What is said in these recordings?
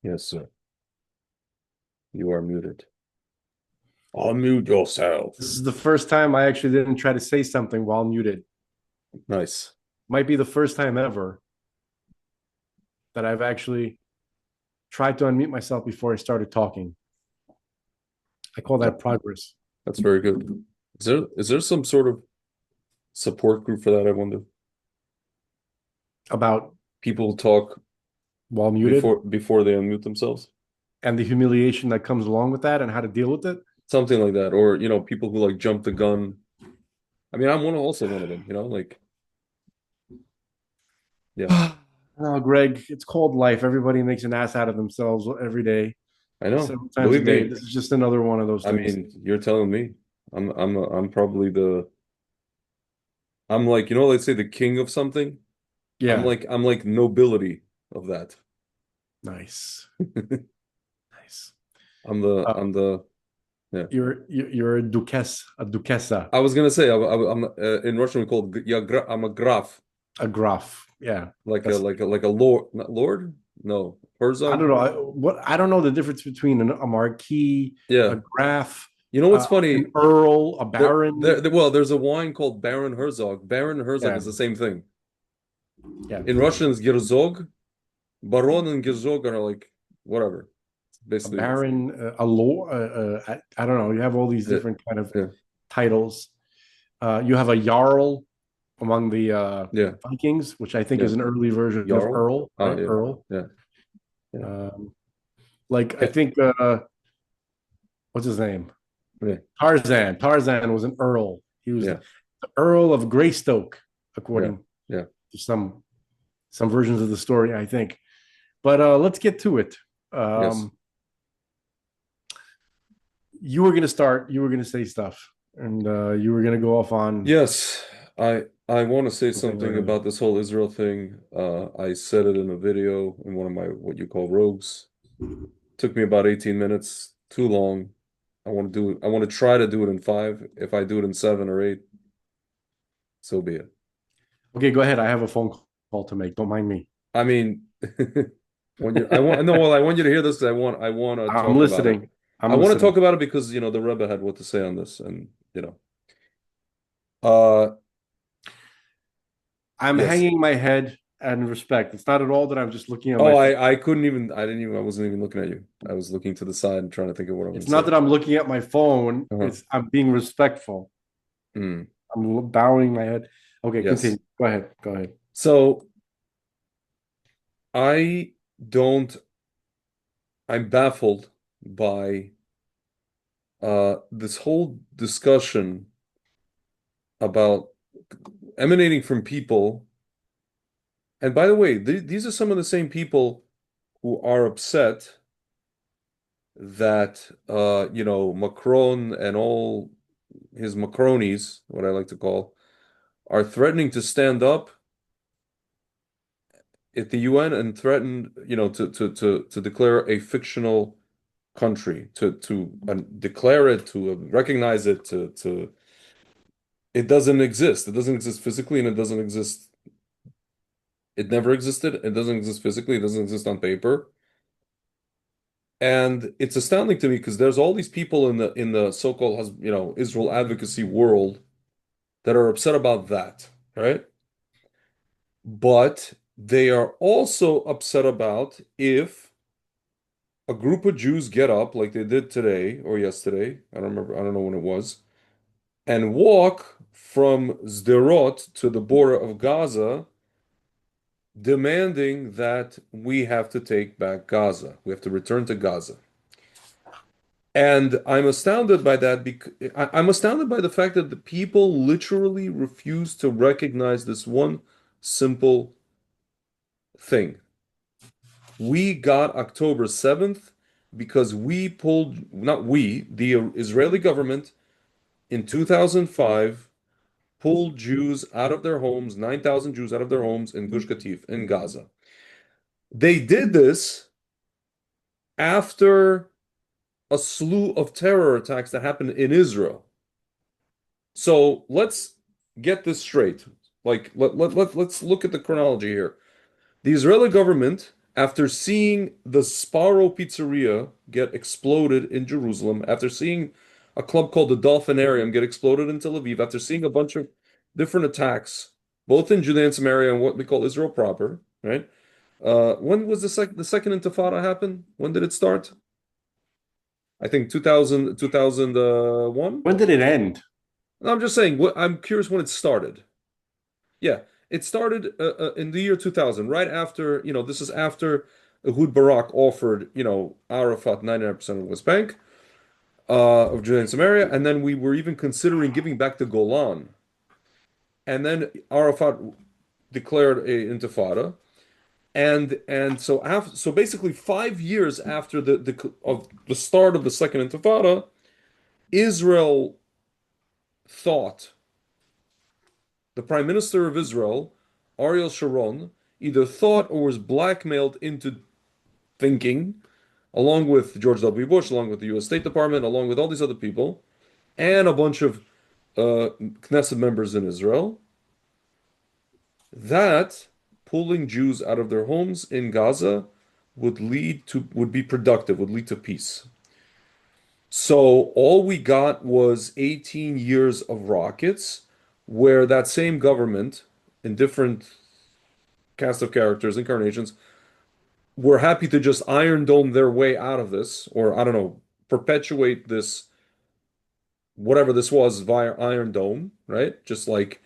Yes, sir. You are muted. Unmute yourself. This is the first time I actually didn't try to say something while muted. Nice. Might be the first time ever that I've actually tried to unmute myself before I started talking. I call that progress. That's very good. Is there some sort of support group for that, I wonder? About People talk while muted before they unmute themselves? and the humiliation that comes along with that and how to deal with it. Something like that. Or, people who like jump the gun. I mean, I'm also one of them, like, yeah. Oh, Greg, it's called life. Everybody makes an ass out of themselves every day, I know. several times a Believe day. me. This is just another one of those I things. mean, you're telling me. I'm probably I'm like, let's say the king of something. Yeah, I'm like nobility of that. nice, nice. I'm the yeah. You're a duquess, a duquesa, I was gonna say I'm in Russian we call it I'm a graf, a graf. Yeah, like that's a lord, not lord, no, I Herzog. don't know. I don't know the difference between a marquis, Yeah, a graf, you know what's funny? an earl, a baron. Well, there's a wine called Baron Herzog. Baron Herzog Yeah, is the same thing. yeah. In Russian, it's Gerzog. Baron and Gerzog are like whatever. A Basically, baron, a lord. I don't know. You have all these yeah, different kind of yeah, titles. You have a jarl among the yeah, Vikings, which I think yeah. is an early version of Jarl. earl, Ah, right? yeah, Earl. yeah, yeah, Um, like I yeah, think what's his name? yeah, Tarzan. Tarzan was an earl. He was yeah, the Earl of Greystoke, yeah, according yeah. to some versions of the story, I think. But let's get to it. Yes. Um, you were going to start. You were going to say stuff, and you were going to go off on Yes, I want to say something or something another. about this whole Israel thing. I said it in a video in one of my what you call rogues. Took me about 18 minutes, too long. I want to try to do it in 5. If I do it in 7 or 8, so be it. Okay, go ahead. I have a phone call to make. Don't mind me. I mean, I want no, well, I want you to hear this because I want to I'm talk about it. listening. I I'm want to listening. talk about it because, the Rebbe had what to say on this and. Uh I'm Yes. hanging my head and respect. It's not at all that I'm just looking at Oh, my phone. I couldn't even, I didn't even, I wasn't even looking at you. I was looking to the side and trying to think of what I'm going It's to not say. that I'm looking at my phone. Uh-huh. It's I'm being respectful. Mm, I'm bowing my head. Okay, yes. continue. Go ahead. Go ahead. So I don't, I'm baffled by this whole discussion about emanating from people. And by the way, these are some of the same people who are upset that Macron and all his Macronies, what I like to call, are threatening to stand up at the UN and threaten, to declare a fictional country, to declare it, to recognize it, to it doesn't exist. It doesn't exist physically, and it doesn't exist. It never existed. It doesn't exist physically. It doesn't exist on paper. And it's astounding to me because there's all these people in the so-called, Israel advocacy world that are upset about that, right? But they are also upset about if a group of Jews get up like they did today or yesterday, I don't remember, I don't know when it was, and walk from Sderot to the border of Gaza, demanding that we have to take back Gaza. We have to return to Gaza. And I'm astounded by that because I'm astounded by the fact that the people literally refuse to recognize this one simple thing. We got October 7th because we pulled, not we, the Israeli government in 2005 pulled Jews out of their homes, 9,000 Jews out of their homes in Gush Katif, in Gaza. They did this after a slew of terror attacks that happened in Israel. So let's get this straight. Like, let's look at the chronology here. The Israeli government, after seeing the Sparrow Pizzeria get exploded in Jerusalem, after seeing a club called the Dolphinarium get exploded in Tel Aviv, after seeing a bunch of different attacks, both in Judea and Samaria and what we call Israel proper, right? When was the second Intifada happen? When did it start? I think 2000, 2001. When did it end? I'm just saying, I'm curious when it started. Yeah, it started in the year 2000, right after, this is after Ehud Barak offered, Arafat 99% of the West Bank, of Judea and Samaria, and then we were even considering giving back the Golan. And then Arafat declared a intifada, so basically 5 years after the start of the second intifada, Israel thought the prime minister of Israel, Ariel Sharon, either thought or was blackmailed into thinking, along with George W. Bush, along with the U.S. State Department, along with all these other people, and a bunch of Knesset members in Israel, that pulling Jews out of their homes in Gaza would be productive, would lead to peace. So all we got was 18 years of rockets, where that same government, in different cast of characters, incarnations, were happy to just Iron Dome their way out of this, or I don't know, perpetuate this, whatever this was, via Iron Dome, right? Just like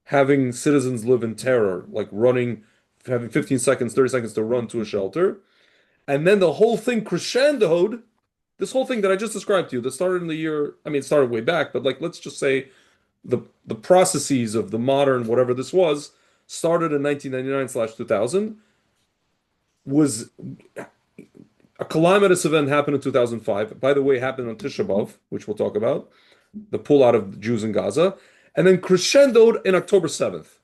having citizens live in terror, like running, having 15 seconds, 30 seconds to run to a shelter. And then the whole thing crescendoed, this whole thing that I just described to you, that started in the year, I mean, it started way back, but like, let's just say the processes of the modern, whatever this was, started in 1999 slash 2000, was a calamitous event happened in 2005. By the way, happened on Tisha B'Av, which we'll talk about, the pull out of the Jews in Gaza, and then crescendoed in October 7th.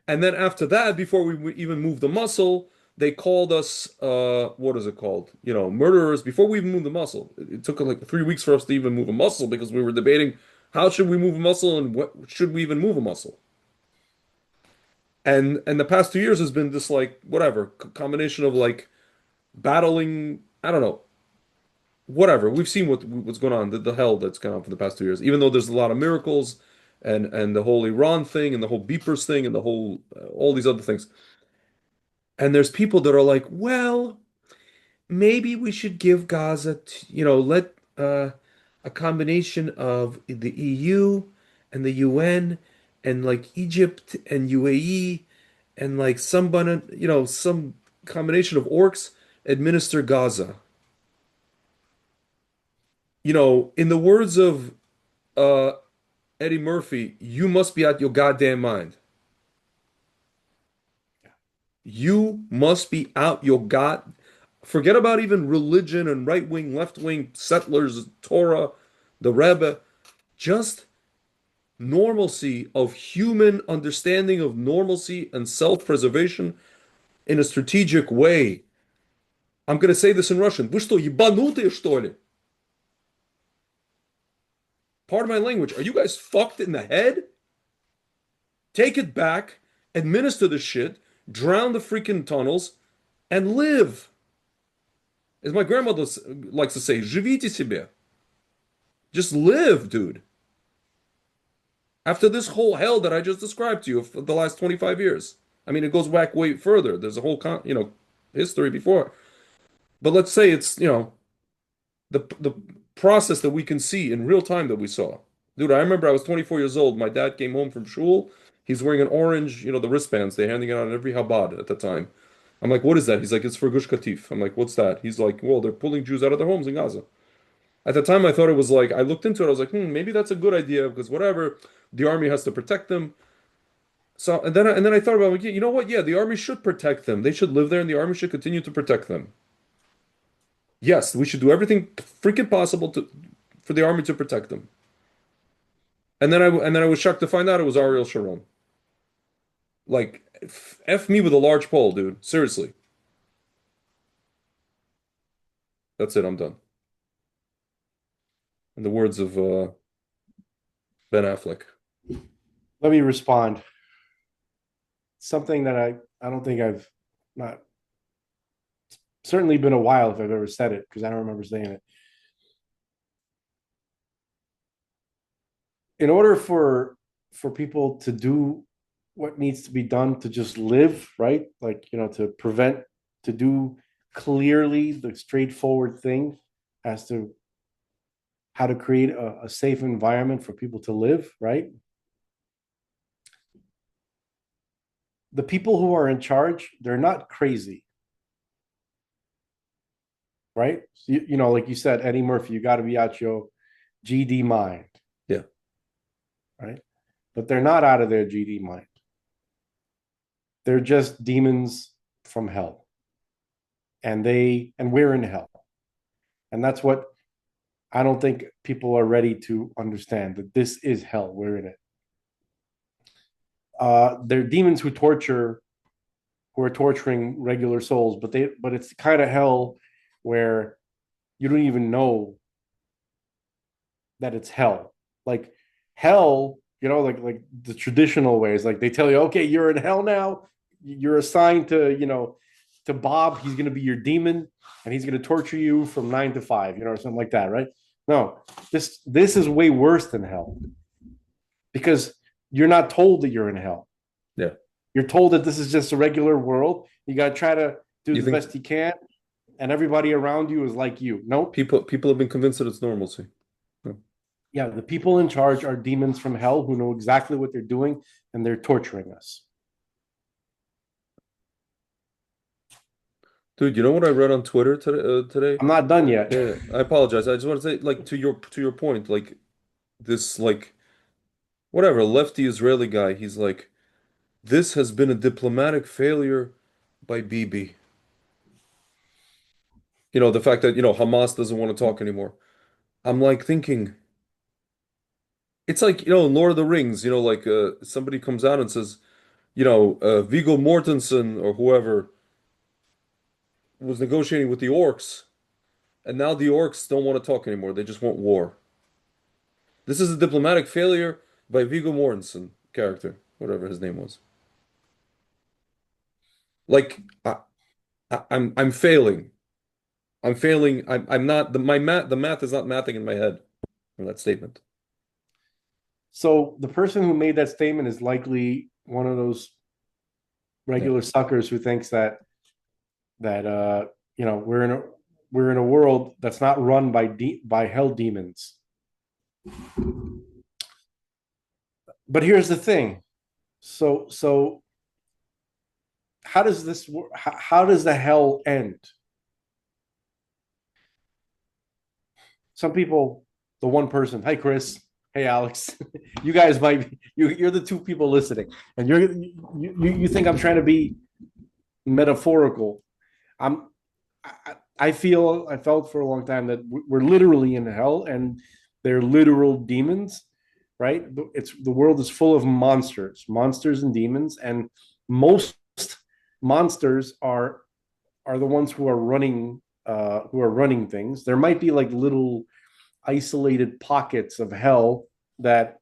And then after that, before we even moved the muscle, they called us, what is it called? Murderers. Before we even moved the muscle, it took like 3 weeks for us to even move a muscle because we were debating how should we move a muscle and what should we even move a muscle. And the past 2 years has been this like whatever combination of like battling. I don't know, whatever. We've seen what's going on, the hell that's gone on for the past 2 years. Even though there's a lot of miracles, and the whole Iran thing and the whole beepers thing and the whole all these other things. And there's people that are like, well, maybe we should give Gaza, let a combination of the EU and the UN and like Egypt and UAE and like somebody, some combination of orcs administer Gaza. In the words of uh, Eddie Murphy, you must be out your goddamn mind. You must be out your god. Forget about even religion and right wing, left wing settlers, Torah, the Rebbe. Just normalcy of human understanding of normalcy and self preservation in a strategic way. I'm going to say this in Russian. Вы что, ебанутые, что ли? Pardon my language. Are you guys fucked in the head? Take it back, administer the shit, drown the freaking tunnels, and live. As my grandmother likes to say, живите себе. Just live, dude. After this whole hell that I just described to you for the last 25 years. I mean, it goes back way further. There's a whole, history before. But let's say it's, the process that we can see in real time that we saw. Dude, I remember I was 24 years old. My dad came home from shul. He's wearing an orange, the wristbands. They're handing it out in every Chabad at the time. I'm like, what is that? He's like, it's for Gush Katif. I'm like, what's that? He's like, well, they're pulling Jews out of their homes in Gaza. At the time, I thought it was like, I looked into it. I was like, maybe that's a good idea because whatever, the army has to protect them. So, and then I thought about, like, you know what? Yeah, the army should protect them. They should live there and the army should continue to protect them. Yes, we should do everything freaking possible for the army to protect them. And then I was shocked to find out it was Ariel Sharon. Like, F me with a large pole, dude. Seriously. That's it. I'm done. In the words of Ben Affleck. Let me respond. Something that I don't think I've not certainly been a while if I've ever said it because I don't remember saying it. In order for people to do what needs to be done to just live, right? Like, to prevent, to do clearly the straightforward thing as to how to create a safe environment for people to live, right? The people who are in charge, they're not crazy, right? So like you said, Eddie Murphy, you got to be out your GD mind, Yeah. right? But they're not out of their GD mind. They're just demons from hell. And we're in hell. And that's what I don't think people are ready to understand, that this is hell. We're in it. They're demons who are torturing regular souls, but it's the kind of hell where you don't even know that it's hell. Like hell, like the traditional ways, like they tell you, okay, you're in hell now. You're assigned to Bob. He's going to be your demon, and he's going to torture you from 9 to 5, or something like that, right? No, this is way worse than hell because you're not told that you're in hell. Yeah. You're told that this is just a regular world. You got to try to do You the think best you can, and everybody around you is like you. Nope. people have been convinced that it's normalcy? Yeah. Yeah, the people in charge are demons from hell who know exactly what they're doing, and they're torturing us. Dude, you know what I read on Twitter today? I'm not done yet. Yeah, I apologize. I just want to say, like, to your point, like this, like whatever lefty Israeli guy, he's like, this has been a diplomatic failure by Bibi. The fact that, Hamas doesn't want to talk anymore. I'm like thinking, it's like, in Lord of the Rings, like somebody comes out and says, Viggo Mortensen or whoever was negotiating with the orcs, and now the orcs don't want to talk anymore. They just want war. This is a diplomatic failure by Viggo Mortensen character, whatever his name was. Like I'm failing. I'm failing. I'm not the math is not mathing in my head from that statement. So the person who made that statement is likely one of those Yeah. regular suckers who thinks that you know we're in a world that's not run by hell demons. But here's the thing. So how does this work? How does the hell end? Some people, the one person, hey Chris, hey Alex, you guys might be, you're the two people listening, and you think I'm trying to be metaphorical. I felt for a long time that we're literally in hell and they're literal demons, right? It's the world is full of monsters and demons, and most monsters are the ones who are running things. There might be like little isolated pockets of hell that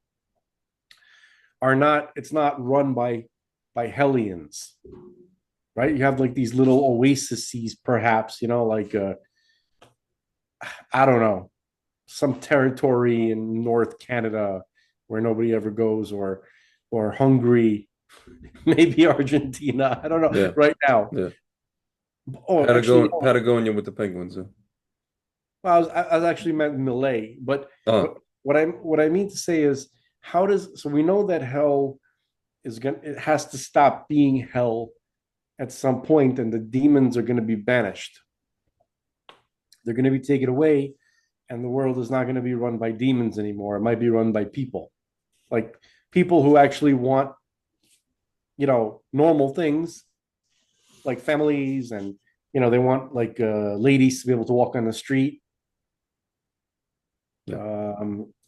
are not. It's not run by hellions, right? You have like these little oases, perhaps, like I don't know, some territory in North Canada where nobody ever goes, or Hungary, maybe Argentina. I don't know Yeah. right now. Yeah. Oh, actually, oh, Patagonia with the penguins. Yeah. well, I was actually meant Malay, but Ah, what I mean to say is, how does so we know that hell it has to stop being hell at some point, and the demons are going to be banished. They're going to be taken away, and the world is not going to be run by demons anymore. It might be run by people, like people who actually want, normal things, like families, and they want like ladies to be able to walk on the street yeah.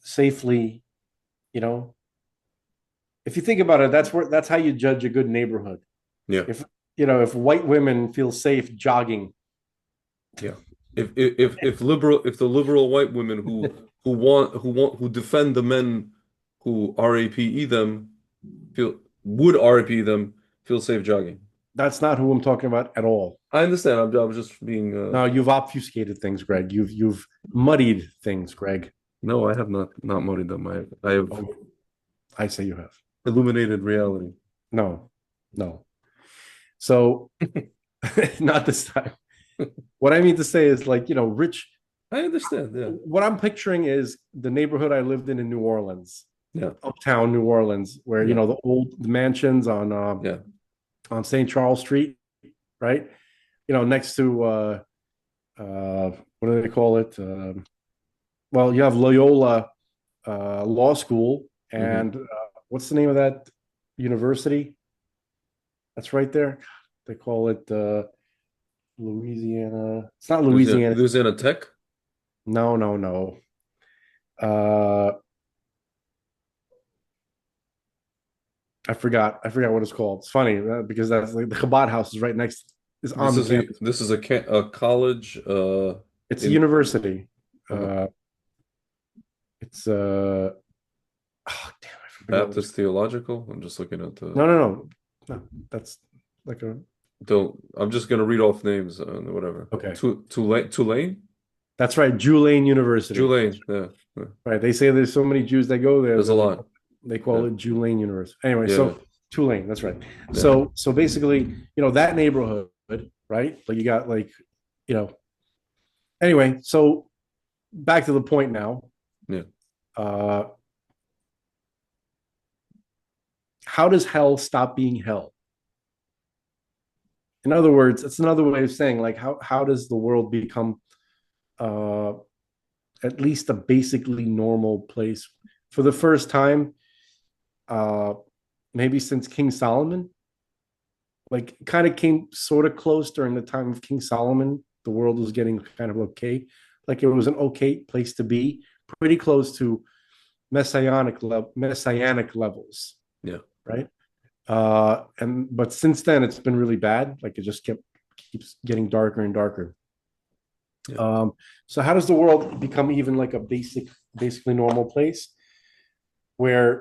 safely. You know, if you think about it, that's how you judge a good neighborhood. Yeah. If white women feel safe jogging. Yeah. If the liberal white women who defend the men who RAPE them would RAP them feel safe jogging. That's not who I'm talking about at all. I understand. I was just being No, you've obfuscated things, Greg. You've muddied things, Greg. no, I have not muddied them. I have Oh, I say you have. illuminated reality. No, no. So not this time. What I mean to say is, like, rich. I understand. Yeah. What I'm picturing is the neighborhood I lived in New Orleans, Yeah. uptown New Orleans, where Yeah. the mansions Yeah. on St. Charles Street, right? Next to what do they call it? Well, you have Loyola Law School, Hmm. and what's the name of that university? That's right there. They call it Louisiana. It's not Louisiana. Louisiana Tech. No, no, no. Uh, I forgot what it's called. It's funny because that's like the Chabad house is right next, is on the campus. This is a college It's a in university. uh, Uh, it's oh damn, I forgot what it's Baptist called. Theological. I'm just looking at No, no, no, no. That's like a don't I'm just gonna read off names whatever. okay. Tulane? That's right, Tulane University. Tulane. Yeah. Yeah. Right. They say there's so many Jews that go there There's a that lot. they call Yeah. it Tulane University. Anyway, Yeah. so Tulane, that's right. Yeah. So basically, that neighborhood, right? Like you got like, you know, anyway, so back to the point now. Yeah. Uh how does hell stop being hell? In other words, it's another way of saying, like, how does the world become uh at least a basically normal place for the first time, uh maybe since King Solomon? Like, kind of came sort of close during the time of King Solomon. The world was getting kind of okay. Like, it was an okay place to be, pretty close to messianic levels, Yeah. right? But since then it's been really bad. Like, it just keeps getting darker and darker. Yeah. So how does the world become even like a basically normal place where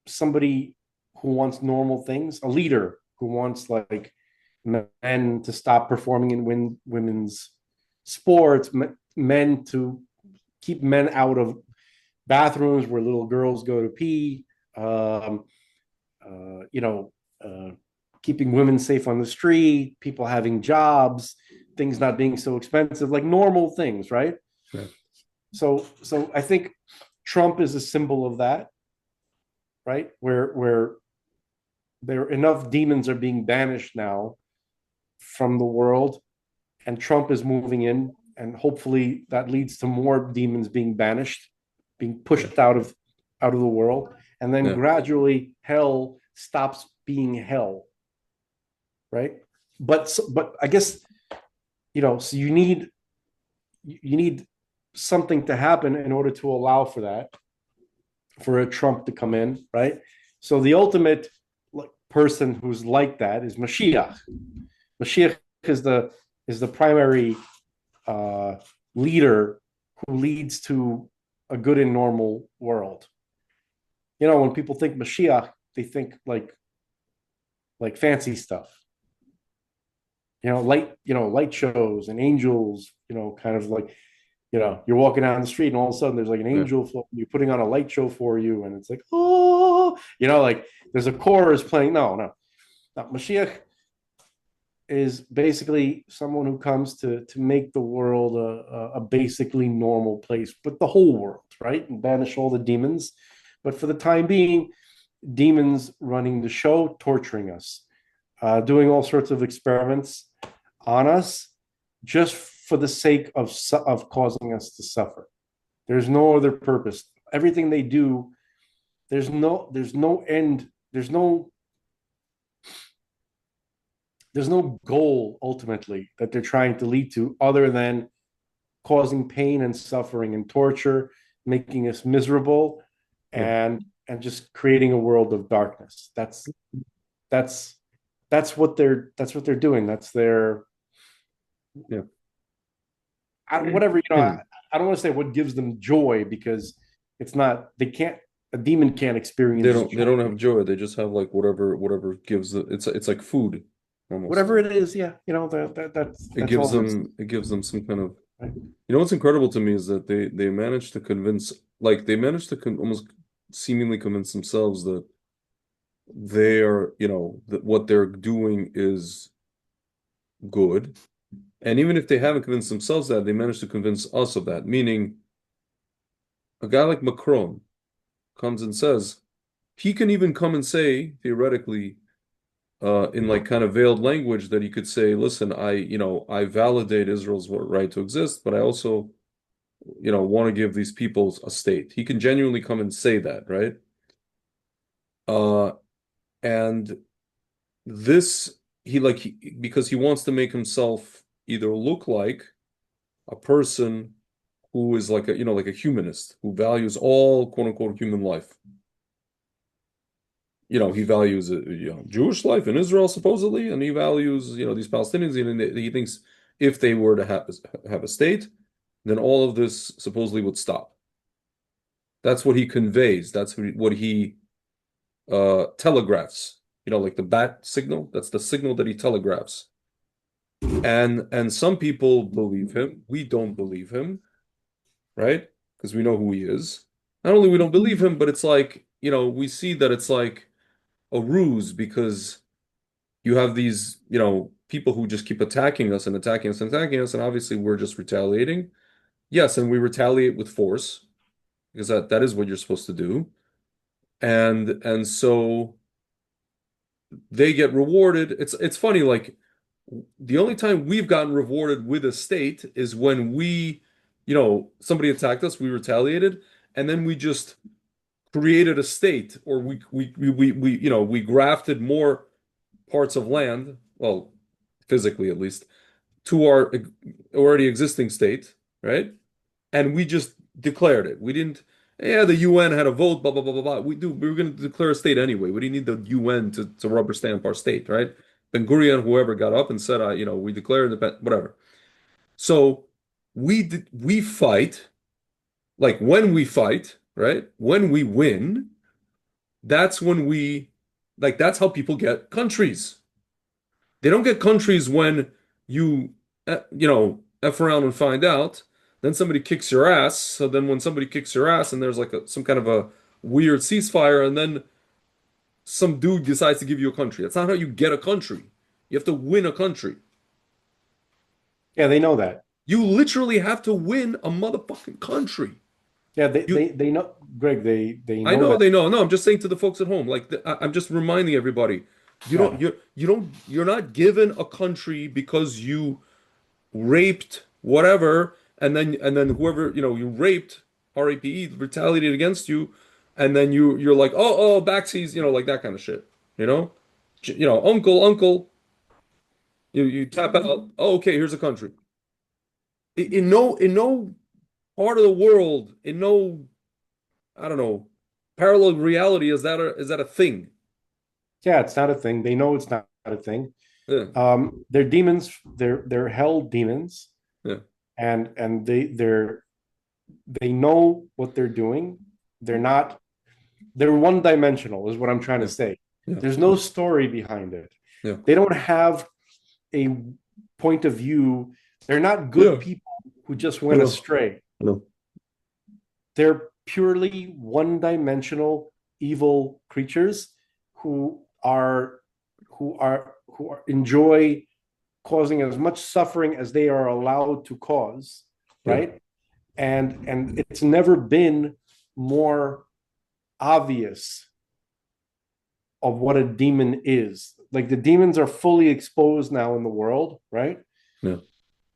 somebody who wants normal things, a leader who wants like men to stop performing in women's sports, men to keep men out of bathrooms where little girls go to pee, um, you know, keeping women safe on the street, people having jobs, things not being so expensive, like normal things, right? Yeah. So I think Trump is a symbol of that, right? Where there enough demons are being banished now from the world, and Trump is moving in, and hopefully that leads to more demons being banished, being Yeah. pushed out of the world, and then Yeah. gradually hell stops being hell, right? But I guess so you need something to happen in order to allow for that, for a Trump to come in, right? So the ultimate person who's like that is Mashiach. Mashiach is the primary uh, leader who leads to a good and normal world. When people think Mashiach, they think like fancy stuff. Light shows and angels. Kind of like you're walking down the street and all of a sudden there's like an Yeah. angel you're putting on a light show for you, and it's like, oh, like there's a chorus playing. No, no, no. Mashiach is basically someone who comes to make the world a basically normal place, but the whole world, right? And banish all the demons. But for the time being, demons running the show, torturing us, doing all sorts of experiments on us, just for the sake of causing us to suffer. There's no other purpose. Everything they do, there's no end. There's no goal ultimately that they're trying to lead to, other than causing pain and suffering and torture, making us miserable, Yeah. and just creating a world of darkness. That's that's what they're doing. That's their Yeah. whatever. I don't want to say what gives them joy, because it's not. They can't. A demon can't They experience don't joy. they don't have joy. They just have like whatever gives it's like food almost. Whatever it is, yeah. That's all it is. It gives them some kind of, Right? what's incredible to me is that they managed to convince, like they managed to almost seemingly convince themselves that they are, that what they're doing is good. And even if they haven't convinced themselves that, they managed to convince us of that. Meaning a guy like Macron comes and says he can even come and say theoretically, in like kind of veiled language, that he could say, listen, I validate Israel's right to exist, but I also, want to give these peoples a state. He can genuinely come and say that, right? Uh, and this, because he wants to make himself either look like a person who is like like a humanist who values all quote unquote human life. He values Jewish life in Israel supposedly, and he values these Palestinians, and he thinks if they were to have a state, then all of this supposedly would stop. That's what he conveys. That's what he telegraphs. Like the bat signal. That's the signal that he telegraphs. And some people believe him. We don't believe him, right? Because we know who he is. Not only we don't believe him, but it's like we see that it's like a ruse, because you have these, people who just keep attacking us and attacking us and attacking us, and obviously we're just retaliating. Yes, and we retaliate with force, because that is what you're supposed to do. And so they get rewarded. It's funny, like the only time we've gotten rewarded with a state is when somebody attacked us, we retaliated, and then we just created a state, or we grafted more parts of land, well, physically at least, to our already existing state, right? And we just declared it. We didn't, yeah, the UN had a vote, blah, blah, blah, blah, blah. We were going to declare a state anyway. We didn't need the UN to rubber stamp our state, right? Ben Gurion, whoever got up and said, we declare independent, whatever. So we fight, like when we fight, right? When we win, that's when that's how people get countries. They don't get countries when you, F around and find out. then somebody kicks your ass. So then when somebody kicks your ass and there's like some kind of a weird ceasefire, and then some dude decides to give you a country. That's not how you get a country. You have to win a country. Yeah, they know that. You literally have to win a motherfucking country. Yeah, You, they know, Greg. They I know know that. they know. No, I'm just saying to the folks at home. Like I'm just reminding everybody. Yeah, You're not given a country because you raped whatever, and then whoever you raped, RAPE, retaliated against you, and then you're like, oh backsies, like that kind of shit. You know, uncle, you tap out. Oh, okay, here's a country. In no part of the world, in no, I don't know, parallel reality is that a thing. yeah. It's not a thing. They know it's not a thing. Yeah, They're demons. They're hell demons, yeah, and they know what they're doing. They're not. They're one dimensional, is what I'm trying to yeah, say. yeah, There's no story behind it. yeah, They don't have a point of view. They're not good yeah. people who just I went know, astray. I know. They're purely one dimensional evil creatures who are who enjoy causing as much suffering as they are allowed to cause, Yeah, right? And it's never been more obvious of what a demon is. Like the demons are fully exposed now in the world, right? yeah,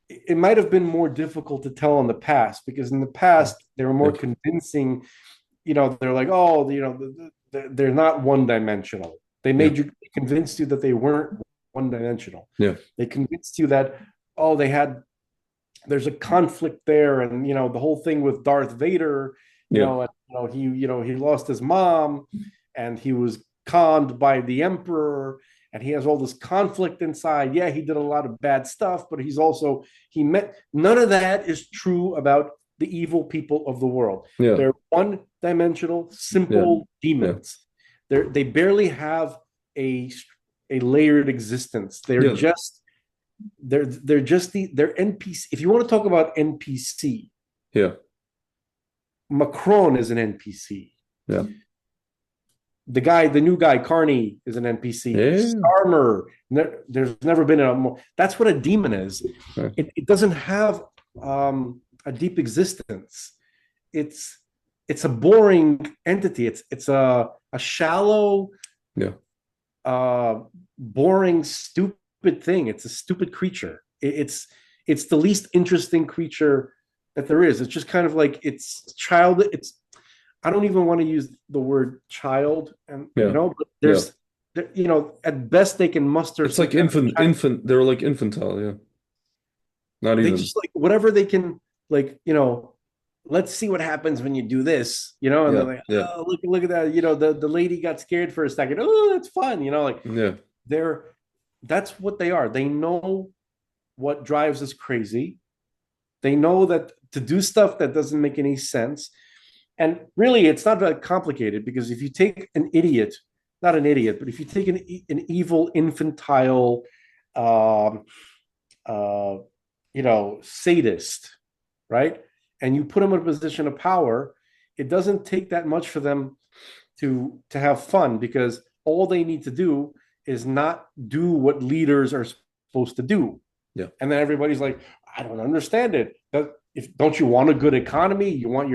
It might have been more difficult to tell in the past because in the past they were yeah, more convincing. They're like, oh, they're not one dimensional. They yeah, convinced you that they weren't one dimensional. yeah, They convinced you that, oh, there's a conflict there, and the whole thing with Darth Vader, yeah, he lost his mom, and he was conned by the Emperor, and he has all this conflict inside. Yeah, he did a lot of bad stuff, but he met. None of that is true about the evil people of the world. yeah, They're one-dimensional, yeah, simple yeah, demons. They barely have a a layered existence. yeah, They're NPC. If you want to talk about NPC, yeah, Macron is an NPC. yeah, The new guy, Carney, is an NPC. yeah, Starmer, there's never been a more. That's what a demon is. yeah, It doesn't have a deep existence. It's it's a boring entity. It's a shallow, yeah, uh, boring, stupid thing. It's a stupid creature. It's the least interesting creature that there is. It's just kind of like it's child. It's I don't even want to use the word child, and yeah, but yeah. at best they can muster It's some like kind of infant. They're like infantile. Yeah, not they even. just like whatever they can like let's see what happens when you do this, and they're Yeah, like, yeah, oh, look at that, the lady got scared for a second, oh, that's fun, like yeah, they're that's what they are. They know what drives us crazy. They know that to do stuff that doesn't make any sense. And really, it's not that complicated because if you take an idiot, not an idiot, but if you take an evil, infantile, um, uh, sadist, right? And you put them in a position of power, it doesn't take that much for them to have fun because all they need to do is not do what leaders are supposed to do. yeah, And then everybody's like, I don't understand it. If don't you want a good economy? You want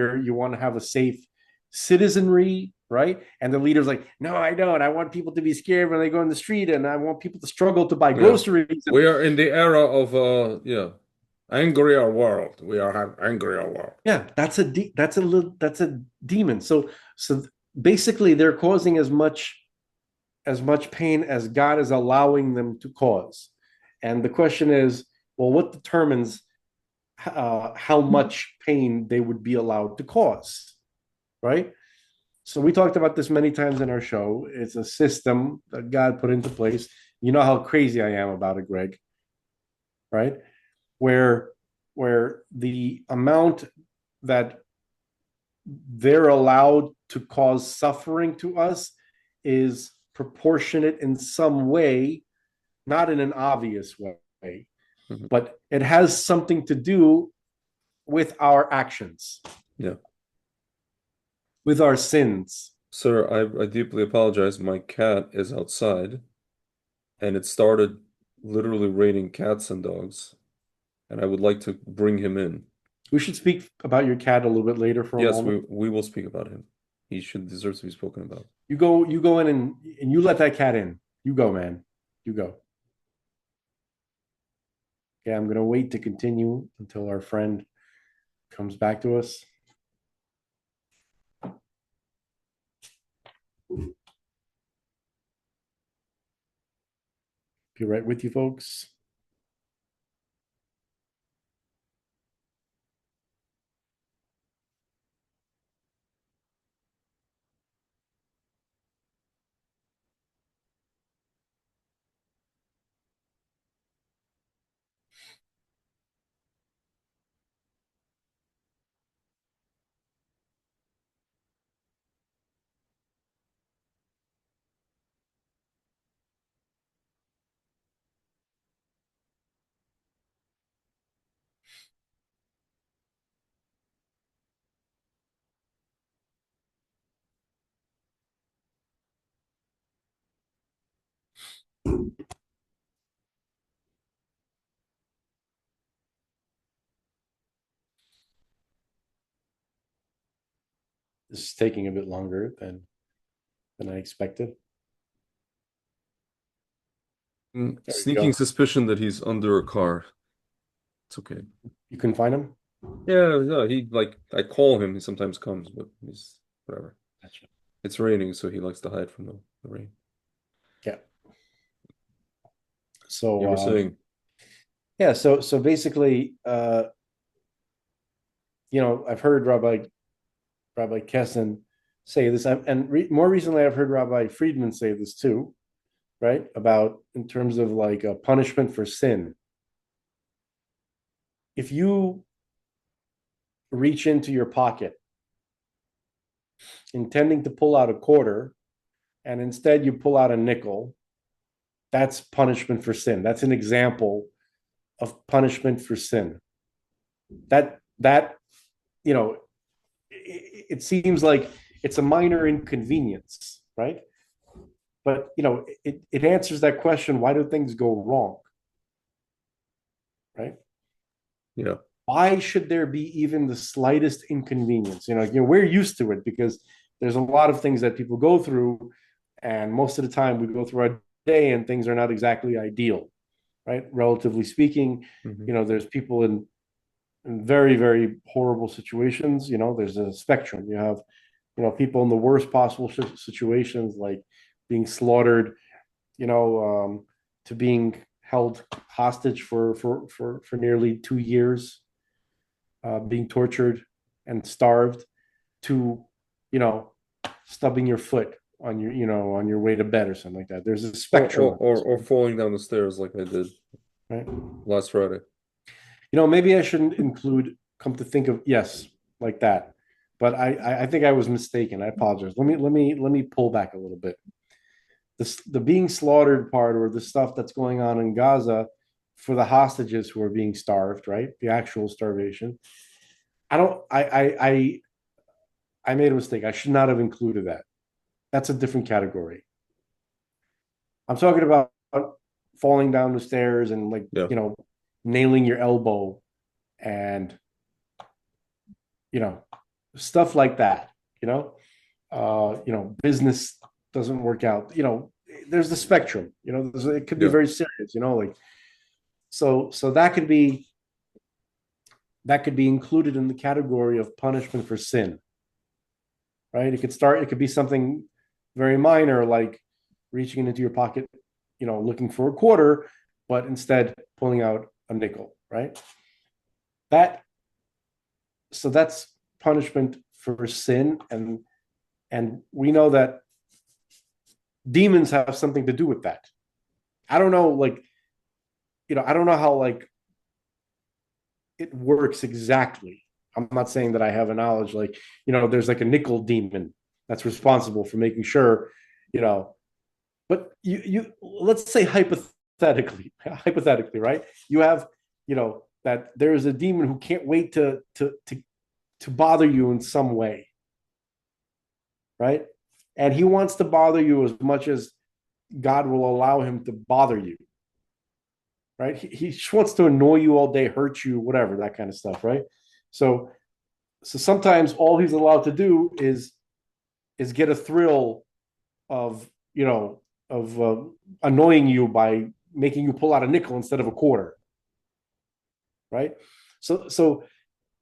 to have a safe citizenry, right? And the leader's like, no, I don't. I want people to be scared when they go in the street, and I want people to struggle to buy yeah. groceries. And We are in the era of yeah, angrier world. We are have angrier world. yeah, that's a demon. So basically, they're causing as much pain as God is allowing them to cause. And the question is, well, what determines how much pain they would be allowed to cause, right? So we talked about this many times in our show. It's a system that God put into place. You know how crazy I am about it, Greg, right? Where the amount that they're allowed to cause suffering to us is proportionate in some way, not in an obvious way, Mhm. but it has something to do with our actions, Yeah. with our sins. Sir, I deeply apologize. My cat is outside and it started literally raining cats and dogs, and I would like to bring him in. We should speak about your cat a little bit later for a Yes, moment. we will speak about him. He should deserve to be spoken about. You go in and you let that cat in. You go, man. You go. Okay, I'm gonna wait to continue until our friend comes back to us. Be right with you, folks. This is taking a bit longer than I expected. There we Sneaking go. suspicion that he's under a car. It's okay. You can find him. Yeah, no, he like I call him, he sometimes comes, but he's whatever. Gotcha. It's raining, so he likes to hide from the rain. Yeah. You So were saying, yeah. So basically, I've heard Rabbi Kessin say this, and more recently, I've heard Rabbi Friedman say this too, right? About in terms of like a punishment for sin. If you reach into your pocket intending to pull out a quarter, and instead you pull out a nickel, that's punishment for sin. That's an example of punishment for sin. That it seems like it's a minor inconvenience, right? But it answers that question: why do things go wrong, right? yeah, Why should there be even the slightest inconvenience? We're used to it because there's a lot of things that people go through, and most of the time we go through our day and things are not exactly ideal, right? Relatively speaking, hmm there's people in very, very horrible situations. There's a spectrum. You have, people in the worst possible situations, like being slaughtered, to being held hostage for nearly 2 years, being tortured and starved, to, you know, stubbing your foot on your way to bed or something like that. There's a or, spectrum or of or this, or falling down the stairs like I did right? last Friday. Maybe I shouldn't include, come to think of, yes, like that. But I think I was mistaken. I apologize. Let me pull back a little bit. The being slaughtered part, or the stuff that's going on in Gaza for the hostages who are being starved, right? The actual starvation. I don't I made a mistake. I should not have included that. That's a different category. I'm talking about falling down the stairs and, like, Yeah, nailing your elbow, and you know stuff like that. Business doesn't work out. There's the spectrum. It could be yeah, very serious. Like, so that could be included in the category of punishment for sin, right? It could be something very minor, like reaching into your pocket, looking for a quarter, but instead pulling out a nickel, right? That so that's punishment for sin, and we know that demons have something to do with that. I don't know, like, I don't know how, like, it works exactly. I'm not saying that I have a knowledge, like, there's like a nickel demon that's responsible for making sure, you know, but you let's say hypothetically, right? You have, that there is a demon who can't wait to bother you in some way, right? And he wants to bother you as much as God will allow him to bother you, right? He just wants to annoy you all day, hurt you, whatever, that kind of stuff, right? So so sometimes all he's allowed to do is get a thrill of of annoying you by making you pull out a nickel instead of a quarter, right? So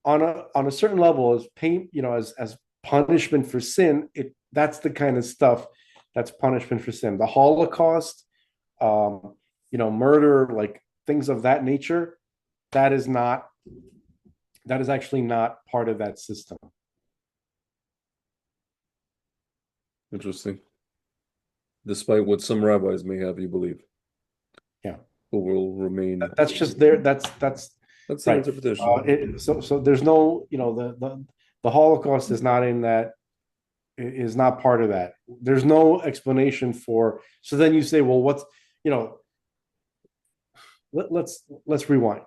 on a certain level, as pain, as punishment for sin, that's the kind of stuff that's punishment for sin. The Holocaust, murder, like things of that nature, that is not that is actually not part of that system. Interesting. Despite what some rabbis may have you believe, Yeah, who will remain. that's just there. That's That's their right. interpretation. So there's no, the Holocaust is not in that, is not part of that. There's no explanation for. So then you say, well, what's you know let's rewind.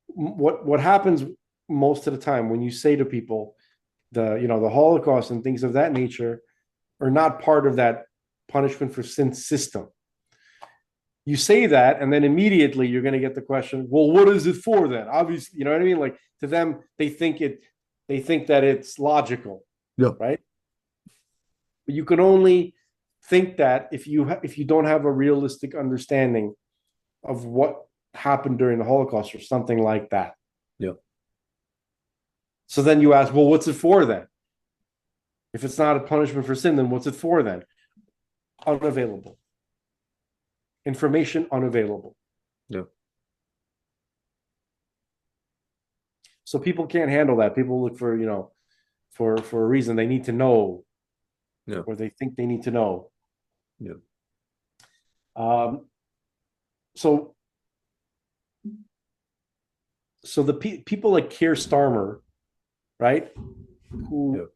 What happens most of the time when you say to people the Holocaust and things of that nature are not part of that punishment for sin system. You say that, and then immediately you're going to get the question, well, what is it for then? Obviously, you know what I mean? Like, to them, they think that it's logical, Yeah. right? But you can only think that if you don't have a realistic understanding of what happened during the Holocaust or something like that. Yeah. So then you ask, well, what's it for then? If it's not a punishment for sin, then what's it for then? Unavailable. Information unavailable. Yeah. So people can't handle that. People look for, for a reason they need to know, Yeah. or they think they need to know. Yeah. Um, so the people like Keir Starmer, right? Who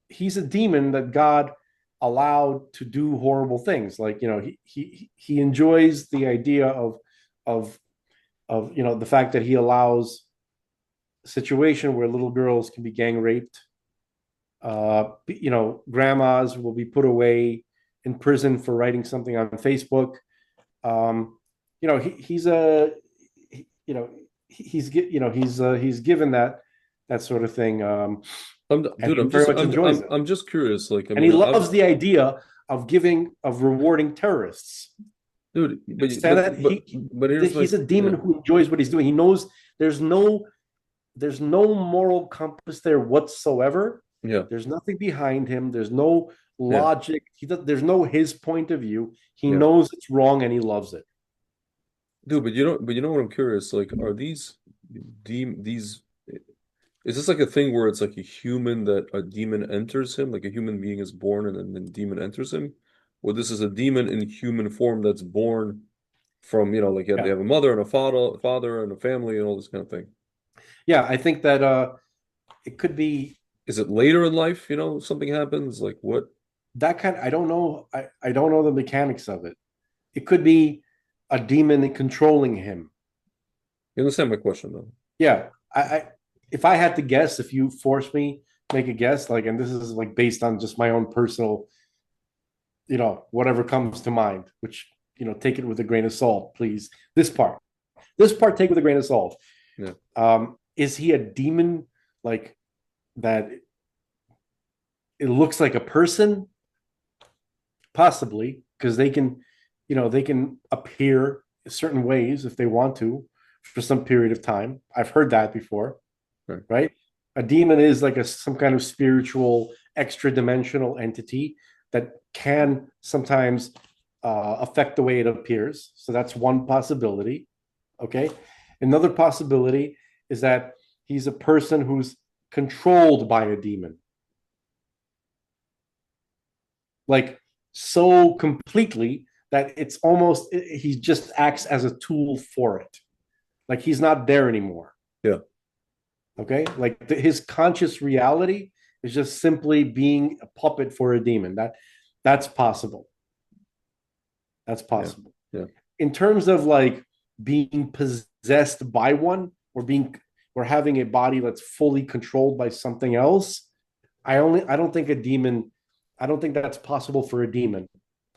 he's a demon that God allowed to do horrible things. Like, he enjoys the idea of the fact that he allows a situation where little girls can be gang raped. Grandmas will be put away in prison for writing something on Facebook. He's a he's given that sort of thing. And Dude, he very much enjoys it. I'm just curious. Like, I And he mean, loves the idea of rewarding terrorists. dude, You understand that? but here's my He's a demon yeah, who enjoys what he's doing. He knows there's no moral compass there whatsoever. yeah, There's nothing behind him. There's no yeah, logic. There's no his point of view. He yeah, knows it's wrong and he loves it. dude. But you know what I'm curious. Like, are these? Is this like a thing where it's like a human that a demon enters him, like a human being is born and then the demon enters him, or this is a demon in human form that's born from, like they Yeah. have a mother and a father and a family and all this kind of thing. Yeah, I think that it could be Is it later in life, something happens? Like what? that kind. I don't know. I don't know the mechanics of it. It could be a demon controlling him. You understand my question though? Yeah. I if I had to guess, if you force me make a guess, like, and this is like based on just my own personal, whatever comes to mind, which, take it with a grain of salt, please. This part take with a grain of salt. Yeah. Is he a demon like that? It looks like a person, possibly, because they can appear certain ways if they want to for some period of time. I've heard that before, Right. right? A demon is like some kind of spiritual extra dimensional entity that can sometimes affect the way it appears. So that's one possibility. Okay. Another possibility is that he's a person who's controlled by a demon. Like, so completely that it's almost, he just acts as a tool for it. Like, he's not there anymore. Yeah. Okay. Like, his conscious reality is just simply being a puppet for a demon. That's possible. That's Yeah. possible. Yeah. In terms of like being possessed possessed by one, or having a body that's fully controlled by something else. I don't think a demon, I don't think that's possible for a demon.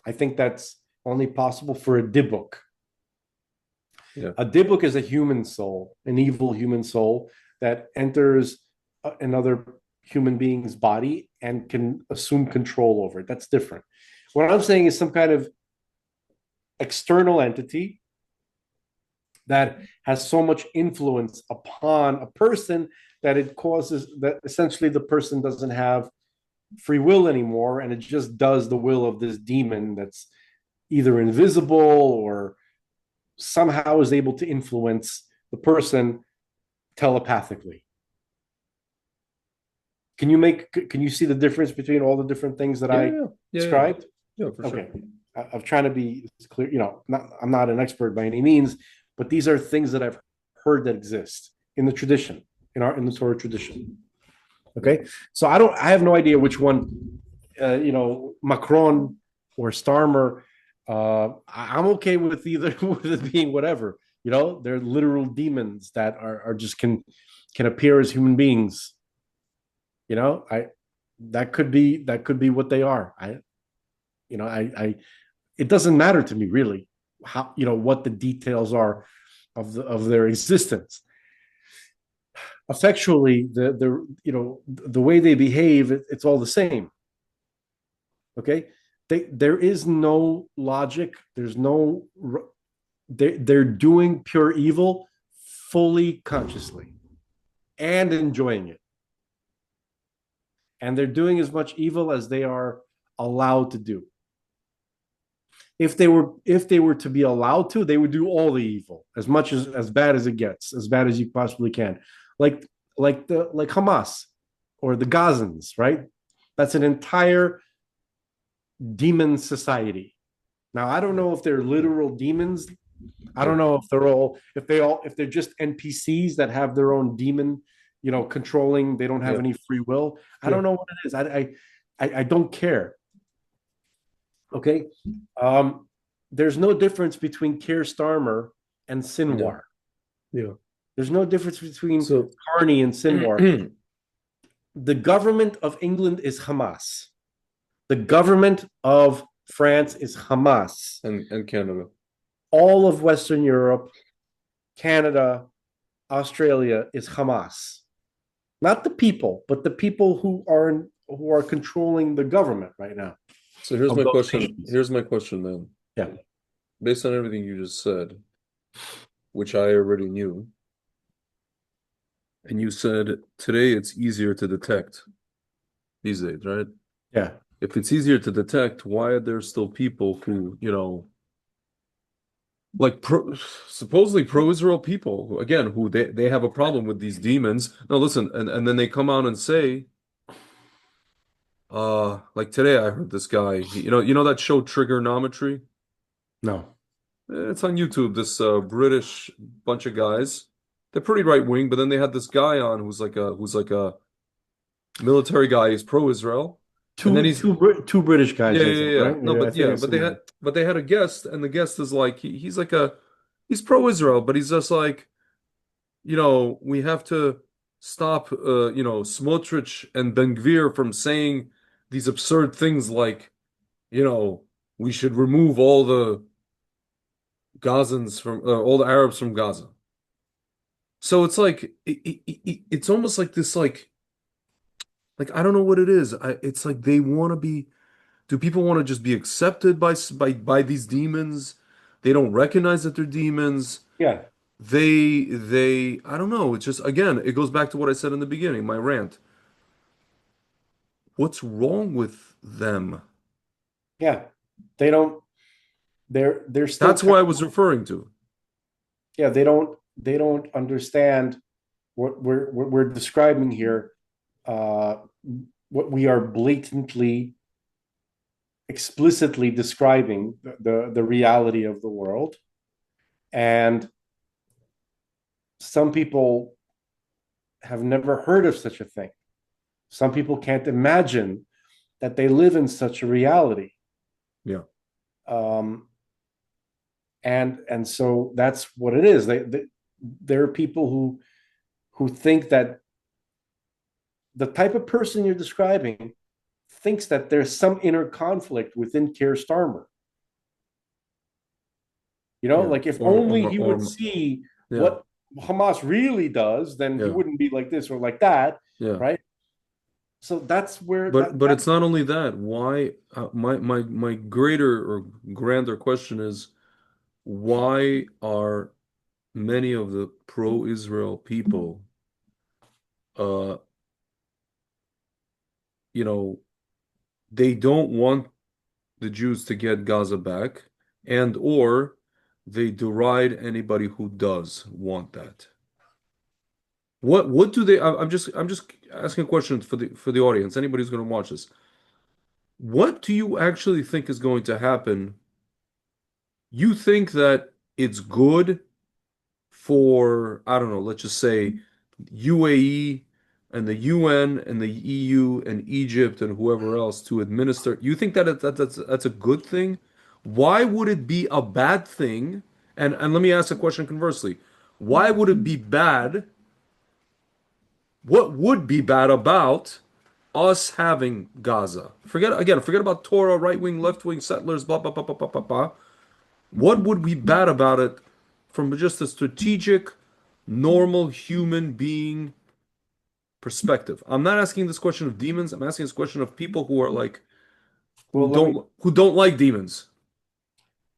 I think that's only possible for a dibuk. Yeah. A dibuk is a human soul, an evil human soul that enters another human being's body and can assume control over it. That's different. What I'm saying is some kind of external entity that has so much influence upon a person that it causes that essentially the person doesn't have free will anymore, and it just does the will of this demon that's either invisible or somehow is able to influence the person telepathically. Can you see the difference between all the different things that Yeah, I yeah, yeah, yeah, described? yeah, for sure. Okay. I'm trying to be clear, I'm not an expert by any means, but these are things that I've heard that exist in the tradition, in the Torah tradition. Okay. So I have no idea which one, Macron or Starmer. I'm okay with either, with it being whatever. They're literal demons that are just can appear as human beings. I that could be what they are. I it doesn't matter to me really how, what the details are of their existence. Effectually, the way they behave, it's all the same. Okay, there is no logic. There's no they're doing pure evil fully consciously and enjoying it, and they're doing as much evil as they are allowed to do. If they were to be allowed to, they would do all the evil, as bad as it gets, as bad as you possibly can, like like Hamas or the Gazans, right? That's an entire demon society. Now I don't know if they're literal demons. I Yeah, don't know if they're just NPCs that have their own demon, controlling. They don't have yeah, any free will. I yeah, don't know what it is. I don't care. Okay. There's no difference between Keir Starmer and yeah, Sinwar. yeah. There's no difference between So, Carney and Sinwar. and The government of England is Hamas. The government of France is Hamas. Canada. All of Western Europe, Canada, Australia is Hamas. Not the people, but the people who are controlling the government right now So here's of my those question. nations. Here's my question then. Yeah. Based on everything you just said, which I already knew, and you said today it's easier to detect these days, right? Yeah. If it's easier to detect, why are there still people who, like supposedly pro-Israel people, again, who they have a problem with these demons? No, listen, and then they come out and say, like today I heard this guy, you know that show Trigonometry? No. It's on YouTube, this British bunch of guys. They're pretty right wing, but then they had this guy on who's like a military guy, he's pro-Israel. And then he's Two British guys, yeah, I yeah, think, yeah. right? No, I think I've seen that. but they had a guest, and the guest is like he's pro-Israel, but he's just like, we have to stop Smotrich and Ben Gvir from saying these absurd things like, you know, we should remove all the Gazans from all the Arabs from Gaza. So it's like it's almost like this like I don't know what it is. It's like they want to be. Do people want to just be accepted by these demons? They don't recognize that they're demons. Yeah. They I don't know. It's just again, it goes back to what I said in the beginning, my rant. What's wrong with them? Yeah. They don't they're still That's what I was referring to. yeah, they don't understand what we're describing here. Uh, what we are blatantly, explicitly describing the reality of the world, and some people have never heard of such a thing. Some people can't imagine that they live in such a reality. Yeah. Um, and so that's what it is. there are people who think that the type of person you're describing thinks that there's some inner conflict within Keir Starmer. Yeah. Like if only he would Or see yeah. what Hamas really does, then he Yeah. wouldn't be like this or like that, Yeah. right? So that's where But that it's not only that. Why my greater or grander question is why are many of the pro-Israel people uh you know they don't want the Jews to get Gaza back and or they deride anybody who does want that. What do they I'm just asking a question for the audience, anybody who's going to watch this. What do you actually think is going to happen? You think that it's good for, I don't know, let's just say UAE and the UN and the EU and Egypt and whoever else to administer. You think that that's a good thing? Why would it be a bad thing? And let me ask a question conversely. Why would it be bad? What would be bad about us having Gaza? Forget about Torah, right wing, left wing, settlers, blah blah blah blah blah blah blah. What would be bad about it from just a strategic, normal human being perspective? I'm not asking this question of demons. I'm asking this question of people who are like well, let me who don't like demons.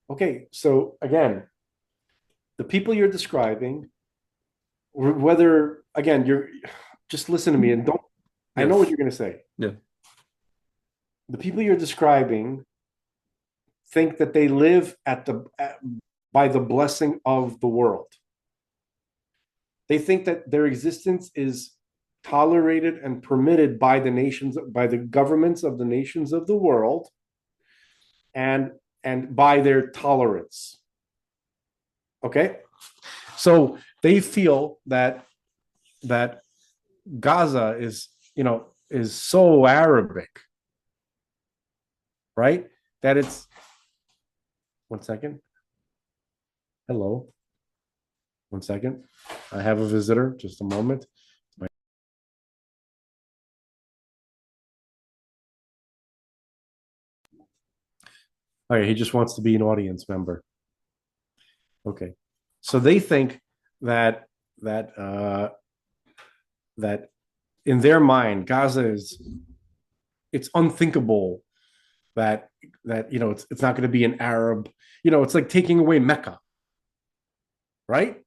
okay. So again, the people you're describing, whether again you're just listen to me and don't. I Yeah, know what you're going to say. yeah, The people you're describing think that they live by the blessing of the world. They think that their existence is tolerated and permitted by by the governments of the nations of the world, and by their tolerance. Okay, so they feel that Gaza is so Arabic, right? That it's 1 second. Hello, 1 second. I have a visitor. Just a moment. Okay, he just wants to be an audience member. Okay, so they think that that that in their mind, Gaza is it's unthinkable that it's not going to be an Arab. It's like taking away Mecca, right?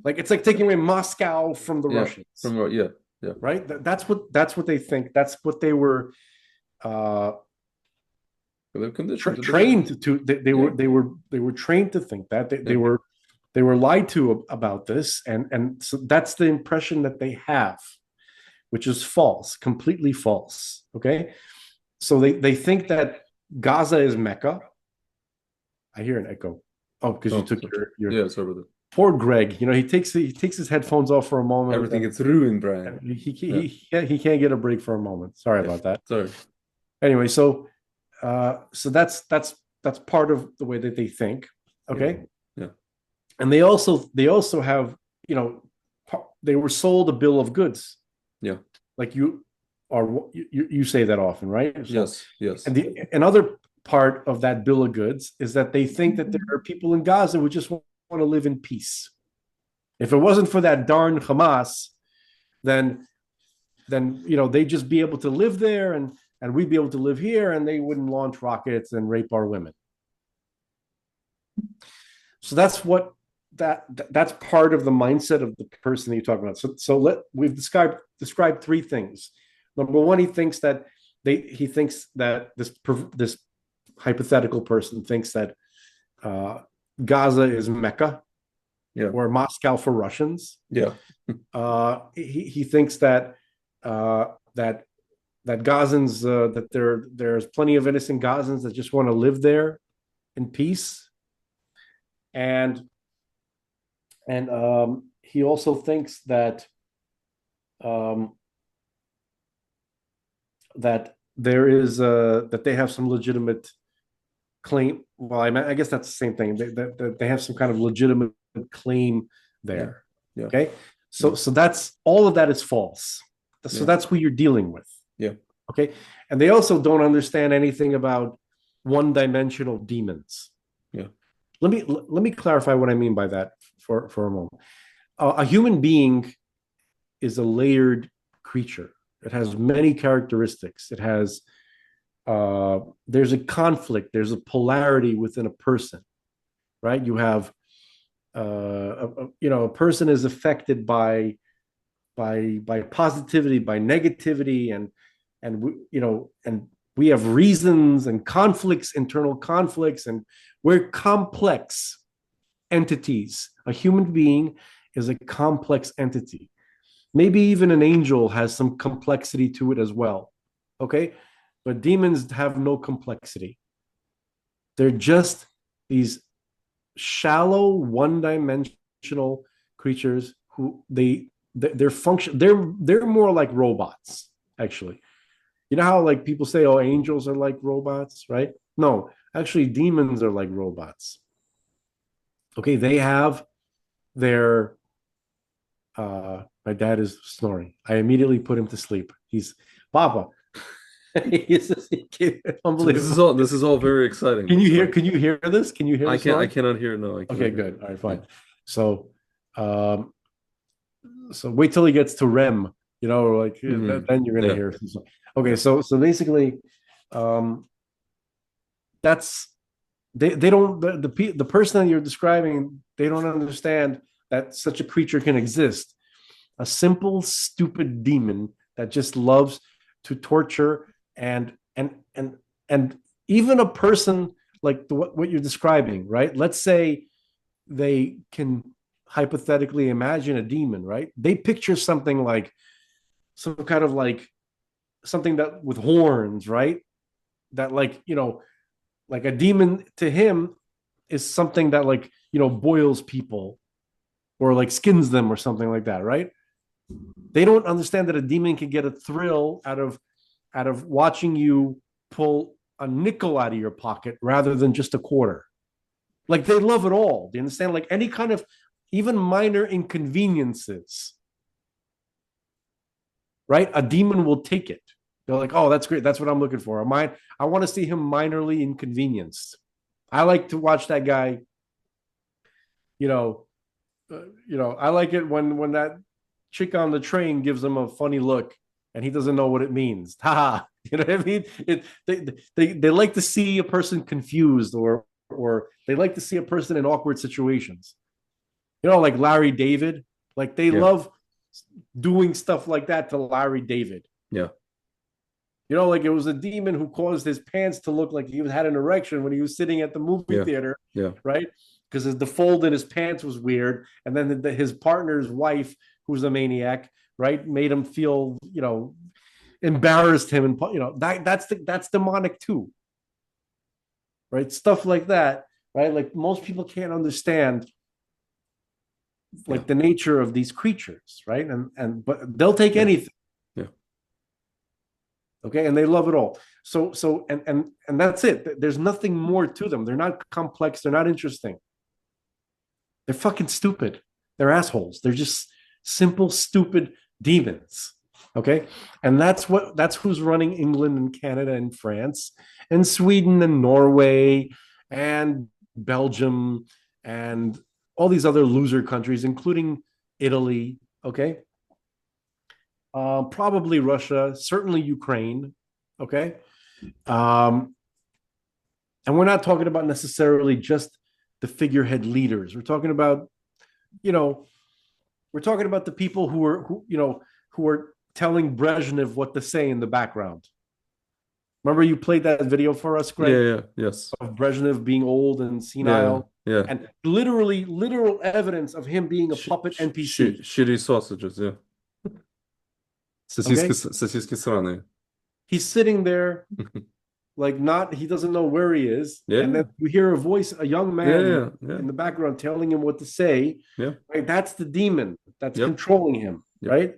Like it's like taking away Moscow from the yeah. Russians, From yeah, yeah. right? That's what they think. That's what they were uh, They're conditioned to believe. trained to. Yeah, They were trained to think that they yeah, were lied to about this, and so that's the impression that they have, which is false, completely false. Okay, so they think that Gaza is Mecca. I hear an echo. Oh, because you oh, took so, your yeah. Sorry about that. poor Greg. He takes his headphones off for a moment, Everything and gets ruined, Brian. Yeah, he can't get a break for a moment. Sorry yeah. about that. Sorry. Anyway, so that's part of the way that they think. Yeah, Okay, yeah, and they also have they were sold a bill of goods, yeah. like you say that often, right? So, Yes, yes. and another part of that bill of goods is that they think that there are people in Gaza who just want to live in peace. If it wasn't for that darn Hamas, then they'd just be able to live there, and we'd be able to live here, and they wouldn't launch rockets and rape our women. So that's part of the mindset of the person that you talk about. So we've described three things. Number one, he thinks that this hypothetical person thinks that uh, Gaza is Mecca Yeah, or Moscow for Russians. yeah, He thinks that uh, that Gazans that there's plenty of innocent Gazans that just want to live there in peace, and he also thinks um, that there is that they have some legitimate claim. Well, I guess that's the same thing. They have some kind of legitimate claim Yeah. there. Yeah. Okay. So Yeah. so that's all of that is false. So Yeah. that's who you're dealing with. Yeah. Okay. And they also don't understand anything about one-dimensional demons. Yeah. Let me clarify what I mean by that for a moment. A human being is a layered creature. It has many characteristics. It has there's a conflict, there's a polarity within a person, right? You have a person is affected by positivity, by negativity, and we have reasons and conflicts, internal conflicts, and we're complex entities. A human being is a complex entity. Maybe even an angel has some complexity to it as well. Okay. But demons have no complexity. They're just these shallow, one dimensional creatures who their function, they're more like robots, actually. You know how like people say, oh, angels are like robots, right? No, actually, demons are like robots. Okay, they have their my dad is snoring. I immediately put him to sleep. He's Papa. He's just, So unbelievable. this is all very exciting, Can but you hear? Can you hear this? Can you hear the I snoring? cannot hear. No, I Okay, cannot hear. good. All right, Yeah. fine. So, um, so wait till he gets to REM. Like Hmm. then you're gonna Yeah. hear. Okay, Yeah. so basically, um, that's they don't the person that you're describing. They don't understand that such a creature can exist. A simple, stupid demon that just loves to torture and even a person like what you're describing, right? Let's say they can hypothetically imagine a demon, right? They picture something like some kind of like something that with horns, right? That like a demon to him is something that like boils people or like skins them or something like that, right? They don't understand that a demon can get a thrill out of watching you pull a nickel out of your pocket rather than just a quarter. Like they love it all. Do you understand? Like any kind of even minor inconveniences, right? A demon will take it. They're like, oh, that's great. That's what I'm looking for. I want to see him minorly inconvenienced. I like to watch that guy. You know, I like it when that chick on the train gives him a funny look and he doesn't know what it means. Ha! You know what I mean? They like to see a person confused or they like to see a person in awkward situations. Like Larry David. Like they Yeah. love doing stuff like that to Larry David. Yeah. Like it was a demon who caused his pants to look like he had an erection when he was sitting at the movie Yeah. theater, Yeah. right? Because the fold in his pants was weird, and then his partner's wife, who's a maniac, right, made him feel, embarrassed him, and that's demonic too, right? Stuff like that, right? Like most people can't understand Yeah. like the nature of these creatures, right? And but they'll take Yeah. anything. Yeah. Okay, and they love it all. And that's it. There's nothing more to them. They're not complex. They're not interesting. They're fucking stupid. They're assholes. They're just simple, stupid demons. Okay, and that's who's running England and Canada and France and Sweden and Norway and Belgium and all these other loser countries, including Italy. Okay, probably Russia, certainly Ukraine. Okay. Um, and we're not talking about necessarily just the figurehead leaders. We're talking about, you know, we're talking about the people who are telling Brezhnev what to say in the background. Remember you played that video for us, Yeah. Greg, Yeah. Yes. of Brezhnev being old and Yeah. senile, Yeah. and literally literal evidence of him being a puppet NPC. Shitty sausages. Yeah. Okay. Сосиски сраные. He's sitting there like not he doesn't know where he is, and then Yeah. you hear a voice, a young Yeah. man Yeah. Yeah. in the background telling him what to say, Yeah. right? That's the demon that's Yep. controlling him, Yep. right?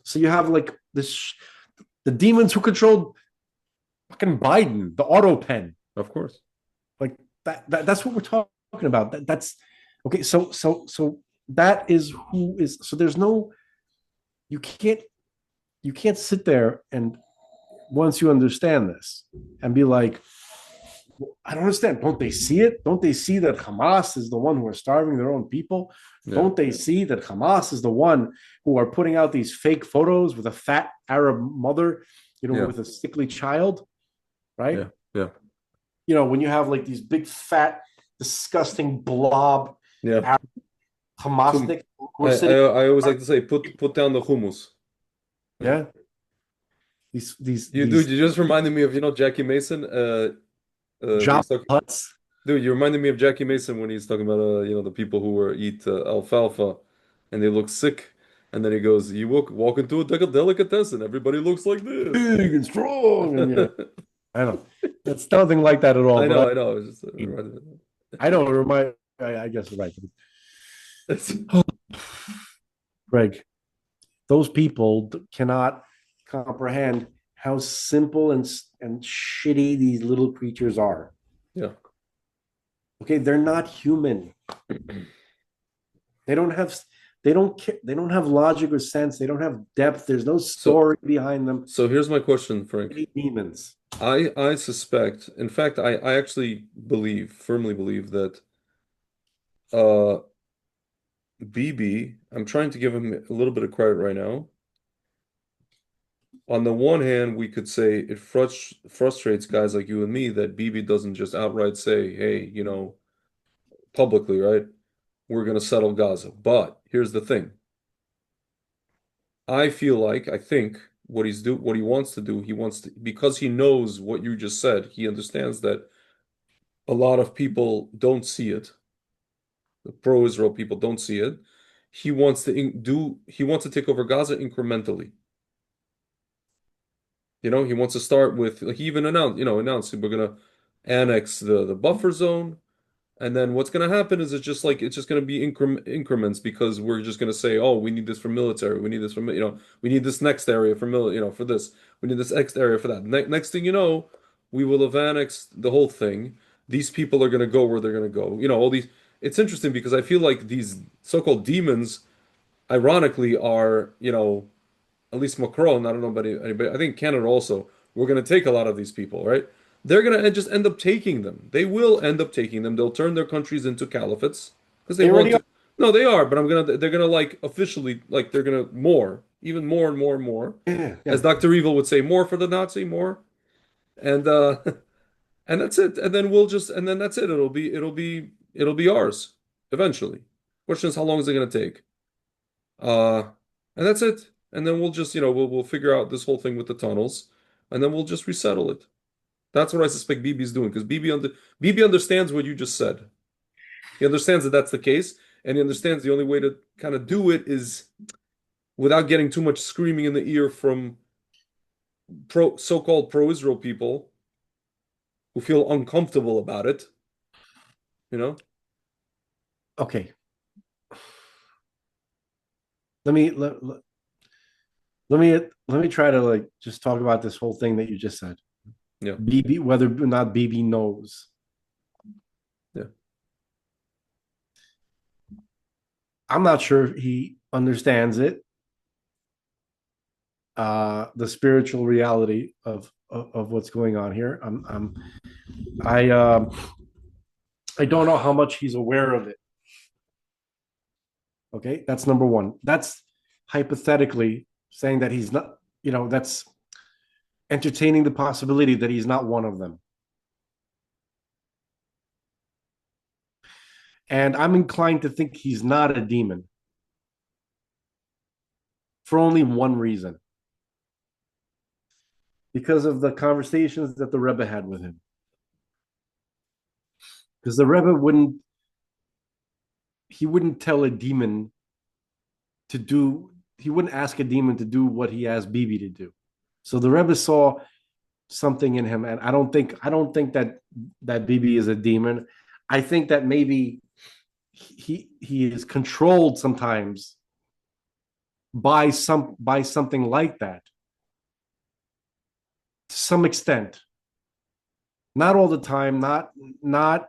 So you have like the demons who controlled fucking Biden, the auto pen, Of course. like that's what we're talking about. That's okay. So that is who is. So there's no, you can't you can't sit there and once you understand this and be like, I don't understand. Don't they see it? Don't they see that Hamas is the one who are starving their own people? Yeah, Don't they see that Hamas is the one who are putting out these fake photos with a fat Arab mother, yeah, with a sickly child, right? yeah, yeah, When you have like these big fat, disgusting blob yeah. Arab To, Hamasniks who I, are I sitting, I always like to say, put down the hummus. Yeah. yeah, these these You dude, these you just reminded me of Jackie Mason. When job he's talking, huts. dude, you reminded me of Jackie Mason when he's talking about the people who eat alfalfa, and they look sick, and then he goes, "You walk into a delicatessen, everybody looks like this." Big and strong, and I don't. It's nothing like that at all. But I know. It's just reminded me. I don't remind. I guess you're right. It's, Greg, those people cannot comprehend how simple and shitty these little creatures are. yeah. Okay, they're not human. They don't have they don't have logic or sense. They don't have depth. There's no So story behind them. so here's my question, Frank. Demons. I suspect, in fact, I actually firmly believe that uh BB, I'm trying to give him a little bit of credit right now. On the one hand, we could say it frustrates guys like you and me that BB doesn't just outright say, hey, publicly, right? We're going to settle Gaza. But here's the thing. I think what he wants to do, he wants to, because he knows what you just said, he understands that a lot of people don't see it. The pro-Israel people don't see it. He wants to take over Gaza incrementally. He wants to start with, like, he even announced we're gonna annex the buffer zone, and then what's gonna happen is it's just gonna be increments because we're just gonna say, oh, we need this for military, we need this for we need this next area for for this, we need this next area for that. Next thing you know, we will have annexed the whole thing. These people are gonna go where they're gonna go. All these. It's interesting because I feel like these so-called demons, ironically, are at least Macron, I don't know about anybody, I think Canada also, we're going to take a lot of these people, right? They're going to just end up taking them. They will end up taking them. They'll turn their countries into caliphates because they They want already are. to. No, they are, but they're gonna like officially, like they're gonna even more and more and more. Yeah, As yeah. Dr. Evil would say, more for the Nazi, more. And and that's it. And then that's it. It'll be ours eventually. Question is, how long is it gonna take? Uh, and that's it. And then we'll just, we'll figure out this whole thing with the tunnels, and then we'll just resettle it. That's what I suspect BB's doing because BB understands what you just said. He understands that that's the case, and he understands the only way to kind of do it is without getting too much screaming in the ear from so-called pro-Israel people who feel uncomfortable about it. You know? Okay. Let me let me try to like just talk about this whole thing that you just said. Yeah, BB, whether or not BB knows. yeah, I'm not sure he understands it. The spiritual reality of what's going on here. I I don't know how much he's aware of it. Okay, that's number one. That's hypothetically saying that he's not. That's entertaining the possibility that he's not one of them. And I'm inclined to think he's not a demon for only one reason, because of the conversations that the Rebbe had with him. Because the Rebbe wouldn't tell a demon to do, he wouldn't ask a demon to do what he asked Bibi to do. So the Rebbe saw something in him, and I don't think that Bibi is a demon. I think that maybe he is controlled sometimes by something like that to some extent. Not all the time, not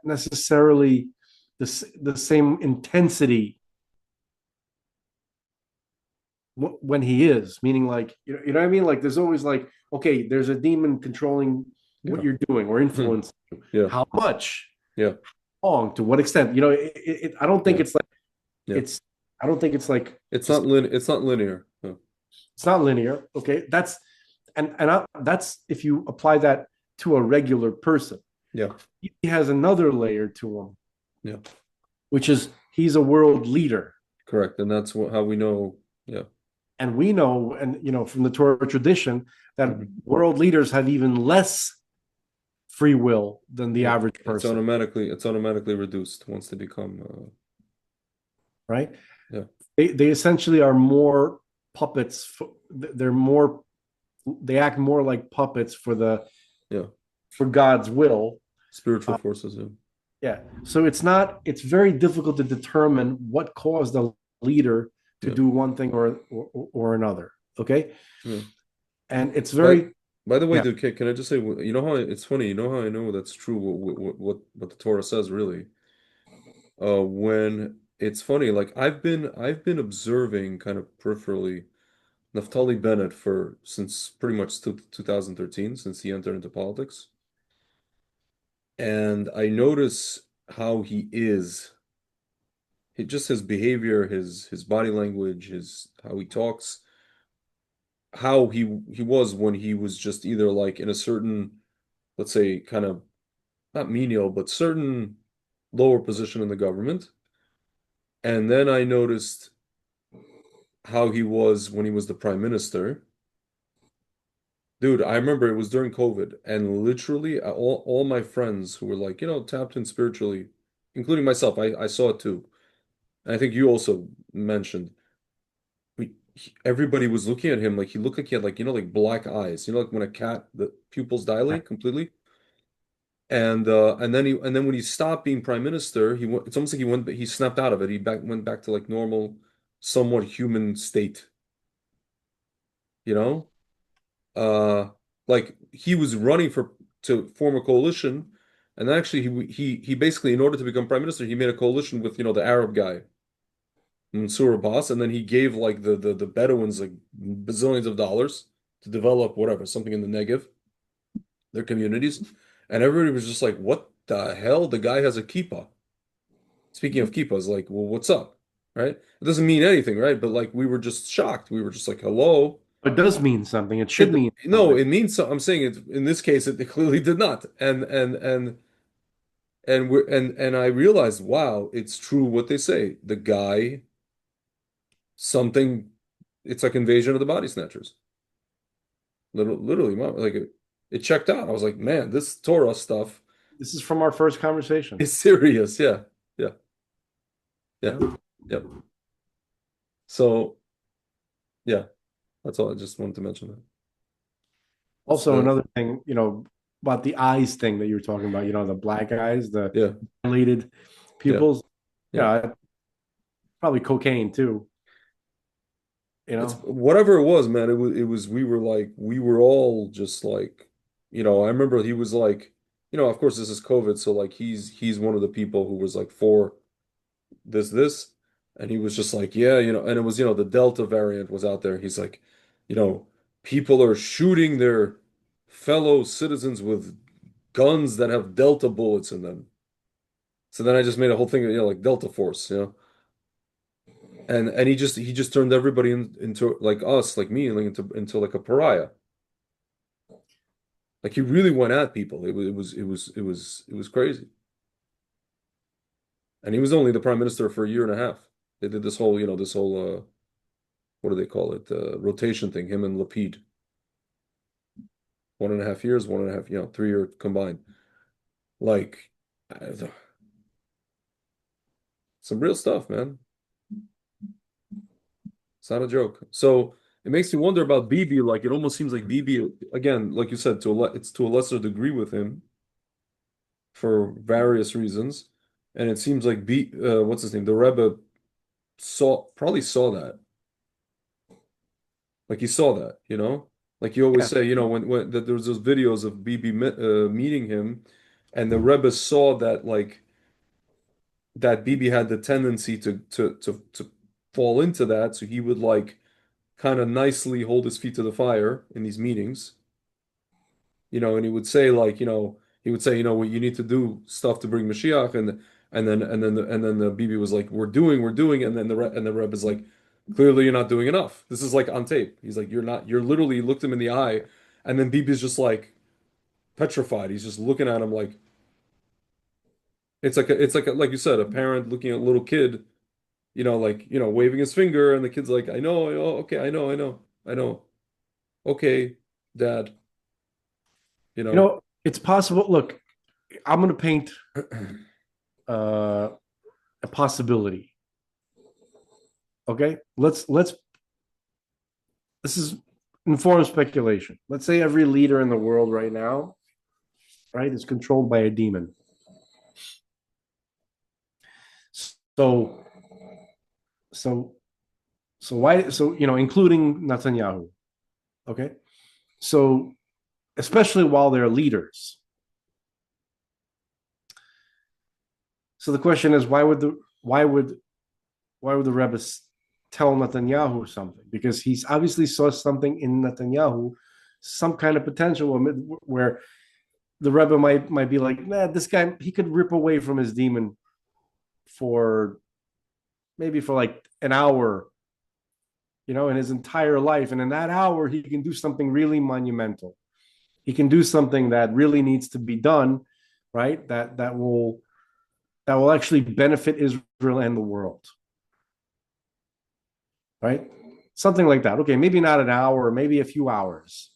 necessarily the same intensity, when he is, meaning like you know what I mean? Like there's always like, okay, there's a demon controlling what Yeah. you're doing or Hmm. influencing you. Yeah. How much? Yeah. Long? To what extent? You know, I don't think Yeah. it's like Yeah. it's I don't think it's like just It's not linear. Yeah. it's not linear. Okay. That's if you apply that to a regular person. Yeah. He has another layer to him, Yeah. which is he's a world leader. Correct. And that's how we know. Yeah. And we know, and from the Torah tradition, that Hmm. world leaders have even less free will than the Yeah. average person, It's automatically reduced once they become right? yeah. They essentially are more puppets. They're more. They act more like puppets Yeah. for God's will. Spiritual Uh, forces. Yeah. yeah. So it's not. It's very difficult to determine what caused a leader to Yeah. do one thing or another. Okay, Yeah. and it's But very by the way, yeah. dude, can I just say, you know how it's funny, you know how I know that's true, what the Torah says really? When it's funny, like I've been observing kind of peripherally Naftali Bennett for since pretty much 2013, since he entered into politics. And I notice how he is, just his behavior, his body language, his how he talks, how he was when he was just either like in a certain, let's say, kind of not menial, but certain lower position in the government. And then I noticed how he was when he was the prime minister. Dude, I remember it was during COVID, and literally all my friends who were like, tapped in spiritually, including myself, I saw it too. And I think you also mentioned everybody was looking at him like he looked like he had like, like black eyes. Like when a cat, the pupils dilate completely. And then when he stopped being prime minister, it's almost like he snapped out of it. Went back to like normal, somewhat human state, you know? Uh like he was running to form a coalition, and then actually he basically, in order to become prime minister, he made a coalition with, the Arab guy, Mansour Abbas, and then he gave like the Bedouins like bazillions of dollars to develop whatever, something in the Negev, their communities. And everybody was just like, what the hell? The guy has a kippah. Speaking of kippas, like, well, what's up? Right? It doesn't mean anything, right? But like we were just shocked. We were just like, hello. It does mean something. It should It mean no, something. it means so. I'm saying it in this case, it clearly did not. And I realized, wow, it's true what they say. The guy, something, it's like invasion of the body snatchers. Literally, like it checked out. I was like, man, this Torah stuff This is from our first conversation. is serious. Yeah, yeah, yeah, Yeah. yep. So yeah, that's all. I just wanted to mention that. It's Also, another thing, about the eyes thing that you were talking about, the black eyes, the yeah, dilated yeah, pupils. yeah. Yeah, probably cocaine too. You It's know, whatever it was, man. We were all just like, I remember he was like, of course this is COVID, so like he's one of the people who was like for this, and he was just like, yeah, and it was, the Delta variant was out there. He's like, you know, people are shooting their fellow citizens with guns that have Delta bullets in them. So then I just made a whole thing, like Delta Force, and he just turned everybody into like us, like me, like into like a pariah. Like he really went at people. It was crazy. And he was only the prime minister for a year and a half. They did this whole what do they call it? Rotation thing, him and Lapid. 1.5 years, 1.5, 3 year combined. Like some real stuff, man. It's not a joke. So it makes me wonder about Bibi. Like it almost seems like Bibi, again, like you said, it's to a lesser degree with him for various reasons. And it seems like what's his name? The Rebbe probably saw that. Like he saw that, Like you always yeah. say, when that there was those videos of Bibi meeting him, and the Rebbe saw that like that Bibi had the tendency to fall into that, so he would like kind of nicely hold his feet to the fire in these meetings, and he would say like, he would say, well, you need to do stuff to bring Mashiach, and then the Bibi was like, we're doing, and then the Reb is like, clearly you're not doing enough. This is like on tape. He's like, you're not, you're literally looked him in the eye, and then Bibi's just like petrified. He's just looking at him like like you said, a parent looking at a little kid, like, waving his finger, and the kid's like, I know, okay, I know, okay, Dad, you know. It's possible. Look, I'm going to paint uh, a possibility. Okay, let's. This is informed speculation. Let's say every leader in the world right now, right, is controlled by a demon. So, so, so why? So including Netanyahu. Okay, so especially while they're leaders. So the question is, why would the Rebbe tell Netanyahu something? Because he's obviously saw something in Netanyahu, some kind of potential where the Rebbe might be like, nah, this guy, he could rip away from his demon for maybe for like an hour, in his entire life. And in that hour, he can do something really monumental. He can do something that really needs to be done, right? That will actually benefit Israel and the world, right? Something like that. Okay, maybe not an hour, maybe a few hours,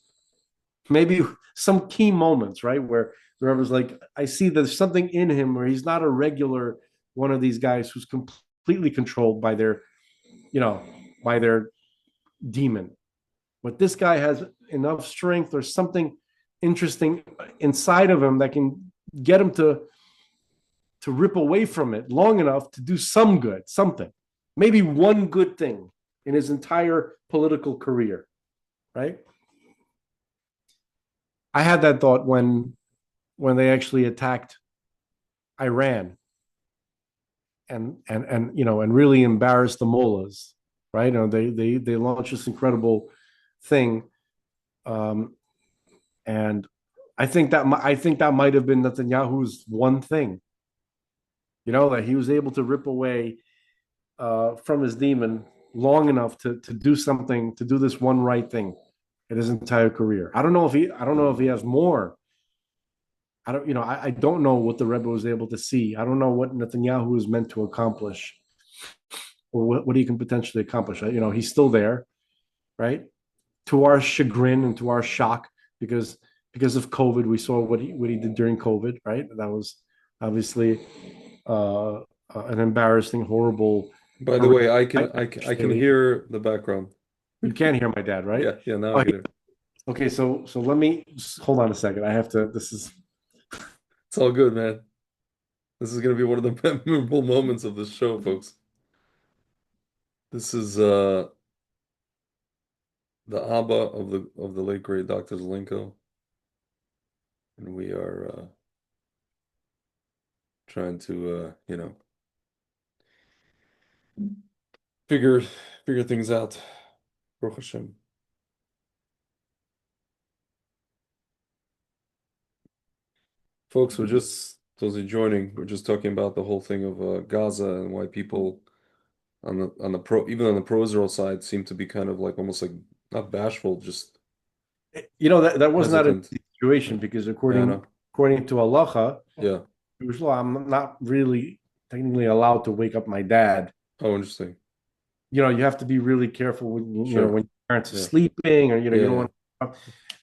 maybe some key moments, right? Where the Rebbe's like, I see there's something in him where he's not a regular one of these guys who's completely controlled by their demon. But this guy has enough strength or something interesting inside of him that can get him to rip away from it long enough to do some good, something, maybe one good thing in his entire political career, right? I had that thought when they actually attacked Iran and really embarrassed the mullahs, right? They launched this incredible thing, um, and I think that might have been Netanyahu's one thing, that he was able to rip away from his demon long enough to do something, to do this one right thing in his entire career. I don't know if he has more. I don't know what the Rebbe was able to see. I don't know what Netanyahu is meant to accomplish, or what he can potentially accomplish. He's still there, right? To our chagrin and to our shock, because of COVID, we saw what he did during COVID, right? That was obviously an embarrassing, horrible, By the way, horrific I can nightmare. hear the background. You can't hear my dad, right? Yeah, yeah, now I Oh, can hear. okay. So let me hold on a second. I have to. This is It's all good, man. This is gonna be one of the memorable moments of this show, folks. This is the Abba of the late great Dr. Zelenko, and we are trying to figure figure things out. Baruch Hashem. Folks, those are joining, we're just talking about the whole thing of Gaza and why people on the even on the pro-Israel side seem to be kind of like almost like not bashful, just that was not a hesitant. situation Yeah, because yeah, I according know. according to halacha, Yeah. Jewish law, I'm not really technically allowed to wake up my dad. Oh, interesting. You have to be really careful when Sure. when your parents are Yeah. sleeping, or Yeah, you don't yeah. want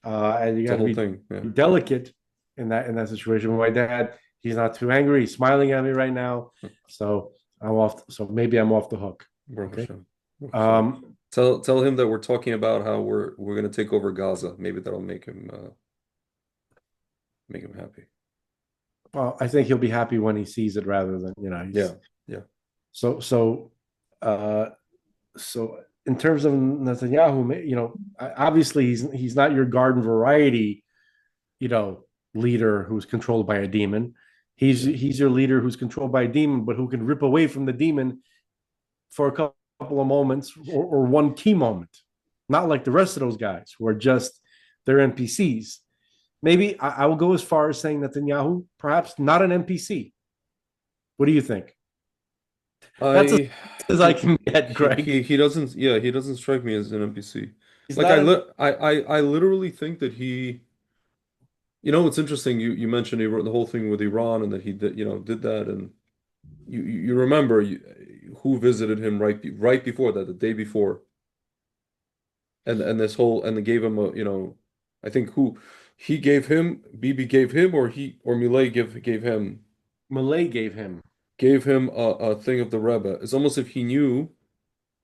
and you It's got a to whole be thing. Yeah. delicate in that situation. My dad, he's not too angry. He's smiling at me right now, so I'm off. So maybe I'm off the hook. Baruch Okay. Hashem. Baruch Hashem. Um, Tell him that we're talking about how we're gonna take over Gaza. Maybe that'll make him happy. well, I think he'll be happy when he sees it rather than he's Yeah. Yeah. so so. Uh, so in terms of Netanyahu, obviously he's not your garden variety, you know, leader who's controlled by a demon. He's Yeah. he's your leader who's controlled by a demon, but who can rip away from the demon for a couple of moments, or one key moment. not like the rest of those guys who are just they're NPCs. Maybe I will go as far as saying Netanyahu, perhaps not an NPC. What do you think? That's I as I can get, Greg. he doesn't, yeah, he doesn't strike me as an NPC. He's Like not an I literally think that he, you know, it's interesting you mentioned he wrote the whole thing with Iran and that he did, you know, did that, and you remember who visited him right before that, the day before, and this whole, and they gave him a, you know, I think who he gave him, Bibi gave him, or he or Milei Malay gave him. gave him a thing of the Rebbe. It's almost if he knew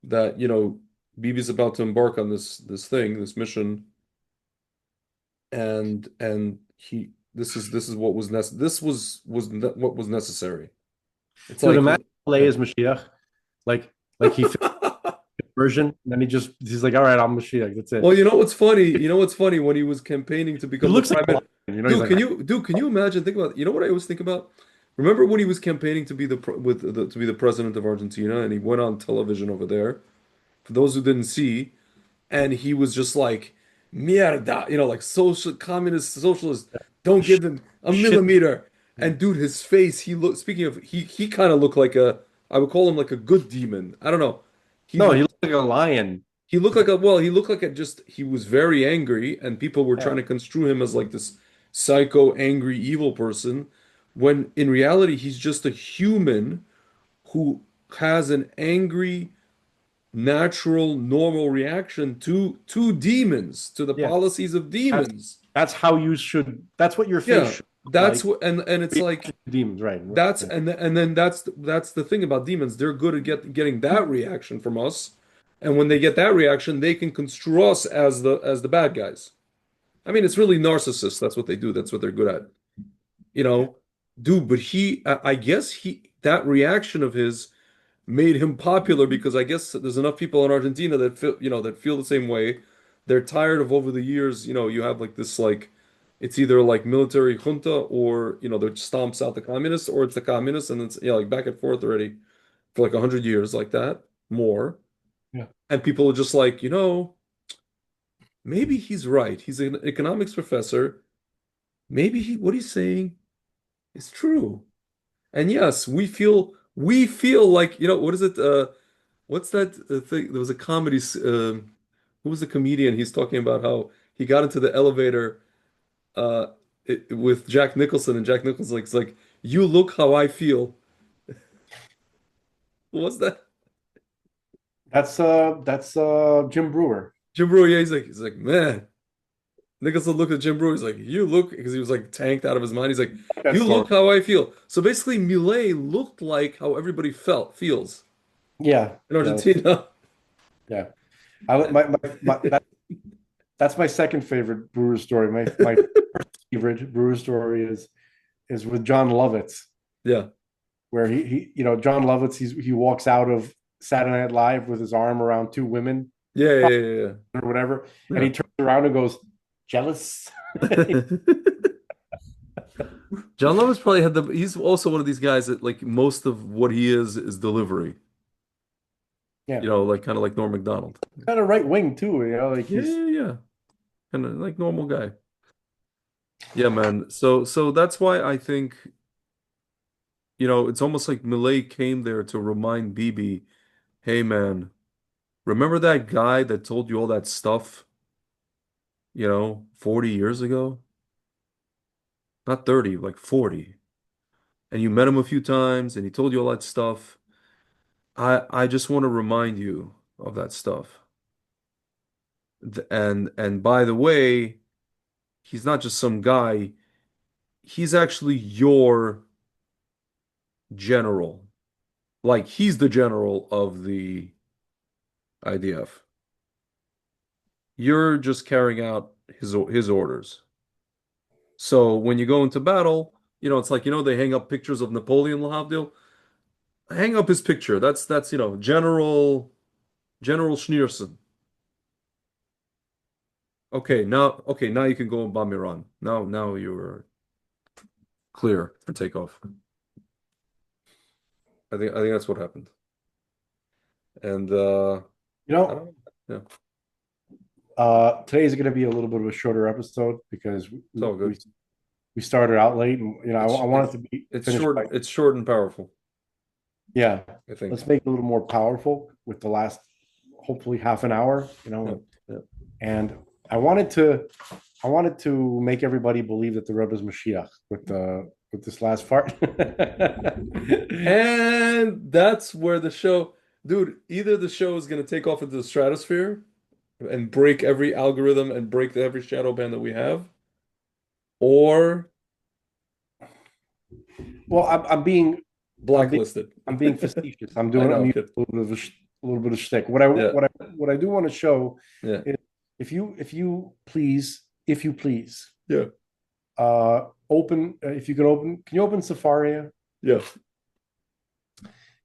that, you know, Bibi's about to embark on this thing, this mission, and he this is what was what was necessary. It's Dude, like, imagine Malay yeah. as Mashiach. Like he fit the version, and then he's like, all right, I'm Mashiach. That's it. Well, you know what's funny? You know what's funny when he was campaigning to He become the looks like prime a lion, minister. he's like, Dude, can you imagine? Think about, you know what I always think about? Remember when he was campaigning to be to be the president of Argentina, and he went on television over there. For those who didn't see, and he was just like, mierda, you know, like social communist socialist, don't give them a shit. millimeter. And dude, his face, he looked, speaking of, he kind of looked like a, I would call him like a good demon. I don't know. He No, he looked looks like a lion. he looked like a, well, he looked like a, just, he was very angry, and people were Yeah. trying to construe him as like this psycho, angry, evil person, when in reality he's just a human who has an angry, natural, normal reaction to demons, to the Yeah. policies of That's demons. that's how you should. That's what your face Yeah, should look that's like. what, and it's like Demons, right? that's, Yeah. and then that's the thing about demons. They're good at getting that reaction from us, and when they get that reaction, they can construe us as the bad guys. I mean, it's really narcissists. That's what they do. That's what they're good at. You know, dude. But I guess that reaction of his made him popular because I guess there's enough people in Argentina that feel, you know, that feel the same way. They're tired of over the years, you know, you have like this like it's either like military junta or, you know, that stomps out the communists, or it's the communists, and it's, you know, like back and forth already for like 100 years like that, more. Yeah. And people are just like, you know, maybe he's right. He's an economics professor. Maybe what he's saying is true. And yes, we feel like, you know, what is it? What's that thing? There was a comedy. Who was the comedian? He's talking about how he got into the elevator with Jack Nicholson, and Jack Nicholson's like, it's like, you look how I feel. What's that? That's Jim Brewer. Jim Brewer. Yeah, he's like, man. Nicholson looked at Jim Brewer. He's like, you look, because he was like tanked out of his mind. He's like, That you story. look how I feel. So basically, Millet looked like how everybody feels Yeah. in Yeah. Argentina. Yeah. I that's my second favorite Brewer story. My favorite Brewer story is with John Lovitz, Yeah. where John Lovitz, he walks out of Saturday Night Live with his arm around two women Yeah, yeah, or whatever, and yeah, he turns around and goes, jealous. yeah. John Lovitz probably had the. He's also one of these guys that like most of what he is delivery. Yeah. You know, like kind of like Norm Macdonald. Kind of right wing too, like Yeah, he's yeah, yeah. Kind of like normal guy. Yeah, man. So that's why I think, you know, it's almost like Milei came there to remind Bibi, hey man, remember that guy that told you all that stuff, you know, 40 years ago? Not 30, like 40. And you met him a few times and he told you all that stuff. I just want to remind you of that stuff. And by the way, he's not just some guy, he's actually your general. Like he's the general of the IDF. You're just carrying out his orders. So when you go into battle, you know, it's like, you know, they hang up pictures of Napoleon Lahavdil. Hang up his picture. That's, you know, General Schneerson. Okay, now you can go and bomb Iran. Now you're clear for takeoff. I think that's what happened. And you I know don't know. Yeah. Today's going to be a little bit of a shorter episode because It's all good. we started out late, and I It's want it's it to be it's finished by. short. It's short and powerful, Yeah, I think. let's make it a little more powerful with the last, hopefully half an hour. Yeah. Yeah. And I wanted to I wanted to make everybody believe that the Rebbe is Mashiach with this last part. And that's where the show, dude, either the show is gonna take off into the stratosphere and break every algorithm and break every shadow ban that we have, or Well, I'm being blacklisted. I'm being facetious. I know, I'm I'm using kidding. a little bit of shtick. Yeah, What I do want to show yeah, is, if you please, yeah, open, if you can open, can you open Safari yeah.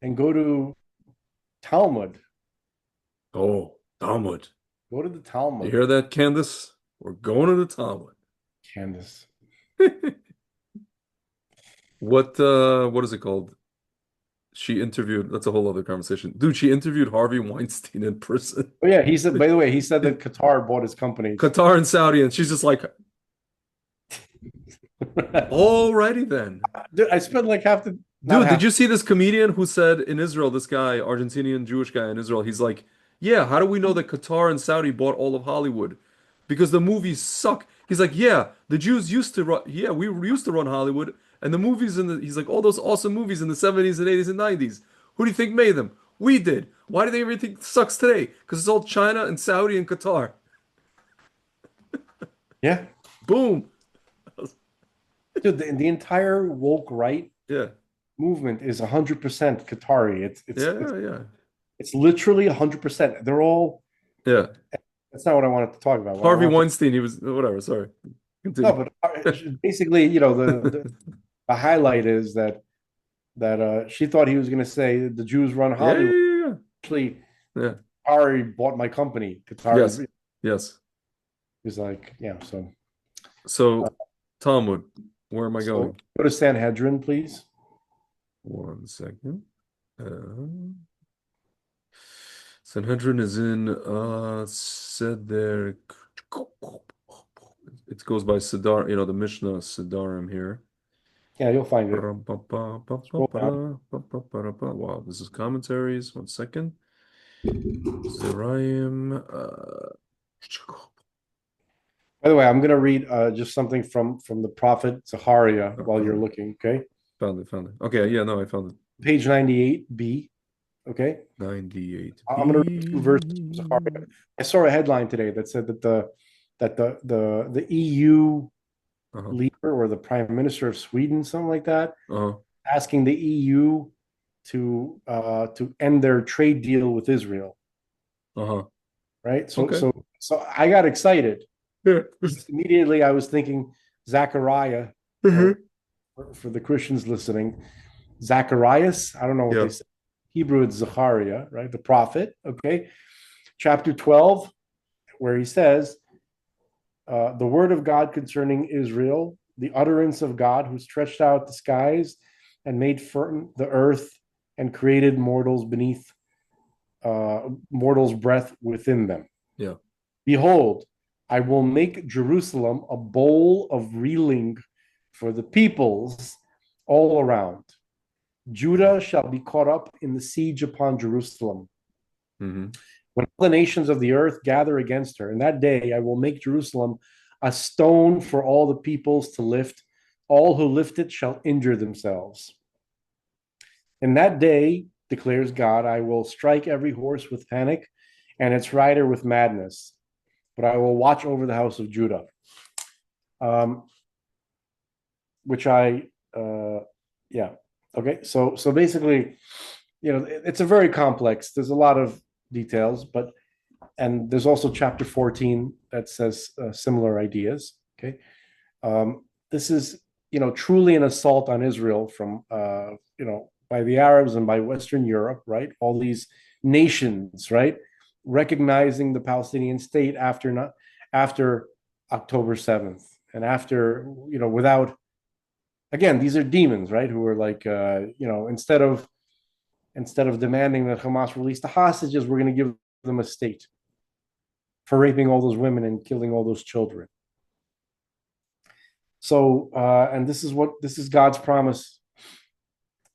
and go to Talmud? Oh, Talmud. Go to the You Talmud, hear that, Candace? We're going to the Talmud. Candace. What is it called? She interviewed, that's a whole other conversation. Dude, she interviewed Harvey Weinstein in prison. Oh yeah, he said. By the way, he said that Qatar bought his companies. Qatar and Saudi, and she's just like, alrighty then. Dude, I spent like half the not Dude, did half. you see this comedian who said in Israel, this guy, Argentinian Jewish guy in Israel, he's like, yeah, how do we know that Qatar and Saudi bought all of Hollywood? Because the movies suck. He's like, yeah, the Jews used to run, yeah, we used to run Hollywood, and the movies he's like, all those awesome movies in the 70s and 80s and 90s. Who do you think made them? We did. Why do they everything sucks today? Because it's all China and Saudi and Qatar. Yeah, Boom. dude, the entire woke right Yeah. movement is 100% Qatari. Yeah, yeah, yeah. It's literally 100%. They're all. Yeah. That's not what I wanted to talk about. What I Harvey wanted to, Weinstein, he was whatever, sorry. no, Continue. but basically, the highlight is that she thought he was going to say the Jews run Yeah, Hollywood. yeah, Actually, yeah. Yeah. Qatari bought my company. Yes. Qatari Yes. is like, yeah. Uh, So, Talmud, where am I so going? go to Sanhedrin, please. One second. Uh, Sanhedrin is in said there. It goes by Siddhar, the Mishnah Siddharim here. Yeah, you'll find it. Scroll down. Wow, this is commentaries. One second. Zerayim. By the way, I'm going to read just something from the prophet Zechariah while you're Found looking. Okay, it, found it. Okay, yeah, no, I found it. page 98b. Okay, I'm going to read two verses from Zechariah. 98b. I saw a headline today that said that the EU Uh-huh. leader or the prime minister of Sweden, something like that, Uh-huh. asking the EU to end their trade deal with Israel. Uh-huh. Right. Okay. So I got excited. Yeah. Immediately, I was thinking Zachariah, or Mhm. for the Christians listening, Zacharias. I don't know what Yeah. they say. Hebrew, it's Zachariah, right? The prophet. Okay. Chapter 12, where he says, the word of God concerning Israel, the utterance of God who stretched out the skies and made firm the earth and created mortals beneath mortals' breath within them. Yeah. Behold, I will make Jerusalem a bowl of reeling for the peoples all around. Judah shall be caught up in the siege upon Jerusalem. Hmm. When all the nations of the earth gather against her, in that day I will make Jerusalem a stone for all the peoples to lift. All who lift it shall injure themselves. In that day, declares God, I will strike every horse with panic and its rider with madness, but I will watch over the house of Judah. Which yeah. Okay. So basically, it's a very complex. There's a lot of details, and there's also chapter 14 that says similar ideas. Okay. This is, truly an assault on Israel from, by the Arabs and by Western Europe, right? All these nations, right? Recognizing the Palestinian state after October 7th and after, without, again, these are demons, right? Who are like, instead of demanding that Hamas release the hostages, we're going to give them a state. for raping all those women and killing all those children. So, and this is God's promise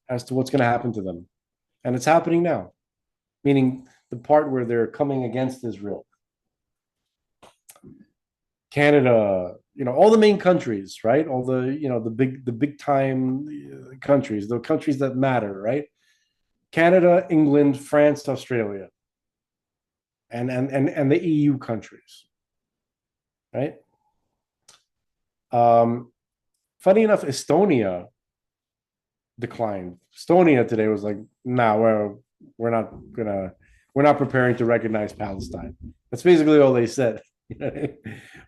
as to what's going to happen to them, and it's happening now. Meaning the part where they're coming against Israel, Canada, all the main countries, right? All the big time countries, the countries that matter, right? Canada, England, France, Australia, and the EU countries, right? Funny enough, Estonia declined. Estonia today was like, "Nah, we're not gonna, we're not preparing to recognize Palestine." That's basically all they said.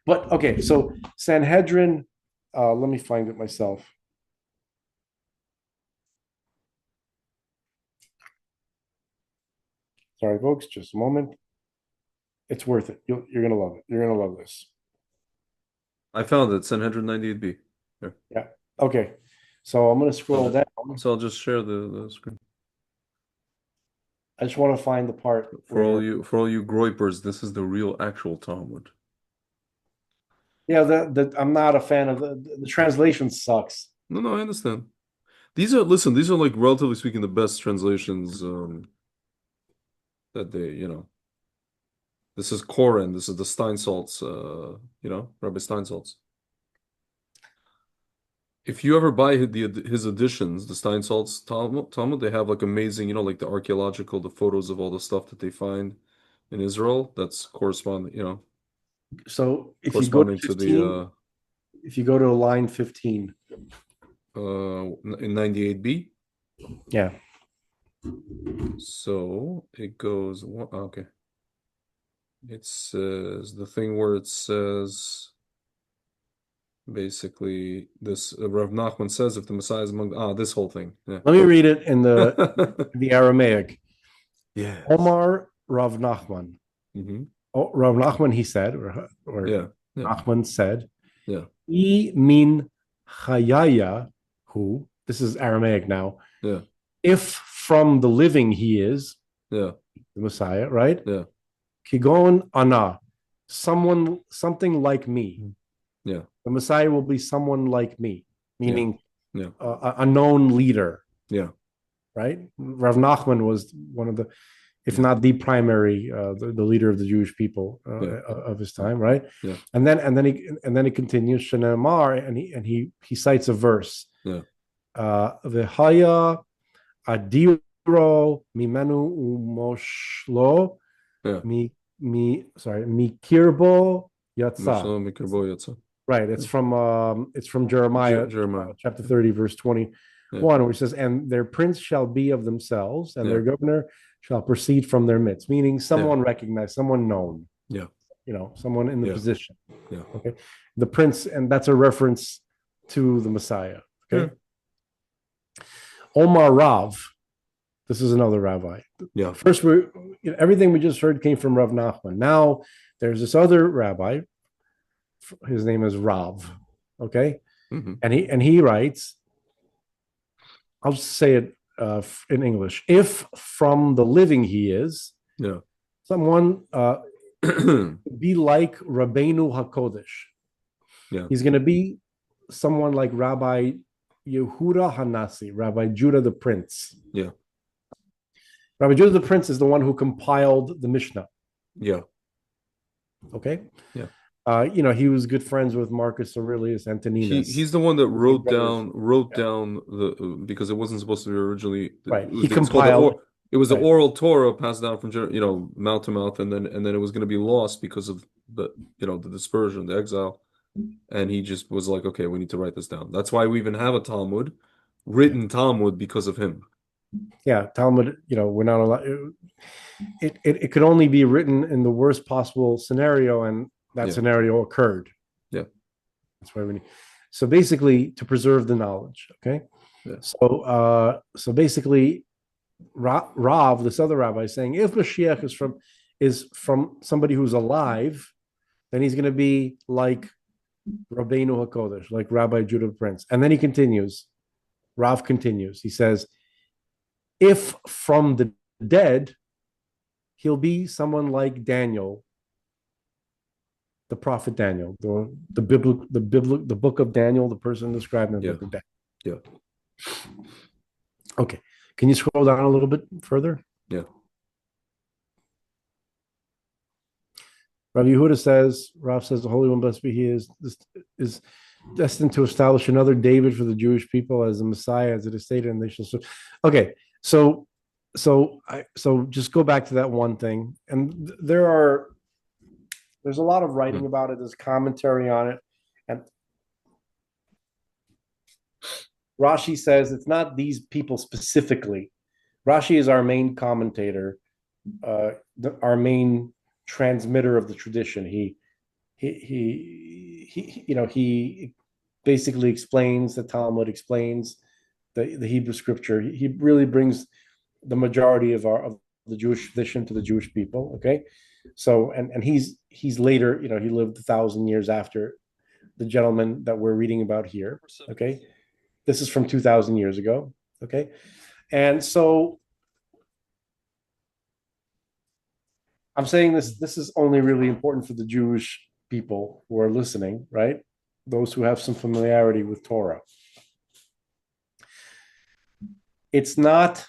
But okay, so Sanhedrin, let me find it myself. Sorry, folks, just a moment. It's worth it. You're gonna love it. You're gonna love this. I found it, Sanhedrin 98b. Here. Yeah. Okay. So I'm gonna scroll down. So I'll just share the screen. I just want to find the part For all you groypers, this is the real actual Talmud. yeah, I'm not a fan of the translation sucks. No, no, I understand. These are like relatively speaking the best translations that This is Koren, this is the Steinsaltz, Rabbi Steinsaltz. If you ever buy his editions, the Steinsaltz Talmud, they have like amazing, like the archaeological, the photos of all the stuff that they find in Israel. That's So if you go to corresponding to 15, if you go to line 15, in 98b. yeah. So it goes, okay. It says the thing where it says basically this Rav Nachman says if the Messiah is among this whole thing. Yeah. Let me read it in the Aramaic. Yes. Omar Rav Nachman. Mm-hmm. Oh, Rav Nachman, he said, or yeah. Nachman said, yeah. I min chayaya, who, this is Aramaic now, yeah. if from the living he is, yeah. the Messiah, right? Yeah. Kigon ana, something like me. Yeah. The Messiah will be someone like me, meaning yeah. A known leader. Yeah. Right? Rav Nachman was one of the, if not the primary, the leader of the Jewish people of his time, right? Yeah. And then he continues Shanamar, and he cites a verse. Yeah. V'haya adiro mimenu umoshlo. Yeah. Mikirbo yatsa. Right. It's from Jeremiah, chapter 30, verse 21, where it says, "And their prince shall be of themselves, and their governor shall proceed from their midst," meaning someone recognized, someone known. Yeah. Someone in the position. Yeah. Okay. The prince, and that's a reference to the Messiah. Okay. Omar Rav. This is another rabbi. Yeah. First, everything we just heard came from Rav Nachman. Now there's this other rabbi. His name is Rav. Okay. Mm-hmm. And he writes, I'll just say it in English. If from the living he is, someone be like Rabbeinu HaKodesh. Yeah. He's going to be someone like Rabbi Yehuda Hanasi, Rabbi Judah the Prince. Yeah. Rabbi Judah the Prince is the one who compiled the Mishnah. Yeah. Okay. Yeah. He was good friends with Marcus Aurelius Antoninus. He's the one that wrote down the because it wasn't supposed to be originally. Right. He compiled. It was the oral Torah passed down from mouth to mouth, and then it was going to be lost because of the the dispersion, the exile, and he just was like, okay, we need to write this down. That's why we even have a Talmud, written Talmud, because of him. Yeah, Talmud. We're not allowed. It could only be written in the worst possible scenario, and that scenario occurred. Yeah, that's why we need. So basically, to preserve the knowledge. Okay. Yeah. So basically, Rav, this other rabbi, is saying if Mashiach is from somebody who's alive, then he's going to be like Rabbeinu HaKodesh, like Rabbi Judah Prince. And then he continues. Rav continues. He says, if from the dead, he'll be someone like Daniel, the prophet Daniel, the book of Daniel, the person described in the Yeah. book of Daniel. Yeah. Okay. Can you scroll down a little bit further? Yeah. Rabbi Yehuda says, Rav says, the Holy One, blessed be He, is destined to establish another David for the Jewish people as the Messiah, as it is stated, and they shall serve. Okay, so just go back to that one thing, and there's a lot of Yeah. writing about it. There's commentary on it, and Rashi says it's not these people specifically. Rashi is our main commentator, our main transmitter of the tradition. He basically explains the Talmud, explains the Hebrew scripture. He really brings the majority of the Jewish tradition to the Jewish people. Okay, so and he's later, he lived 1,000 years after the gentleman that we're reading about here. Okay, this is from 2,000 years ago. Okay, and so I'm saying this is only really important for the Jewish people who are listening, right? Those who have some familiarity with Torah. It's not,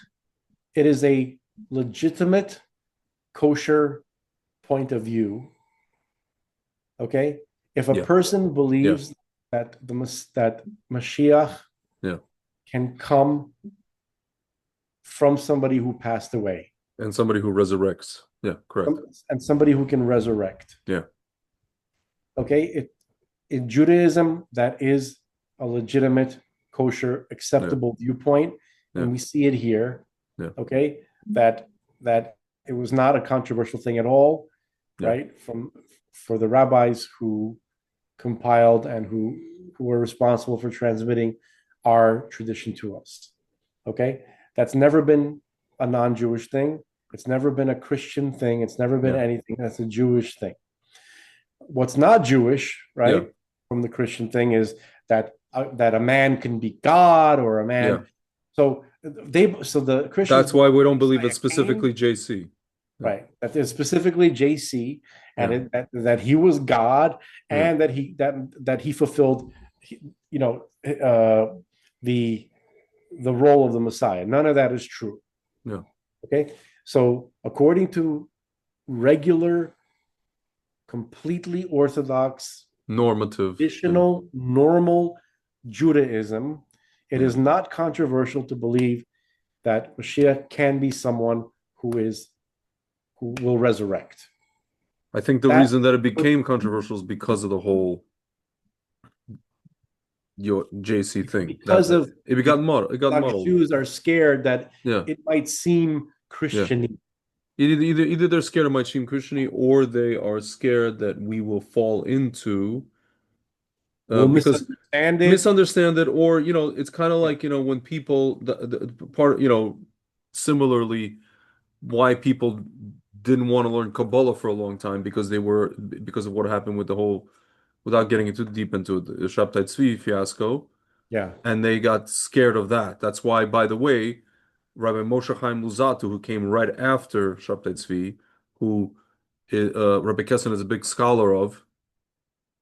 it is a legitimate kosher point of view. Okay? If a Yeah. person Yeah. believes that Mashiach Yeah. can come from somebody who passed away, And somebody who resurrects. Yeah, correct. and somebody who can resurrect. Yeah. Okay, in Judaism, that is a legitimate, kosher, Yeah. acceptable viewpoint, Yeah. and we see it here. Yeah. Okay, that it was not a controversial thing at all, Yeah. right? For the rabbis who compiled and who were responsible for transmitting our tradition to us. Okay, that's never been a non-Jewish thing. It's never been a Christian thing. It's never been Yeah. anything. That's a Jewish thing. What's not Jewish, Yeah. right, from the Christian thing is that a man can be God or a Yeah. man. So the Christians That's believe why we don't believe Messiah it's came, specifically JC. Yeah. right? That is specifically JC, and Yeah. that he was God, Yeah. and that he fulfilled, you know, uh, the the role of the Messiah. None of that is true. Yeah. Okay, so according to regular, completely Orthodox, Normative. Yeah. traditional, normal Judaism, it Yeah. is not controversial to believe that Mashiach can be someone who will resurrect. I think the That reason that it became controversial is because of the whole your JC thing. That's because it. of It got muddled. It got Orthodox muddled. Jews are scared that Yeah. it might seem Yeah. Christian. Either they're scared of my Team Christianity or they are scared that we will fall into We'll because misunderstand it. misunderstand it, or it's kind of Yeah, like when people the part similarly why people didn't want to learn Kabbalah for a long time because of what happened with the whole, without getting too deep into it, the Shabtai Tzvi fiasco, yeah, and they got scared of that. That's why, by the way, Rabbi Moshe Chaim Luzzatto, who came right after Shabtai Tzvi, who Rabbi Kessin is a big scholar of,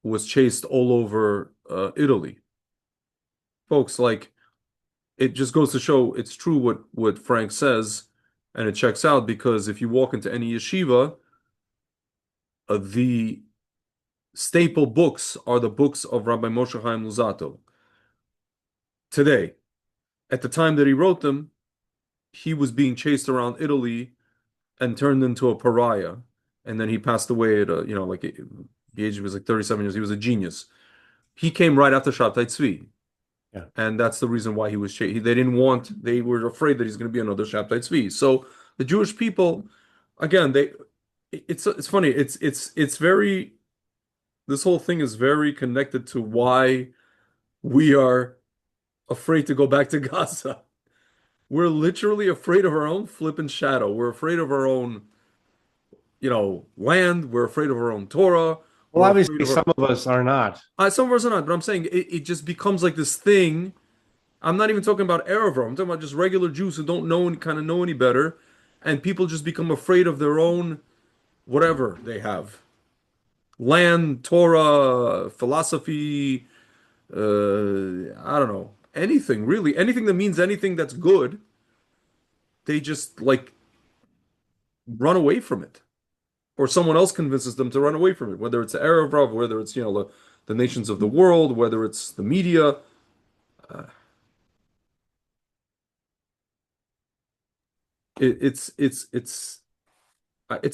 was chased all over Italy. Folks, like, it just goes to show it's true what Frank says, and it checks out because if you walk into any yeshiva, the staple books are the books of Rabbi Moshe Chaim Luzzatto. Today, at the time that he wrote them, he was being chased around Italy and turned into a pariah, and then he passed away at like the age of his like 37 years. He was a genius. He came right after Shabtai Tzvi. yeah. And that's the reason why he was chased. They didn't want, they were afraid that he's going to be another Shabtai Tzvi. So the Jewish people, again, it's funny. It's very, this whole thing is very connected to why we are afraid to go back to Gaza. We're literally afraid of our own flippant shadow. We're afraid of our own, land. We're afraid of our own Torah. Well, We're afraid obviously, of our, some of us are not. some of us are not, but I'm saying it just becomes like this thing. I'm not even talking about Erev. I'm talking about just regular Jews who don't know and kind of know any better, and people just become afraid of their own whatever they have. land, Torah, philosophy, I don't know, anything really, anything that means anything that's good, they just like run away from it. Or someone else convinces them to run away from it, whether it's the Arab, whether it's, the nations of the world, whether it's the media. Uh,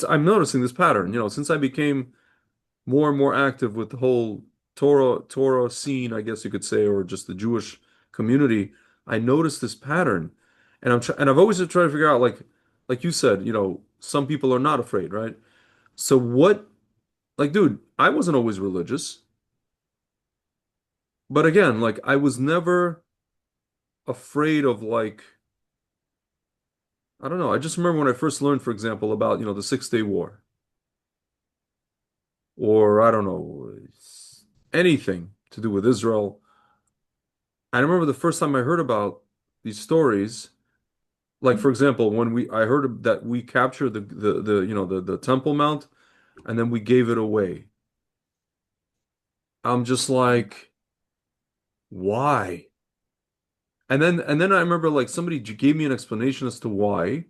I'm noticing this pattern, since I became more and more active with the whole Torah scene, I guess you could say, or just the Jewish community. I noticed this pattern, and I've always tried to figure out, like you said, some people are not afraid, right? So what, like, dude, I wasn't always religious, but again, like, I was never afraid of, like, I don't know. I just remember when I first learned, for example, about, the Six-Day War, or I don't know, anything to do with Israel. I remember the first time I heard about these stories, like for example, when I heard that we captured the Temple Mount and then we gave it away. I'm just like, why? And then I remember like somebody gave me an explanation as to why,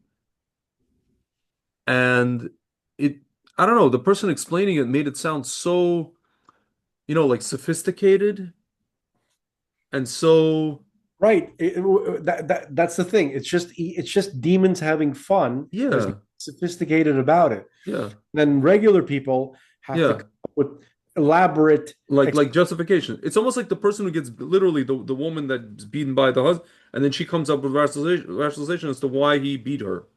and it I don't know, the person explaining it made it sound so, like sophisticated and so, Right. That's the thing. It's just demons having fun. There's yeah, nothing sophisticated about it. yeah, Then regular people have to yeah. come up with elaborate. Like justification. It's almost like the person who gets literally the woman that's beaten by the husband, and then she comes up with rationalization as to why he beat her.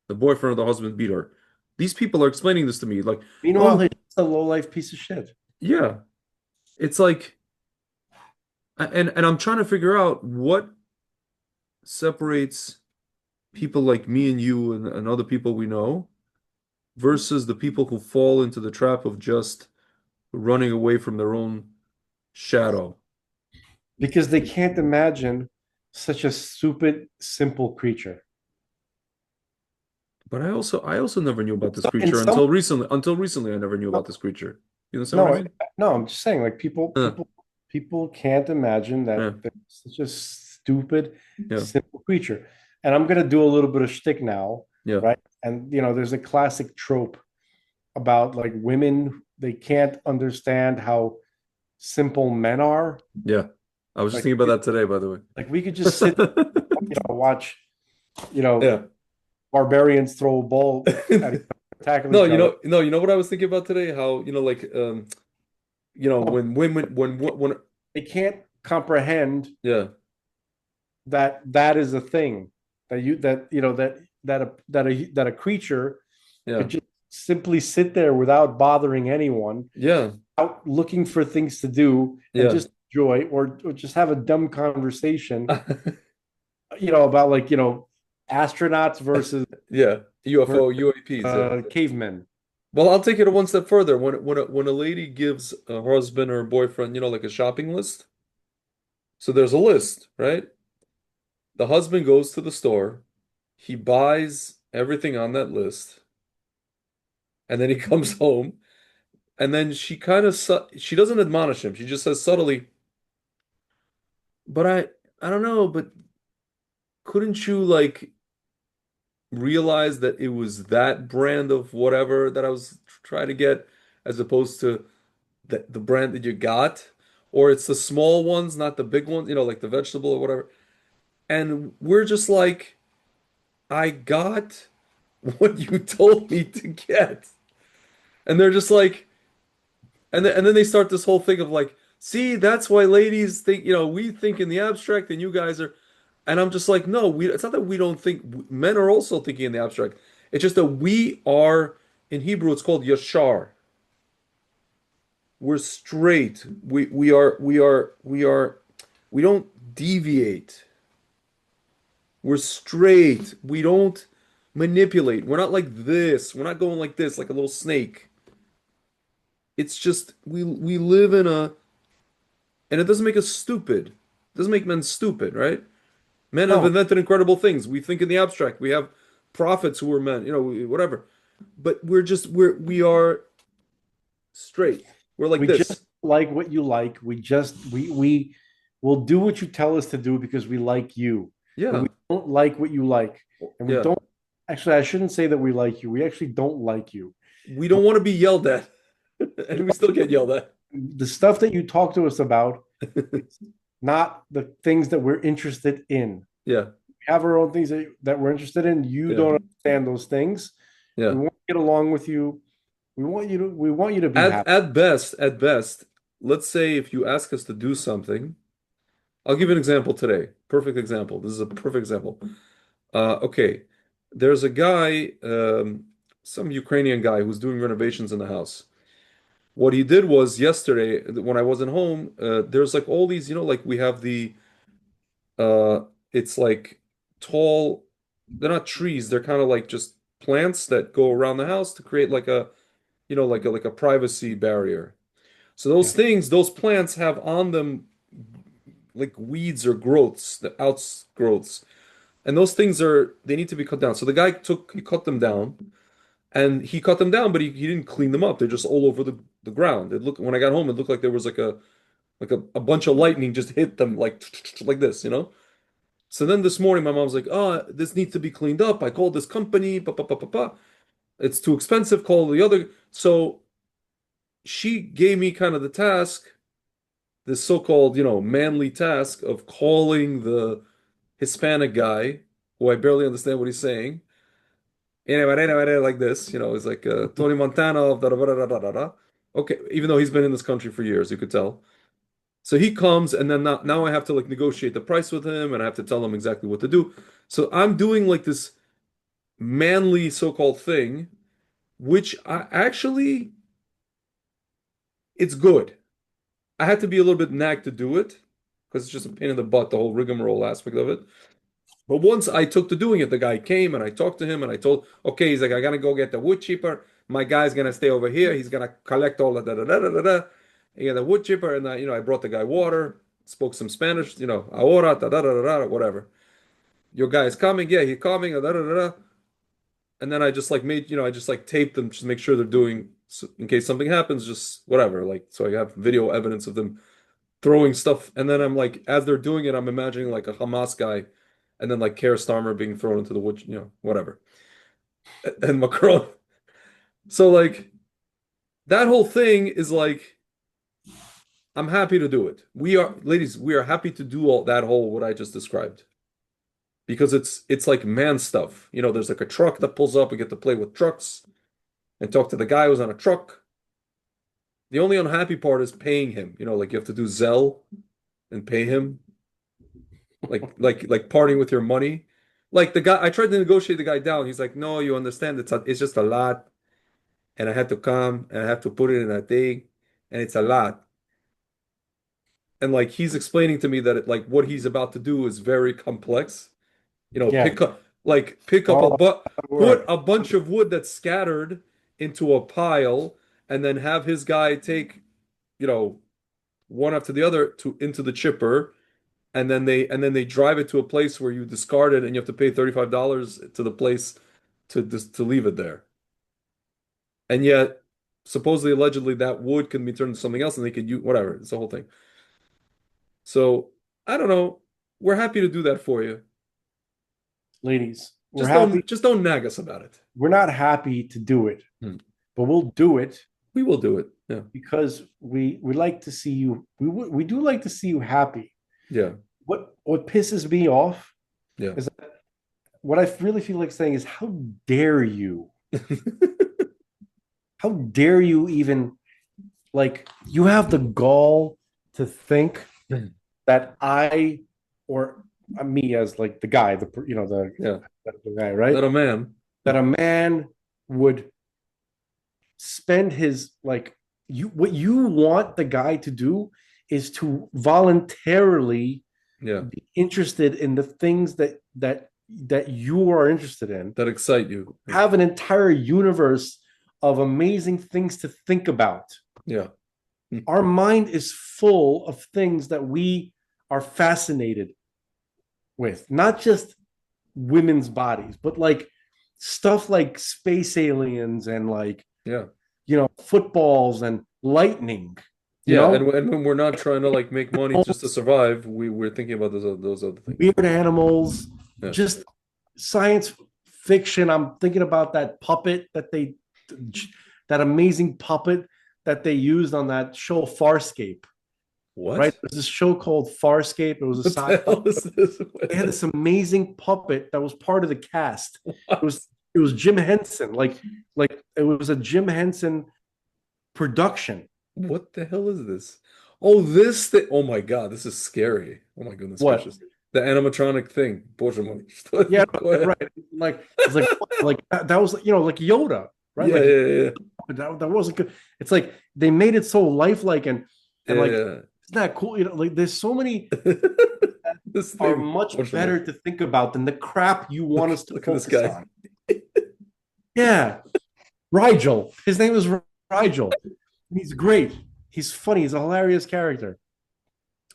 The boyfriend or the husband beat her. These people are explaining this to me, like, Meanwhile, oh he's just a low life piece of shit. yeah. It's like, and I'm trying to figure out what separates people like me and you and other people we know versus the people who fall into the trap of just running away from their own shadow. Because they can't imagine such a stupid, simple creature. But I also never knew about this So in creature some until recently. Until recently, I never knew about no, this creature. You understand what I no, mean? no, I'm just saying, like Yeah, people can't imagine that yeah, there's such a stupid, yeah, simple creature. And I'm gonna do a little bit of shtick now, yeah, right? And there's a classic trope about like women, they can't understand how simple men are. yeah. I was just Like, thinking about that today, by the like we could just sit, watch, you know, Yeah. barbarians throw a ball at each other, tackle No, each other. you know what I was thinking about today? How, like, No, when women, when, they can't comprehend yeah, that that is a thing that you that you know that a creature yeah, could just simply sit there without bothering anyone, yeah, out looking for things to do and yeah, just enjoy, or just have a dumb conversation, about like astronauts yeah. versus UFO, UAPs, yeah. cavemen. Well, I'll take it one step further. When a lady gives her husband or boyfriend, like a shopping list. So there's a list, right? The husband goes to the store, he buys everything on that list, and then he comes home, and then she doesn't admonish him. She just says subtly, "But I don't know, but couldn't you like realize that it was that brand of whatever that I was trying to get as opposed to the brand that you got? Or it's the small ones, not the big ones, like the vegetable or whatever." And we're just like, "I got what you told me to get." And they're just like, and then they start this whole thing of like, "See, that's why ladies think, we think in the abstract and you guys are," and I'm just like, "No, it's not that we don't think, men are also thinking in the abstract. It's just that we are, in Hebrew, it's called yashar. We're straight. We don't deviate. We're straight. We don't manipulate. We're not like this. We're not going like this, like a little snake. It's just we live in a, and it doesn't make us stupid. It doesn't make men stupid, right? Men have No, invented incredible things. We think in the abstract. We have prophets who are men, whatever. But we are straight. We're like We just this. like what you like. We will do what you tell us to do because we like you, but we Yeah. don't like what you like, and we Yeah. don't. Actually, I shouldn't say that we like you. We actually don't like you. We don't want to be yelled at, and we still get yelled at. The stuff that you talk to us about, it's not the things that we're interested in. Yeah. We have our own things that we're interested in. You Yeah. don't understand those things. We Yeah. want to get along with you. We want you to be happy. At best, let's say if you ask us to do something, I'll give you an example today. Perfect example. This is a perfect example. Okay. There's a guy, some Ukrainian guy who's doing renovations in the house. What he did was yesterday, when I wasn't home, there's like all these, like we have uh, it's like tall, they're not trees, they're kind of like just plants that go around the house to create like like a privacy barrier. So those Yeah, things, those plants have on them like weeds or growths, the outgrowths. And those things they need to be cut down. So the guy he cut them down and he cut them down, but he didn't clean them up. They're just all over the ground. When I got home, it looked like there was like a bunch of lightning just hit them like this. So then this morning, my mom's like, "Oh, this needs to be cleaned up." I called this company, It's too expensive. Call the other. So she gave me kind of the task, this so-called, manly task of calling the Hispanic guy, who I barely understand what he's saying. Like this, it's like Tony Montana of da da da da da da da. Okay, even though he's been in this country for years, you could tell. So he comes, and then now I have to like negotiate the price with him, and I have to tell him exactly what to do. So I'm doing like this manly so-called thing, which I actually it's good. I had to be a little bit nagged to do it because it's just a pain in the butt, the whole rigmarole aspect of it. But once I took to doing it, the guy came and I talked to him and I told, okay, he's like, I gotta go get the wood chipper. My guy's gonna stay over here. He's gonna collect all the da da da da da da. He got the wood chipper, and I brought the guy water, spoke some Spanish, ahora, da da da da da, whatever. Your guy is coming, yeah, he's coming, da da da da. And then I just like I just like taped them just to make sure they're doing, in case something happens, just whatever. Like, so I have video evidence of them throwing stuff. And then I'm like, as they're doing it, I'm imagining like a Hamas guy and then like Keir Starmer being thrown into the wood, whatever. And Macron. So like that whole thing is like, I'm happy to do it. Ladies, we are happy to do all that whole what I just described. Because it's like man stuff. There's like a truck that pulls up. We get to play with trucks and talk to the guy who's on a truck. The only unhappy part is paying him. Like you have to do Zelle and pay him. Like parting with your money. Like the guy, I tried to negotiate the guy down. He's like, "No, you understand. It's just a lot, and I had to come and I have to put it in a thing, and it's a lot." And like he's explaining to me that what he's about to do is very complex. yeah, Pick up all a but put work. a bunch of wood that's scattered into a pile, and then have his guy take, you know, one after the other into the chipper, and then they drive it to a place where you discard it and you have to pay $35 to the place to leave it there. And yet, supposedly, allegedly, that wood can be turned into something else and they could use whatever. It's the whole thing. So I don't know. We're happy to do that for you. Ladies, we're Just happy. don't nag us about it. We're not happy to do it, Hmm. but we'll do it We will do it. Yeah. because we like to see you. We do like to see you happy. Yeah. What pisses me off Yeah. is what I really feel like saying is how dare you? How dare you even like you have the gall to think that I or me as like the guy, Yeah. the guy, right? Not a man. That a man would spend his like you what you want the guy to do is to voluntarily Yeah. be interested in the things that you are interested in, That excite you. have an entire universe of amazing things to think about. Yeah. Our mind is full of things that we are fascinated with, not just women's bodies, but like stuff like space aliens and like Yeah. footballs and lightning, you Yeah, know, and when we're not trying to like make money just to survive, we're thinking about those other things. weird animals, Yeah. just science fiction. I'm thinking about that amazing puppet that they used on that show Farscape, right? What? There's this show called Farscape. It was a What sci the hell is this? They had this amazing puppet that was part of the cast. It What? was it was Jim Henson, like it was a Jim Henson production. What the hell is this? Oh, this thing. Oh my God, this is scary. Oh my goodness What? gracious. The animatronic thing. Bоже mой. Yeah, Go ahead. right. Like it's like that was like Yoda, right? Yeah, Like yeah, yeah. that wasn't good. It's like they made it so lifelike and like Yeah, isn't that cool? Like there's so many yeah. This are thing. much Bоже mой. better to think about than the crap you want us to Look at this focus guy. on. Yeah, Rigel. His name is Rigel. He's great. He's funny. He's a hilarious character.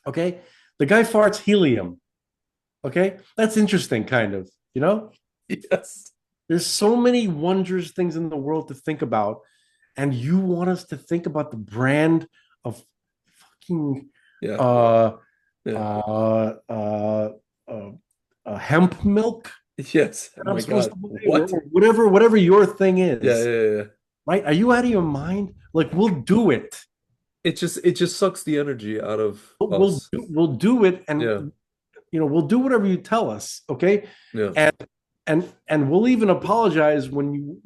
Okay. The guy farts helium. Okay. That's interesting, kind of. Yes. There's so many wondrous things in the world to think about. And you want us to think about the brand of fucking Yeah, uh yeah. hemp milk Yes. Oh that I'm my supposed God. to buy, What? or whatever your thing Yeah, is, yeah, yeah. right? Are you out of your mind? Like we'll do it. It just sucks the energy out of We'll us. do, we'll do it, Yeah, and we'll do whatever you tell us, okay? yeah. And we'll even apologize when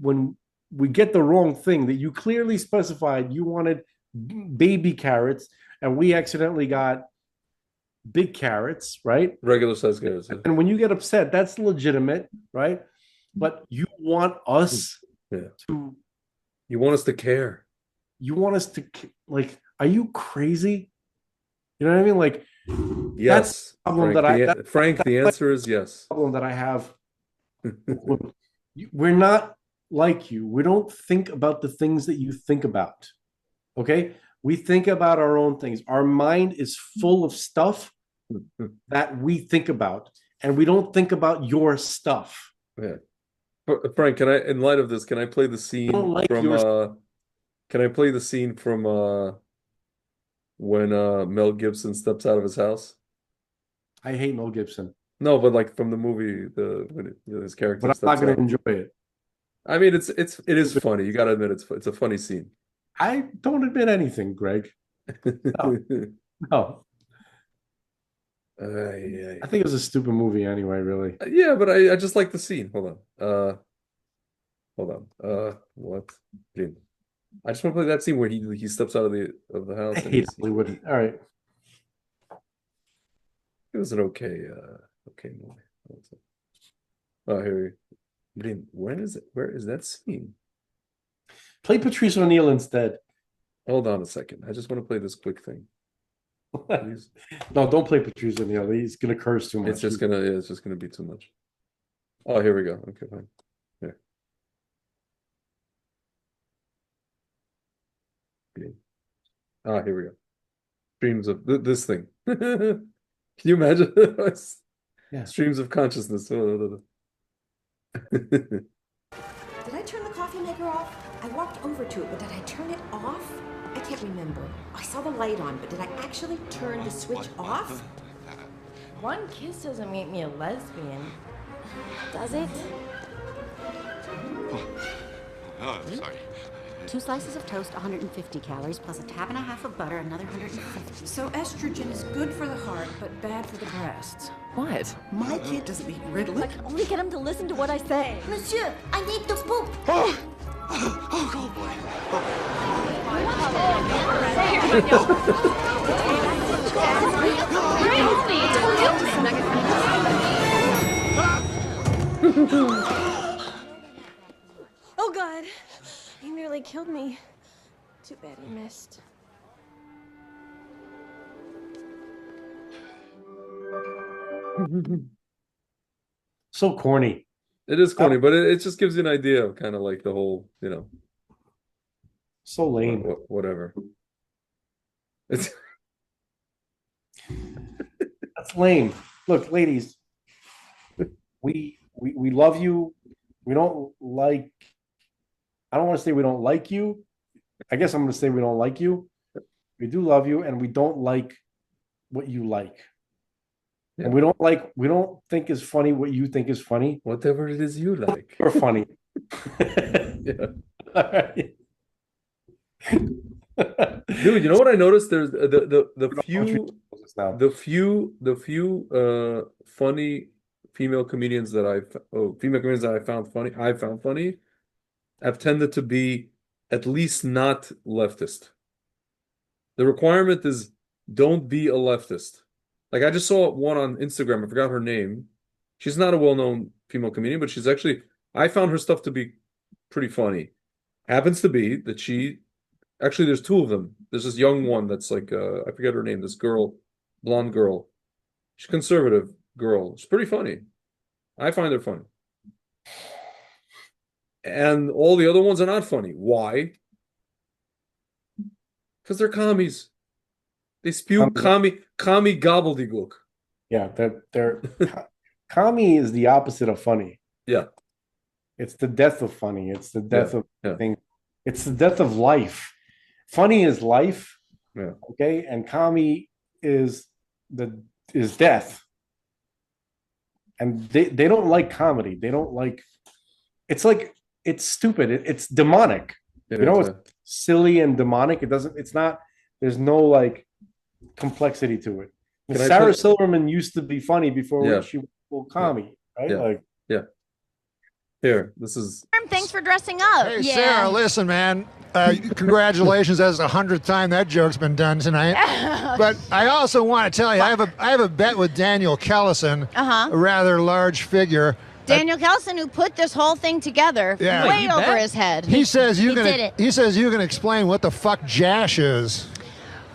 we get the wrong thing that you clearly specified you wanted baby carrots, and we accidentally got big carrots, right? Regular size carrots. Yeah. And when you get upset, that's legitimate, right? But you want us Yeah. to You want us to care. you want us to like, are you crazy? You know what I mean? Like that's the Yes, problem Frank. that I that, Frank, that's the like answer is yes. the problem that I have. We're not like you. We don't think about the things that you think about. Okay? We think about our own things. Our mind is full of stuff that we think about, and we don't think about your stuff. Yeah. Frank, in light of this, can I play the I don't scene like from your. can I play the scene from when Mel Gibson steps out of his house? I hate Mel Gibson, No, but like from the movie, when his but character I'm not steps going to out. enjoy it. I mean, it is funny. You gotta admit it's a funny scene. I don't admit anything, Greg. No, no. Ay, I ay. think it was a stupid movie anyway. Really. Yeah, but I just like the scene. Hold on. Hold on. What? Dude. I just want to play that scene where he steps out of the I house and hate Hollywood. All right. it was an okay movie. Oh, here we Blin, when is it? Where is that scene? Play Patrice O'Neill instead. Hold on a second. I just want to play this quick thing. Please. No, don't play Patrice O'Neill. He's going to curse too much. It's just gonna be too much. Oh, here we go. Okay, fine. Here. Blin. Ah, here we go. Streams of this thing. Can you imagine? Yeah. Streams of consciousness. Did I turn the coffee maker off? I walked over to it, but did I turn it off? I can't remember. I saw the light on, but did I actually turn the switch off? One kiss doesn't make me a lesbian, does it? Oh, I'm sorry. 2 slices of toast, 150 calories, plus a tab and a half of butter, another 150. So estrogen is good for the heart, but bad for the breasts. What? My kid doesn't need Ritalin. Only get him to listen to what I say. Monsieur, I need to poop. Oh, boy. Oh God, he nearly killed me. Too bad he missed. So corny. It is corny, but it just gives you an idea of kind of like the whole, So lame. whatever. It's That's lame. Look, ladies, we love you. We don't like. I don't want to say we don't like you. I guess I'm going to say we don't like you. We do love you, and we don't like what you like. Yeah. And we don't think is funny what you think is funny. Whatever it is you like. You're funny. Yeah. All right. Dude, you know what I noticed? There's Now. the few funny female comedians that I found funny have tended to be at least not leftist. The requirement is don't be a leftist. Like I just saw one on Instagram, I forgot her name. She's not a well-known female comedian, but I found her stuff to be pretty funny. Happens to be that actually there's two of them. There's this young one that's like I forget her name, this girl, blonde girl. She's a conservative girl. It's pretty funny. I find her funny. And all the other ones are not funny. Why? Because they're commies. They spew commie gobbledygook. Yeah, they're commie is the opposite of funny. Yeah. It's the death of funny. It's the death of Yeah. thing. It's the death of life. Funny is life. Yeah. Okay. And commie is death. And they don't like comedy. They don't like it's stupid. It's demonic. It's silly and demonic. There's no like complexity to it. Sarah Silverman used to be funny before she was full commie, right? Yeah. Like, yeah. Here, this is. Thanks for dressing up. Hey, Sarah, listen, man. Congratulations. That's the 100th time that joke's been done tonight. But I also want to tell you, I have a bet with Daniel Kellison, a rather large figure. Daniel Kellison, who put this whole thing together, way over his head. He says you can explain what the fuck Jash is.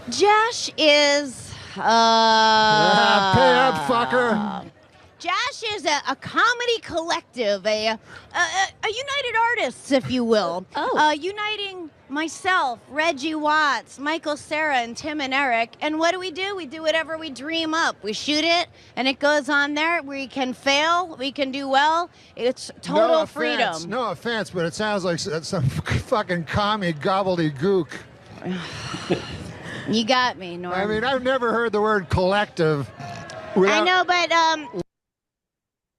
Jash is pay up, fucker. Jash is a comedy collective, a United Artists, if you will. Uniting myself, Reggie Watts, Michael Cera, and Tim and Eric. And what do? We do whatever we dream up. We shoot it, and it goes on there. We can fail. We can do well. It's total freedom. No offense, but it sounds like some fucking commie gobbledygook. You got me, Norm. I mean, I've never heard the word collective. I know, but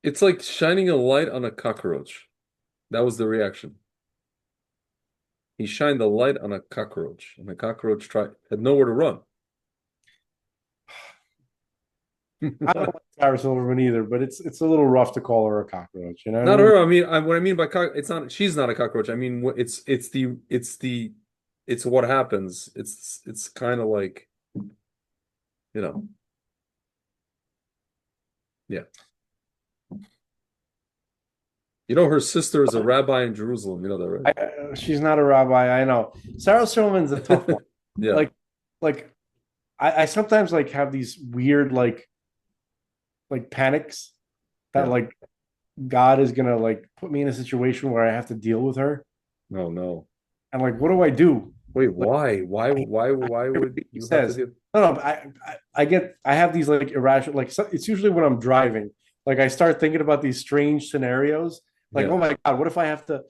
It's like shining a light on a cockroach. That was the reaction. He shined a light on a cockroach, and the cockroach had nowhere to run. I don't like Sarah Silverman either, but it's a little rough to call her a cockroach. You know, not her. I mean, what I mean by it's not. She's not a cockroach. I mean, it's what happens. It's kind of like, yeah. Her sister is a rabbi in Jerusalem. You know that, right? She's not a rabbi. I know. Sarah Silverman's a tough one. Yeah. Like I sometimes like have these weird like panics that like God is gonna like put me in a situation where I have to deal with her. Oh no. And like, what do I do? Wait, why? Why would you have to do? No, I have these like irrational, like it's usually when I'm driving. Like I start thinking about these strange scenarios. Like, oh my God, what if I have to,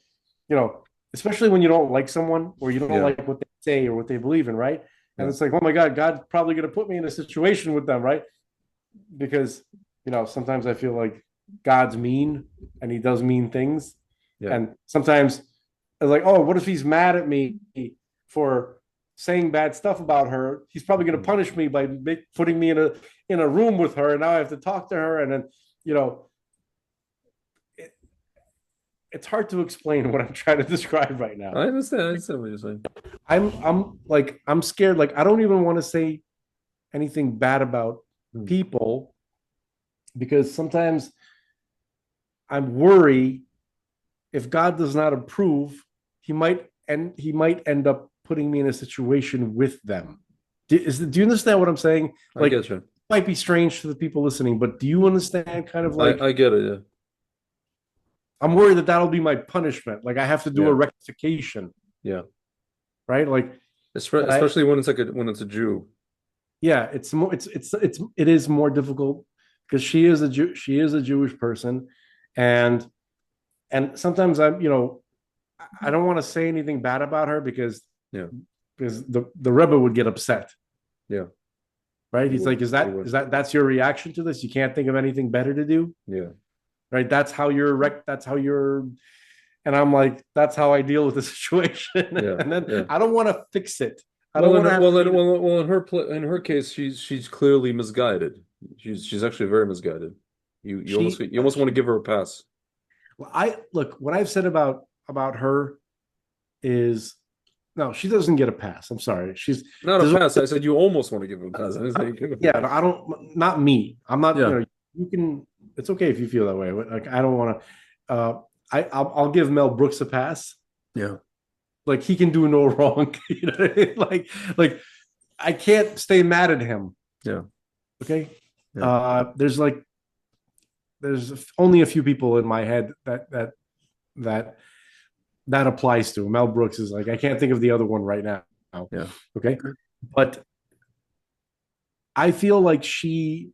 especially when you don't like someone or you don't like what they say or what they believe in, right? And it's like, oh my God, God's probably going to put me in a situation with them, right? Because, sometimes I feel like God's mean and he does mean things. Yeah. And sometimes it's like, oh, what if he's mad at me for saying bad stuff about her? He's probably going to punish me by putting me in a room with her. And now I have to talk to her. And then, it's hard to explain what I'm trying to describe right now. I understand what you're saying. I'm scared. Like, I don't even want to say anything bad about people because sometimes I'm worried if God does not approve, he might end up putting me in a situation with them. Do you understand what I'm saying? Like, I get you. It might be strange to the people listening, but do you understand kind of like I get it, yeah. I'm worried that that'll be my punishment. Like I have to do a rectification. Yeah. Right? Like especially when it's a Jew. Yeah, it is more difficult because she is a Jewish person and sometimes I don't want to say anything bad about her because Yeah. because the Rebbe would get upset, Yeah. right? He He's would. like, He would. that's your reaction to this? You can't think of anything better to do, Yeah. right? That's how you're, and I'm like, that's how I deal with the situation. Yeah. And then Yeah. I don't want to fix it. I don't Well, want to have to be in her case, she's clearly misguided. She's actually very misguided. she You almost want to give her a pass. Well, I look, what I've said about her is no, she doesn't get a pass. I'm sorry. Not a there's pass. I said you almost want to give her a pass. I didn't say you give her a yeah, pass. I don't, not me. I'm not, Yeah. you can, it's okay if you feel that way. But like, I don't want to, I'll give Mel Brooks a pass. Yeah. Like he can do no wrong. You know what I mean? Like I can't stay mad at him. Yeah. Okay. Yeah. There's only a few people in my head that that applies to. Mel Brooks is like, I can't think of the other one right now. Yeah. Okay. But I feel like she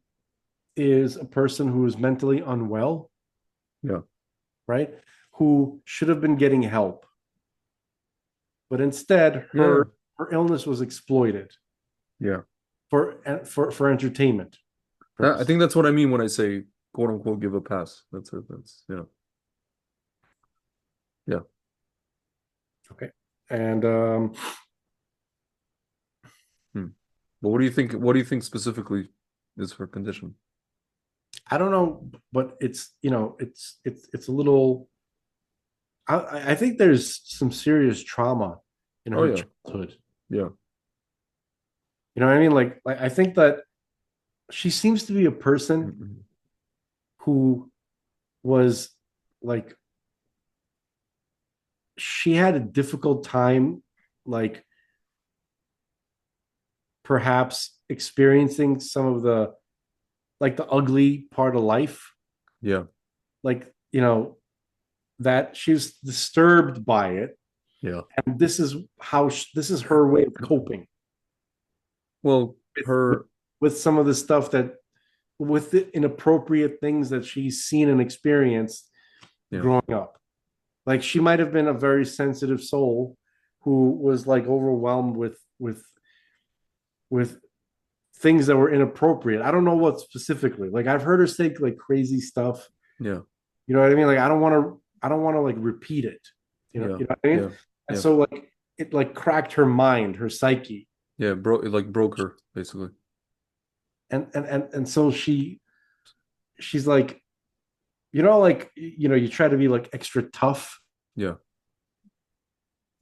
is a person who is mentally unwell, Yeah. right? Who should have been getting help. But instead, Yeah. her illness was exploited Yeah. for entertainment I purposes. think that's what I mean when I say quote unquote give a pass. That's it. That's yeah. Okay. And Hmm. But what do you think? What do you think specifically is her condition? I don't know, but it's it's a little. I think there's some serious trauma in Oh her yeah. childhood. Yeah. You know what I mean? Like I think that she seems to be a person Mhm. who was like she had a difficult time, like perhaps experiencing some of the like the ugly part of life, Yeah. like that she's disturbed by it, Yeah. and this is her way of coping Well, with, her with some of the stuff that with the inappropriate things that she's seen and experienced yeah. growing up. Like she might have been a very sensitive soul who was like overwhelmed with things that were inappropriate. I don't know what specifically. Like I've heard her say like crazy stuff. Yeah. You know what I mean? Like I don't want to like repeat it. Yeah. You know what I mean? Yeah. And Yeah. so like it like cracked her mind, her psyche. Yeah. It like broke her basically. And so she's like, like you try to be like extra tough. Yeah.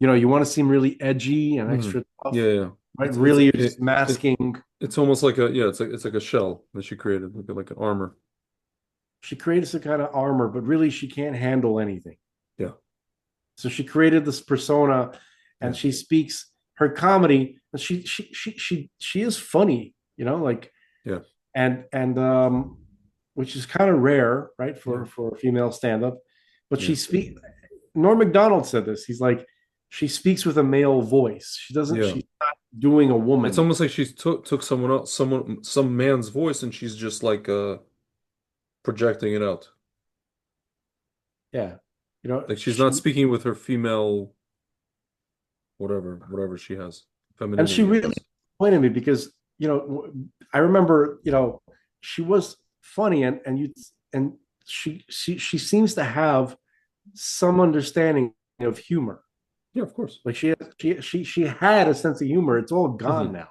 You want to seem really edgy and Mhm. extra tough. Yeah. Yeah. Right? It's Really, you're just masking. it's almost like it's like a shell that she created, like an armor. She created some kind of armor, but really she can't handle anything. Yeah. So she created this persona, and Yeah. she speaks her comedy. And she is funny, like Yeah. and which is kind of rare, right, Yeah. for a female stand up. But Yeah. Norm Macdonald said this. He's like, she speaks with a male voice. She doesn't. Yeah. She's not doing a woman. It's almost like she's took some man's voice and she's just like projecting it out. Yeah, Like she's not speaking with her female whatever she has. and she Femininity, I really guess. disappointed me because I remember she was funny and she seems to have some understanding of humor. Yeah, of course. Like she had a sense of humor. It's all gone Mhm. now.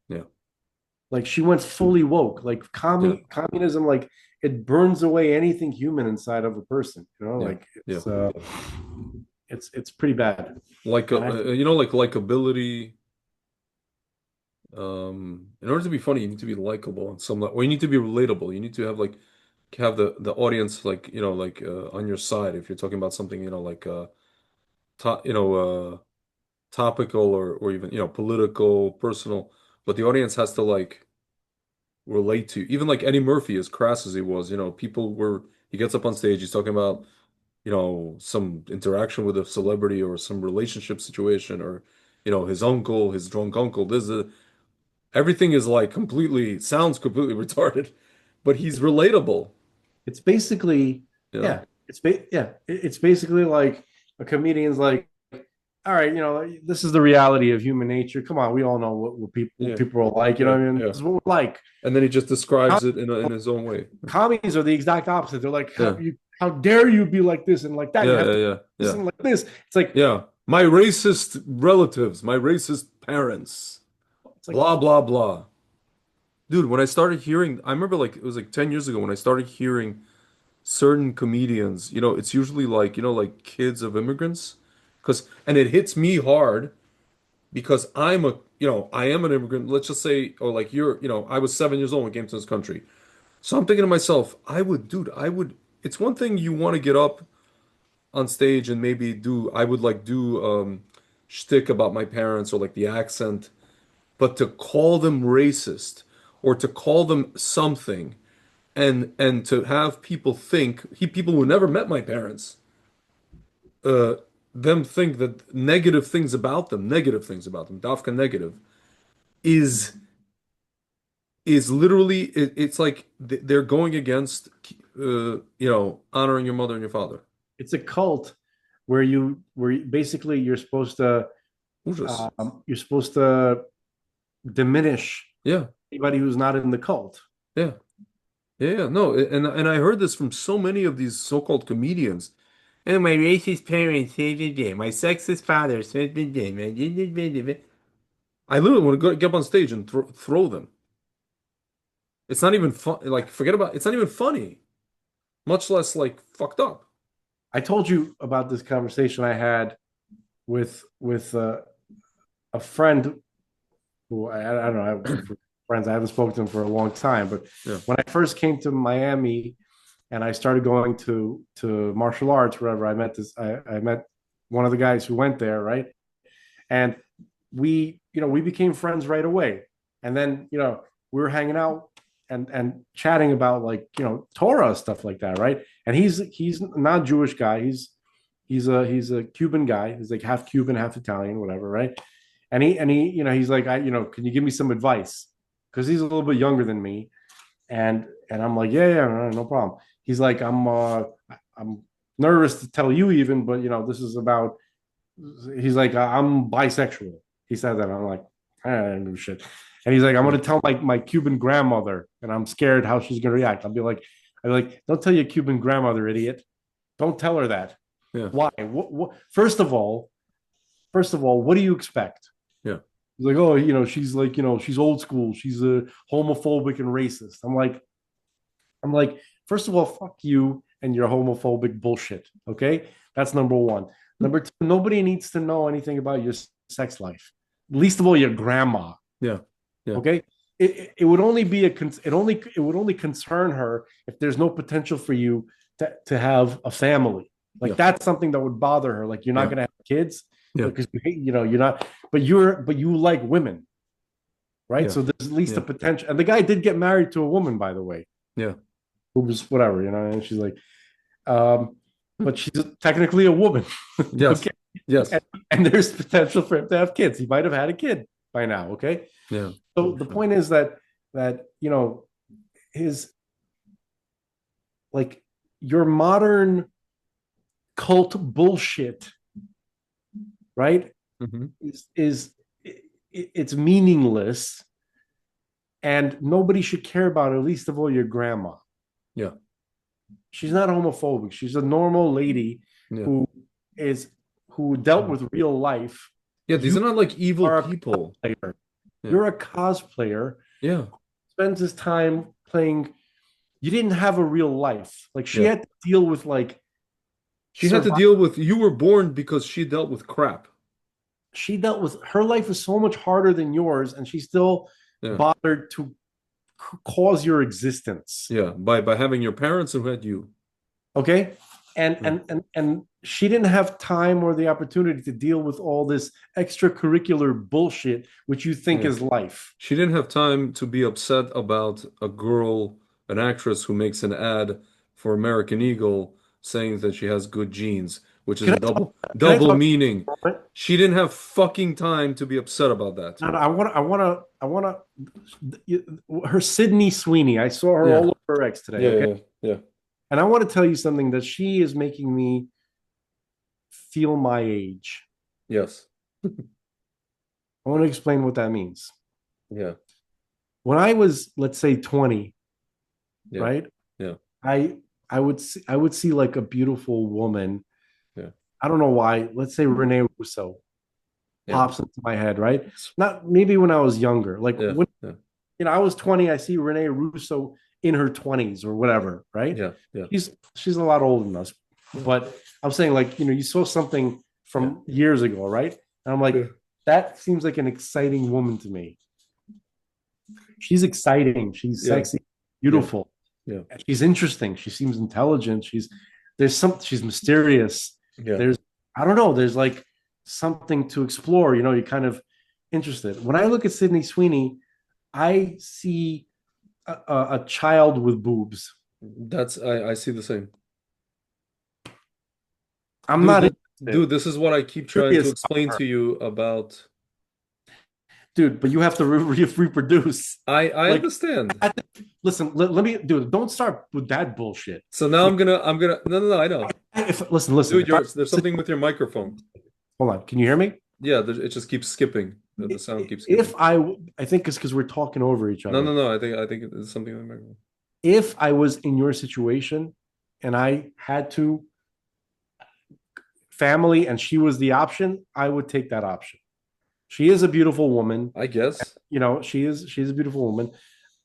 Yeah. Like she went fully woke. Like Yeah. communism, like it burns away anything human inside of a person. Yeah. Like Yeah. it's pretty bad. Like like likability. In order to be funny, you need to be likable on some level, or you need to be relatable. You need to have the audience like on your side if you're talking about something like to, topical or even political, personal, but the audience has to like relate to. Even like Eddie Murphy, as crass as he was, he gets up on stage, he's talking about some interaction with a celebrity or some relationship situation or his uncle, his drunk uncle. Everything is like sounds completely retarded, but he's relatable. It's basically You know? yeah. It's basically like a comedian's like, all right, this is the reality of human nature. Come on, we all know what Yeah, people are like. You know yeah, what I mean? yeah. This is what we're like. And then he just describes it in his own way. Commies are the exact opposite. They're like, Yeah, how dare you be like this and like that? You yeah, have yeah, to yeah, this yeah, and like this. yeah. My racist relatives, my racist parents, It's like blah blah blah. Dude, when I started hearing, I remember like it was like 10 years ago when I started hearing certain comedians, it's usually like, like kids of immigrants. And it hits me hard because I am an immigrant. Let's just say, or like I was 7 years old when I came to this country. So I'm thinking to myself, it's one thing you want to get up on stage and maybe I would like do shtick about my parents or like the accent, but to call them racist or to call them something and to have people people who never met my parents, uh, them think that negative things about them, dafka negative, is literally it's like they're going against honoring your mother and your father. it's a cult basically Ужас. you're supposed to diminish Yeah, anybody who's not in the cult. yeah, yeah, yeah. No, and I heard this from so many of these so-called comedians. And my racist parents, my sexist father, I literally want to get up on stage and throw them. It's not even fun. Like, forget about it's not even funny, much less like fucked up. I told you about this conversation I had with a friend who I don't know, friends. I haven't spoken to him for a long time, but Yeah. when I first came to Miami and I started going to martial arts, wherever I met one of the guys who went there, right? And we became friends right away. And then, we were hanging out and chatting about like, Torah stuff like that, right? And he's not Jewish guy. He's a Cuban guy. He's like half Cuban, half Italian, whatever, right? And he, he's like, can you give me some advice? Because he's a little bit younger than me. And I'm like, yeah, no problem. He's like, I'm nervous to tell you even, but this is about. He's like, I'm bisexual. He said that. I'm like, I don't know shit. And he's like, I'm gonna tell my Cuban grandmother, and I'm scared how she's gonna react. I'll be like, don't tell your Cuban grandmother, idiot. Don't tell her that. Yeah. Why? What? First of all, what do you expect? Yeah. He's like, oh, she's like, she's old school. She's a homophobic and racist. I'm like, first of all, fuck you and your homophobic bullshit. Okay, that's number one. Number two, nobody needs to know anything about your sex life. Least of all, your grandma. Yeah. Yeah. Okay, it would only be it would only concern her if there's no potential for you to have a family. Like Yeah. that's something that would bother her. Like you're not Yeah. going to have kids Yeah. because you're not. But you like women, right? Yeah. So there's at least a Yeah. potential. And the guy did get married to a woman, by the way, Yeah. who was whatever, and she's like, but she's technically a woman. Yes. Okay. Yes. And there's potential for him to have kids. He might have had a kid by now. Okay. Yeah. So the point is that his like your modern cult bullshit, right? Mm-hmm. Is it's meaningless, and nobody should care about it, least of all your grandma. Yeah. She's not homophobic. She's a normal lady Yeah. who dealt with real life. Yeah. These You are not like evil are a people. cosplayer. Yeah. You're a cosplayer. Yeah. Spends his time playing. You didn't have a real life. Like she Yeah. had to deal with like She had to deal with you were born because she dealt with crap. she dealt with her life was so much harder than yours, and she still Yeah. bothered to cause your existence. Yeah. By having your parents who had you. Okay. And Yeah. and she didn't have time or the opportunity to deal with all this extracurricular bullshit which you think Yeah. is life. She didn't have time to be upset about a girl, an actress who makes an ad for American Eagle saying that she has good genes, which is Can a I talk- double talk- meaning. She didn't have fucking time to be upset about that. And I want to her Sydney Sweeney. I saw her Yeah. all over X today. Yeah, Okay. yeah, And I want to tell you something that she is making me feel my age. Yes. I want to explain what that means. Yeah. When I was, let's say, 20, Yeah. right? Yeah. I would see like a beautiful woman. Yeah. I don't know why. Let's say Renee Russo Yeah. pops into my head, right? Not maybe when I was younger. Like Yeah. when Yeah. I was 20, I see Renee Russo in her 20s or whatever, right? Yeah. Yeah. She's a lot older than us. But I'm saying, like, you saw something from years ago, right? And I'm like, Yeah. that seems like an exciting woman to me. She's exciting, she's Yeah. sexy, Yeah. beautiful. Yeah. She's interesting. She seems intelligent. She's mysterious. Yeah. There's I don't know. There's like something to explore. You're kind of interested. When I look at Sydney Sweeney, I see a child with boobs. I see the same. I'm Dude, not dude, this is what I keep trying to explain to you about. Dude, but you have to reproduce. I Like, understand. Listen, let me, dude. Don't start with that bullshit. So now I'm gonna no, I know. Listen. Dude, there's something with your microphone. Hold on. Can you hear me? Yeah, it just keeps skipping. The sound keeps skipping. I think it's because we're talking over each other. No. I think it's something with the microphone. If I was in your situation and I had to family and she was the option, I would take that option. She is a beautiful woman. I guess. She's a beautiful woman.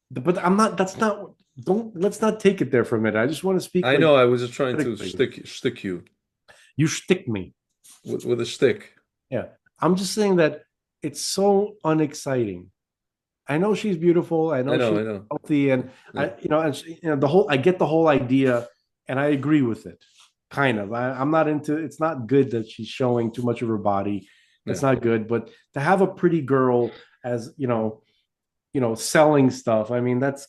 But I'm not, that's not, let's not take it there for a minute. I just want to speak. I know, I was just trying to shtick you. You shtick me. With a shtick. Yeah. I'm just saying that it's so unexciting. I know she's beautiful. I know she's healthy, and I get the whole idea, and I agree with it. Kind of. I'm not into. It's not good that she's showing too much of her body. It's not good. But to have a pretty girl as selling stuff. I mean, let's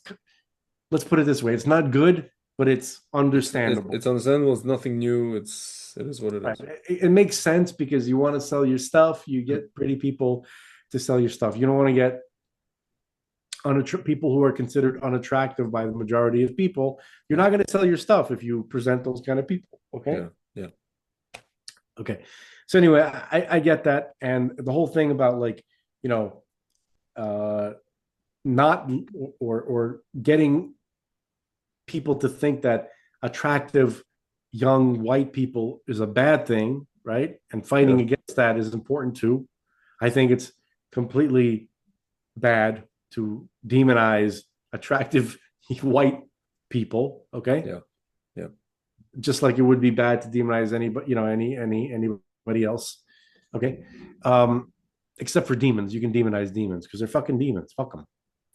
put it this way. It's not good, but it's understandable. It's understandable. It's nothing new. It is what it is. It makes sense because you want to sell your stuff. You get pretty people to sell your stuff. You don't want to get people who are considered unattractive by the majority of people. You're not going to sell your stuff if you present those kind of people. Okay. Yeah. Okay. So anyway, I get that, and the whole thing about not or getting people to think that attractive young white people is a bad thing, right? And fighting against that is important too. I think it's completely bad to demonize attractive white people. Okay. Yeah. Just like it would be bad to demonize anybody, anybody else. Okay. Except for demons. You can demonize demons because they're fucking demons. Fuck them.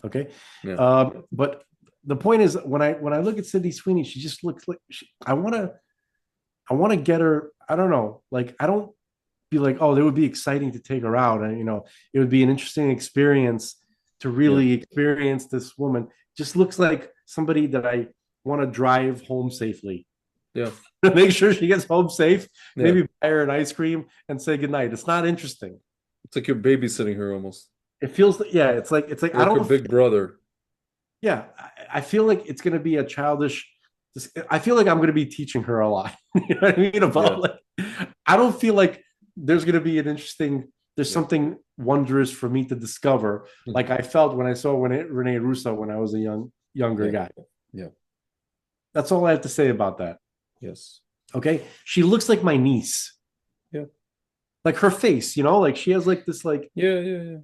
Okay. Yeah. But the point is, when I look at Sydney Sweeney, she just looks like I want to get her. I don't know. Like, I don't be like, oh, it would be exciting to take her out, and it would be an interesting experience to really experience this woman. Just looks like somebody that I want to drive home safely. Yeah. Make sure she gets home safe. Yeah. Maybe buy her an ice cream and say goodnight. It's not interesting. It's like you're babysitting her almost. It feels, it's like like I don't. Her big brother. Yeah, I feel like it's going to be a childish. I feel like I'm going to be teaching her a lot. You know what I mean? About I don't feel like there's going to be an interesting. There's something wondrous for me to discover, like I felt when I saw Renee Russo when I was a younger guy. Yeah, that's all I have to say about that. Yes. Okay. She looks like my niece. Yeah. Like her face, like she has like this, like yeah.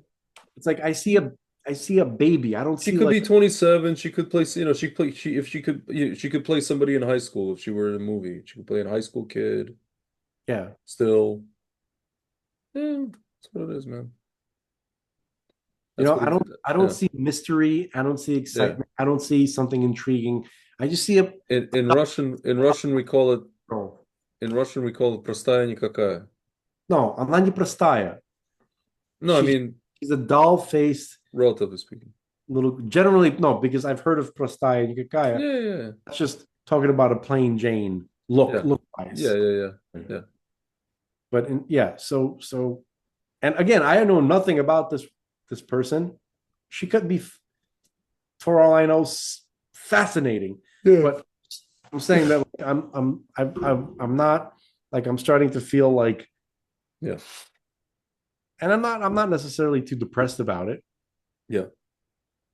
It's like I see a baby. I don't see. She could be 27. She could play. She could play somebody in high school if she were in a movie. She could play a high school kid. Yeah. Still. Yeah, that's what it is, man. I don't see mystery. I don't see excitement. I don't see something intriguing. I just see in Russian we call it. In Russian we call it простая никакая. No, она не простая. No, I mean she's a doll-faced, relatively speaking. Generally, no, because I've heard of простая никакая. Yeah. That's just talking about a plain Jane look wise. Yeah. But so, and again, I know nothing about this person. She could be, for all I know, fascinating. Yeah. But I'm saying that I'm not, like, I'm starting to feel like, and I'm not necessarily too depressed about it. Yeah.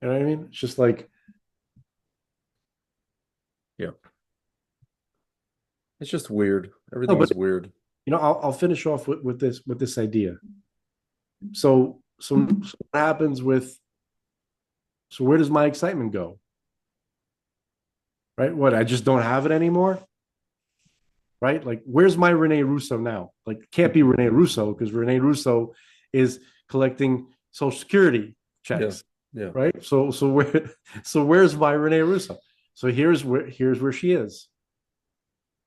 You know what I mean? It's just like, Yeah. It's just weird. no, Everything but is weird. I'll finish off with this idea. So what happens with, so where does my excitement go? Right? What, I just don't have it anymore? Right? Like, where's my Rene Russo now? Like, it can't be Rene Russo because Rene Russo is collecting Social Security Yeah. checks, Yeah. right? So where's my Rene Russo? So here's where she is.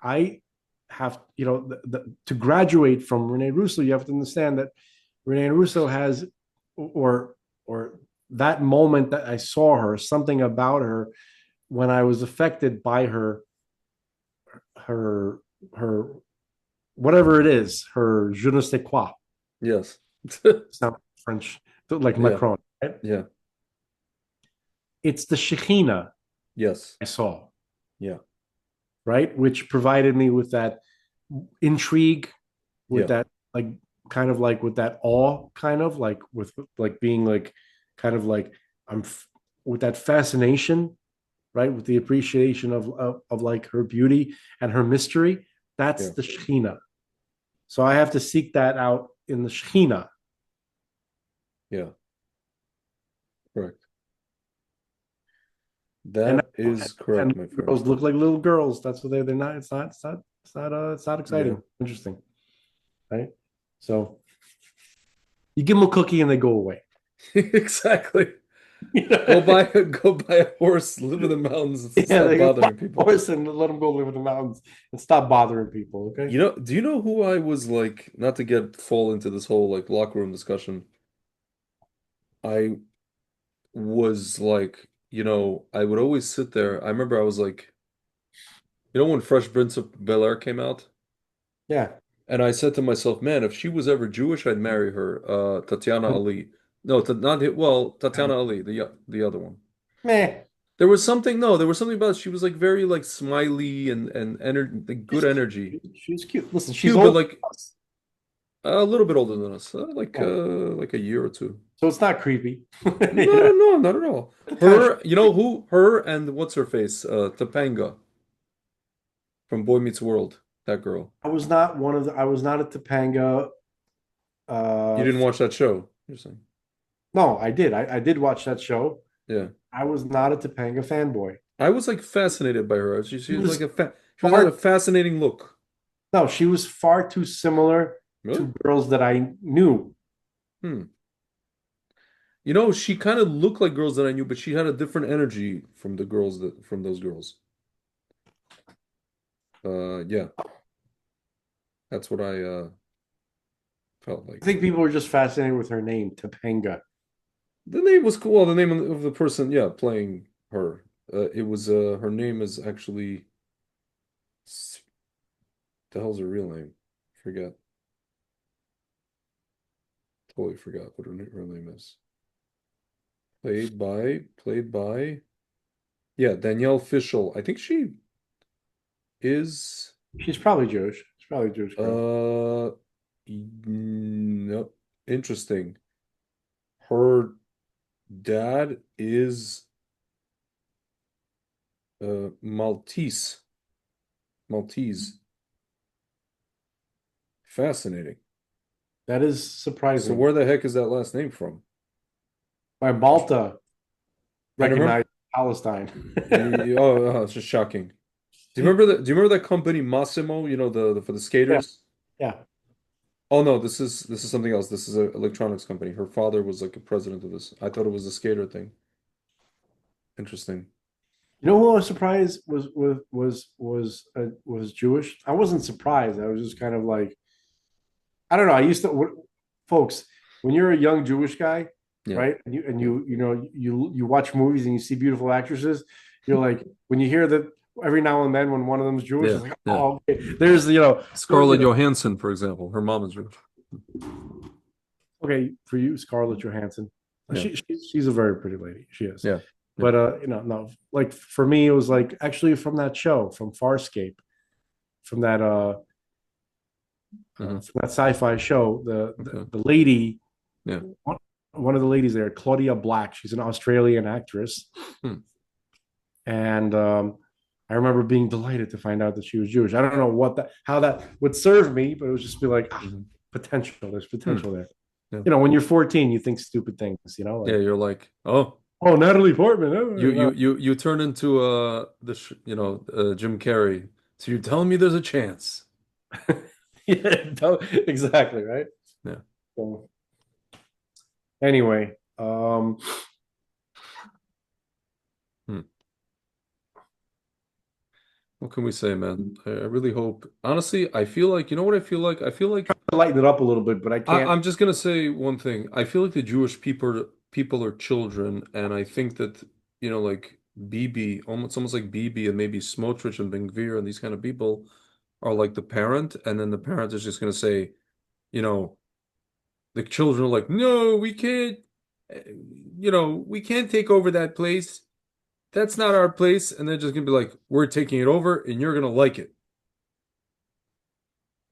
I have, to graduate from Rene Russo, you have to understand that Rene Russo has, or that moment that I saw her, something about her when I was affected by her her whatever it is, her je ne sais quoi. Yes. It's not French, like Yeah. Macron, right? Yeah. It's the Shekhinah Yes. I saw, Yeah. right? Which provided me with that intrigue, with Yeah. that, like, kind of like with that awe, kind of like with like being like kind of like with that fascination, right? With the appreciation of like her beauty and her mystery. That's Yeah. the Shekhinah. So I have to seek that out in the Shekhinah. Yeah. Correct. And That is correct, and my friend. girls look like little girls. That's what they're not. It's not exciting. Yeah. Interesting, right? So you give them a cookie and they go away. Exactly. Yeah, Go buy a horse, live in the mountains, and stop they go buy bothering a people. horse and let them go live in the mountains and stop bothering people. Okay. Do you know who I was like, not to get fall into this whole like locker room discussion. I was like, I would always sit there. I remember I was like, when Fresh Prince of Bel-Air came out, Yeah. and I said to myself, man, if she was ever Jewish, I'd marry her. Tatiana Ali. No, Tatiana Ali, the other one. Meh. There was something about she was like very like smiley and like, good She's energy. cute. She's cute. Listen, she's Cute, but old. like a little bit older than us, Yeah. like a year or two. So it's not creepy. No, no, Yeah. no, not at all. Kind of, Her, you know who? Her and what's her face? Topanga from Boy Meets World. That girl. I was not a Topanga. You didn't watch that show, you're saying? No, I did. I did watch that show. Yeah. I was not a Topanga fanboy. I was like fascinated by her. She She was like was she had a far fascinating look. No, she was far too similar Really? to girls that I knew. Hmm. She kind of looked like girls that I knew, but she had a different energy from from those girls. Yeah, that's what I felt I like. think people were just fascinated with her name, Topanga. The name was cool. Well, the name of the person, yeah, playing her. It was her name is actually the hell's her real name? Forget. Totally forgot what her real name is. Played by, yeah, Danielle Fishel. I think she is She's probably Jewish. She's probably a Jewish girl. nope. Interesting. Her dad is Maltese. Maltese. Fascinating. That is So surprising. where the heck is that last name from? By Malta I never. recognized Palestine. It's just shocking. Do you remember that company Massimo? The for the Yeah, skaters. yeah. Oh no, this is something else. This is an electronics company. Her father was like a president of this. I thought it was a skater thing. Interesting. You know who I was surprised was Jewish? I wasn't surprised. I was just kind of like, I don't know. I used to, folks, when you're a young Jewish guy, Yeah. right? You watch movies and you see beautiful actresses, you're like, when you hear that every now and then when one of them's Jewish, Yeah. it's like, Yeah. oh, okay. There's Scarlett Johansson, for example. Her mom is Jewish. okay, for you, Scarlett Johansson. Yeah. She's a very pretty lady. She is. Yeah. But no, like for me, it was like actually from that show, from Farscape, from that Mhm. from that sci-fi show, the Okay. the lady Yeah. One of the ladies there, Claudia Black. She's an Australian actress, Hmm. and I remember being delighted to find out that she was Jewish. I don't know how that would serve me, but it was just be like potential. There's potential there. Yeah. You know, when you're 14, you think stupid things. You know, Yeah, like, you're like, oh, oh, Natalie Portman. Oh, you turn into Jim Carrey. So you're telling me there's a chance? yeah, exactly right. Yeah. So, anyway, Hmm. What can we say, man? I really hope. Honestly, I feel like, you know what I feel like? I feel like lighten it up a little bit, but I can't. I'm just gonna say one thing. I feel like the Jewish people are children, and I think that, like Bibi, almost like Bibi and maybe Smotrich and Ben Gvir and these kind of people are like the parent, and then the parent is just gonna say, you know, the children are like, no, we can't, eh, we can't take over that place. That's not our place, and they're just gonna be like, we're taking it over, and you're gonna like it.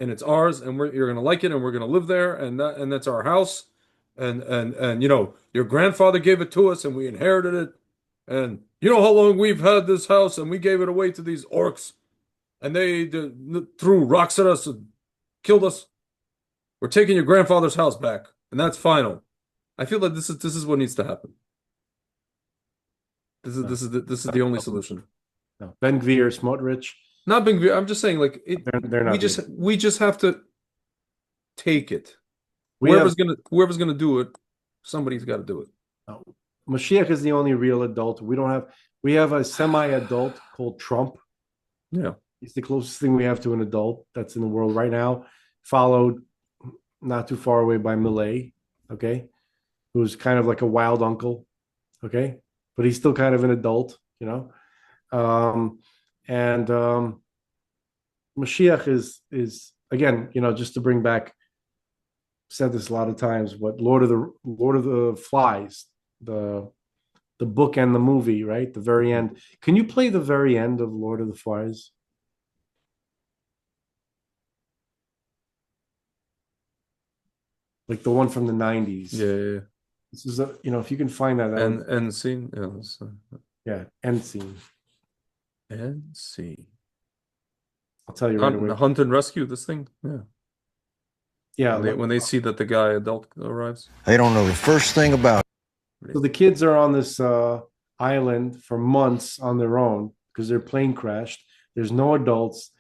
And it's ours, and you're gonna like it, and we're gonna live there, and that's our house, and your grandfather gave it to us, and we inherited it, and you know how long we've had this house, and we gave it away to these orcs, and they threw rocks at us and killed us. We're taking your grandfather's house back, and that's final. I feel like this is what needs to happen. This is the only solution. No. Ben Gvir, Smotrich. Not being. I'm just saying, like it. They're not. We just have to take it. We Whoever's gonna do it, somebody's got to do it. Mashiach is the only real adult. We have a semi-adult called Trump. Yeah. He's the closest thing we have to an adult that's in the world right now, followed not too far away by Millet, okay, who's kind of like a wild uncle, okay, but he's still kind of an adult, you know. And Mashiach is again, just to bring back, said this a lot of times, but Lord of the Flies, the book and the movie, right? The very end. Can you play the very end of Lord of the Flies? Like the one from the 90s. Yeah. This is if you can find that. And scene. Yeah, end scene. And scene. I'll tell you right away. Hunt and rescue this thing. Yeah. Yeah. When they see that the guy adult arrives. They don't know the first thing about it. So the kids are on this island for months on their own because their plane crashed. There's no adults.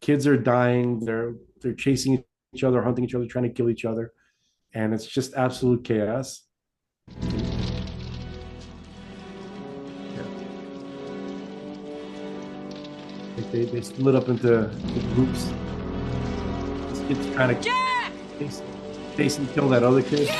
Kids are dying. They're chasing each other, hunting each other, trying to kill each other, and it's just absolute chaos. Like they split up into groups. This kid's trying to chase and kill that other kid.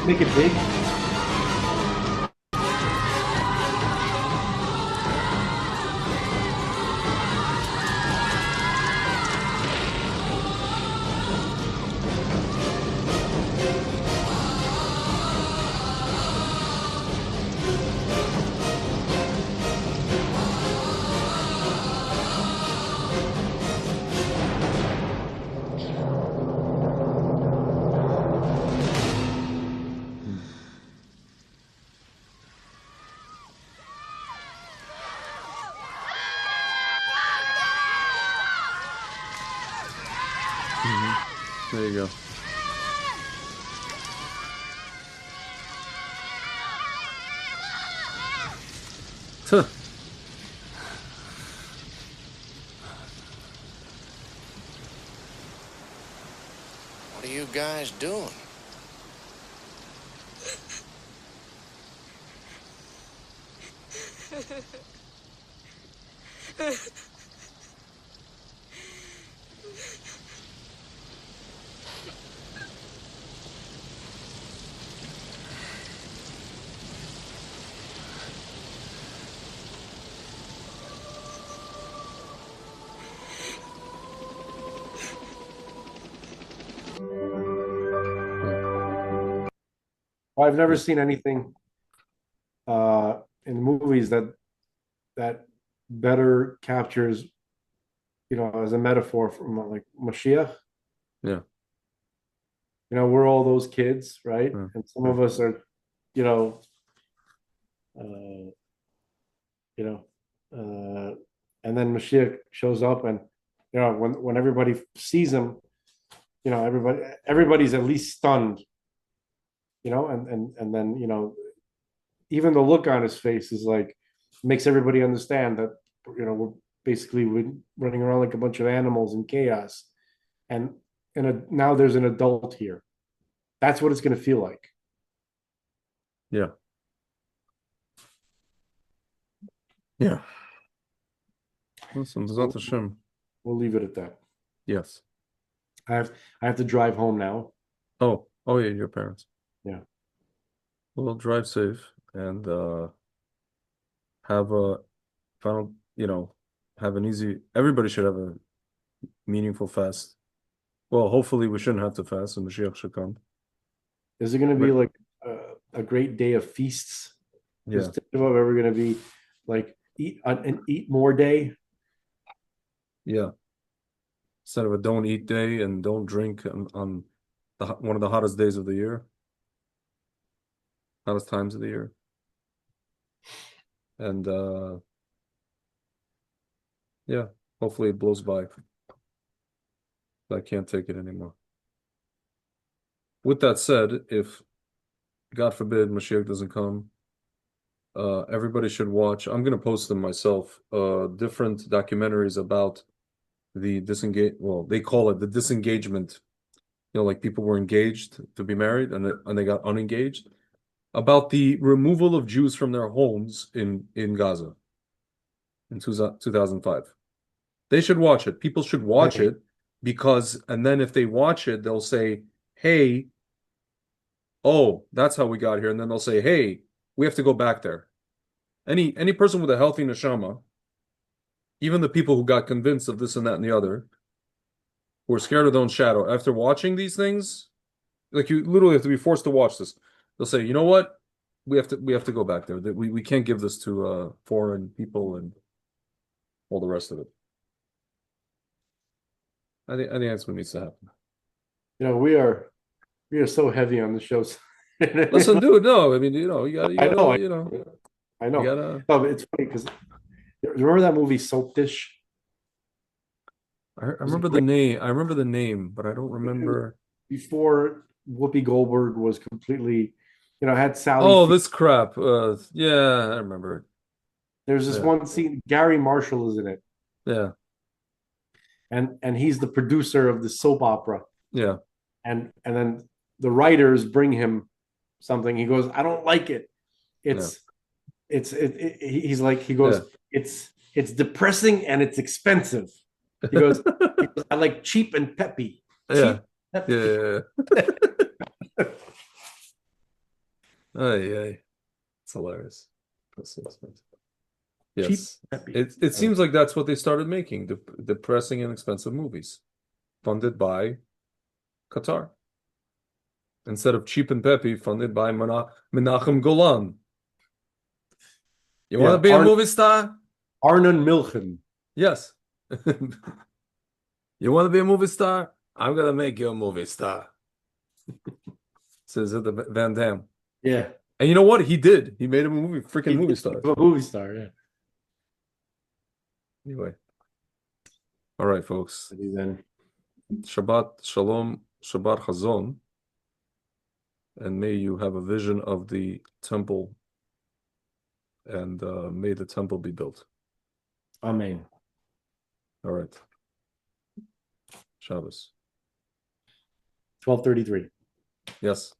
Make it big. There you go. Huh. What are you guys doing? Well, I've never seen anything in movies that better captures, as a metaphor from like Mashiach. Yeah. We're all those kids, right? Yeah. And some of us are, you know, uh, you know, and then Mashiach shows up, and when everybody sees him, everybody's at least stunned, and then even the look on his face is like makes everybody understand that we're basically running around like a bunch of animals in chaos, and now there's an adult here. That's what it's going to feel like. Yeah. Yeah. Listen, Zat Hashem. We'll leave it at that. Yes. I have to drive home now. Oh yeah, your parents. Yeah. Well, drive safe and have a final, have an easy. Everybody should have a meaningful fast. Well, hopefully we shouldn't have to fast, and Mashiach should come. Is it going to be like a great day of feasts? Yeah. Is Tisha ever going to be like an eat more day? Yeah. Instead of a don't eat day and don't drink on one of the hottest days of the year, hottest times of the year, and yeah, hopefully it blows by. I can't take it anymore. With that said, if God forbid Mashiach doesn't come, everybody should watch. I'm gonna post them myself. Different documentaries about the disengage. Well, they call it the disengagement. Like people were engaged to be married and they got unengaged. About the removal of Jews from their homes in Gaza in 2005. They should watch it. People should watch it because, and then if they watch it, they'll say, "Hey, oh, that's how we got here," and then they'll say, "Hey, we have to go back there." Any person with a healthy neshama, even the people who got convinced of this and that and the other, who are scared of their own shadow, after watching these things, like you literally have to be forced to watch this. They'll say, "You know what? We have to go back there. We can't give this to foreign people and all the rest of it." I think that's what needs to happen. We are so heavy on the shows. Listen, dude, no, I mean, you gotta, I know. you gotta. No, but it's funny because remember that movie Soap Dish? I remember the name. I remember the name, but I don't remember. Before Whoopi Goldberg was completely, had Sally. Oh, this crap. Yeah, I remember it. There's this one scene. Gary Marshall is in it. Yeah. And he's the producer of the soap opera. Yeah. And then the writers bring him something. He goes, "I don't like it. He's like, it's depressing and it's expensive." He goes, "I like cheap and peppy." Yeah. Peppy. Yeah. Yeah. It's hilarious. Yes. It seems like that's what they started making, depressing and expensive movies funded by Qatar. Instead of cheap and peppy, funded by Menachem Golan. You want to be a movie star? Arnon Milchan. Yes. You want to be a movie star? I'm going to make you a movie star. Says it, Van Damme. Yeah. And you know what? He did. He made him a freaking movie star. A movie star, yeah. Anyway. All right, folks. Then. Shabbat Shalom, Shabbat Chazon. And may you have a vision of the temple, and may the temple be built. Amen. All right. Shabbos. 12:33. Yes.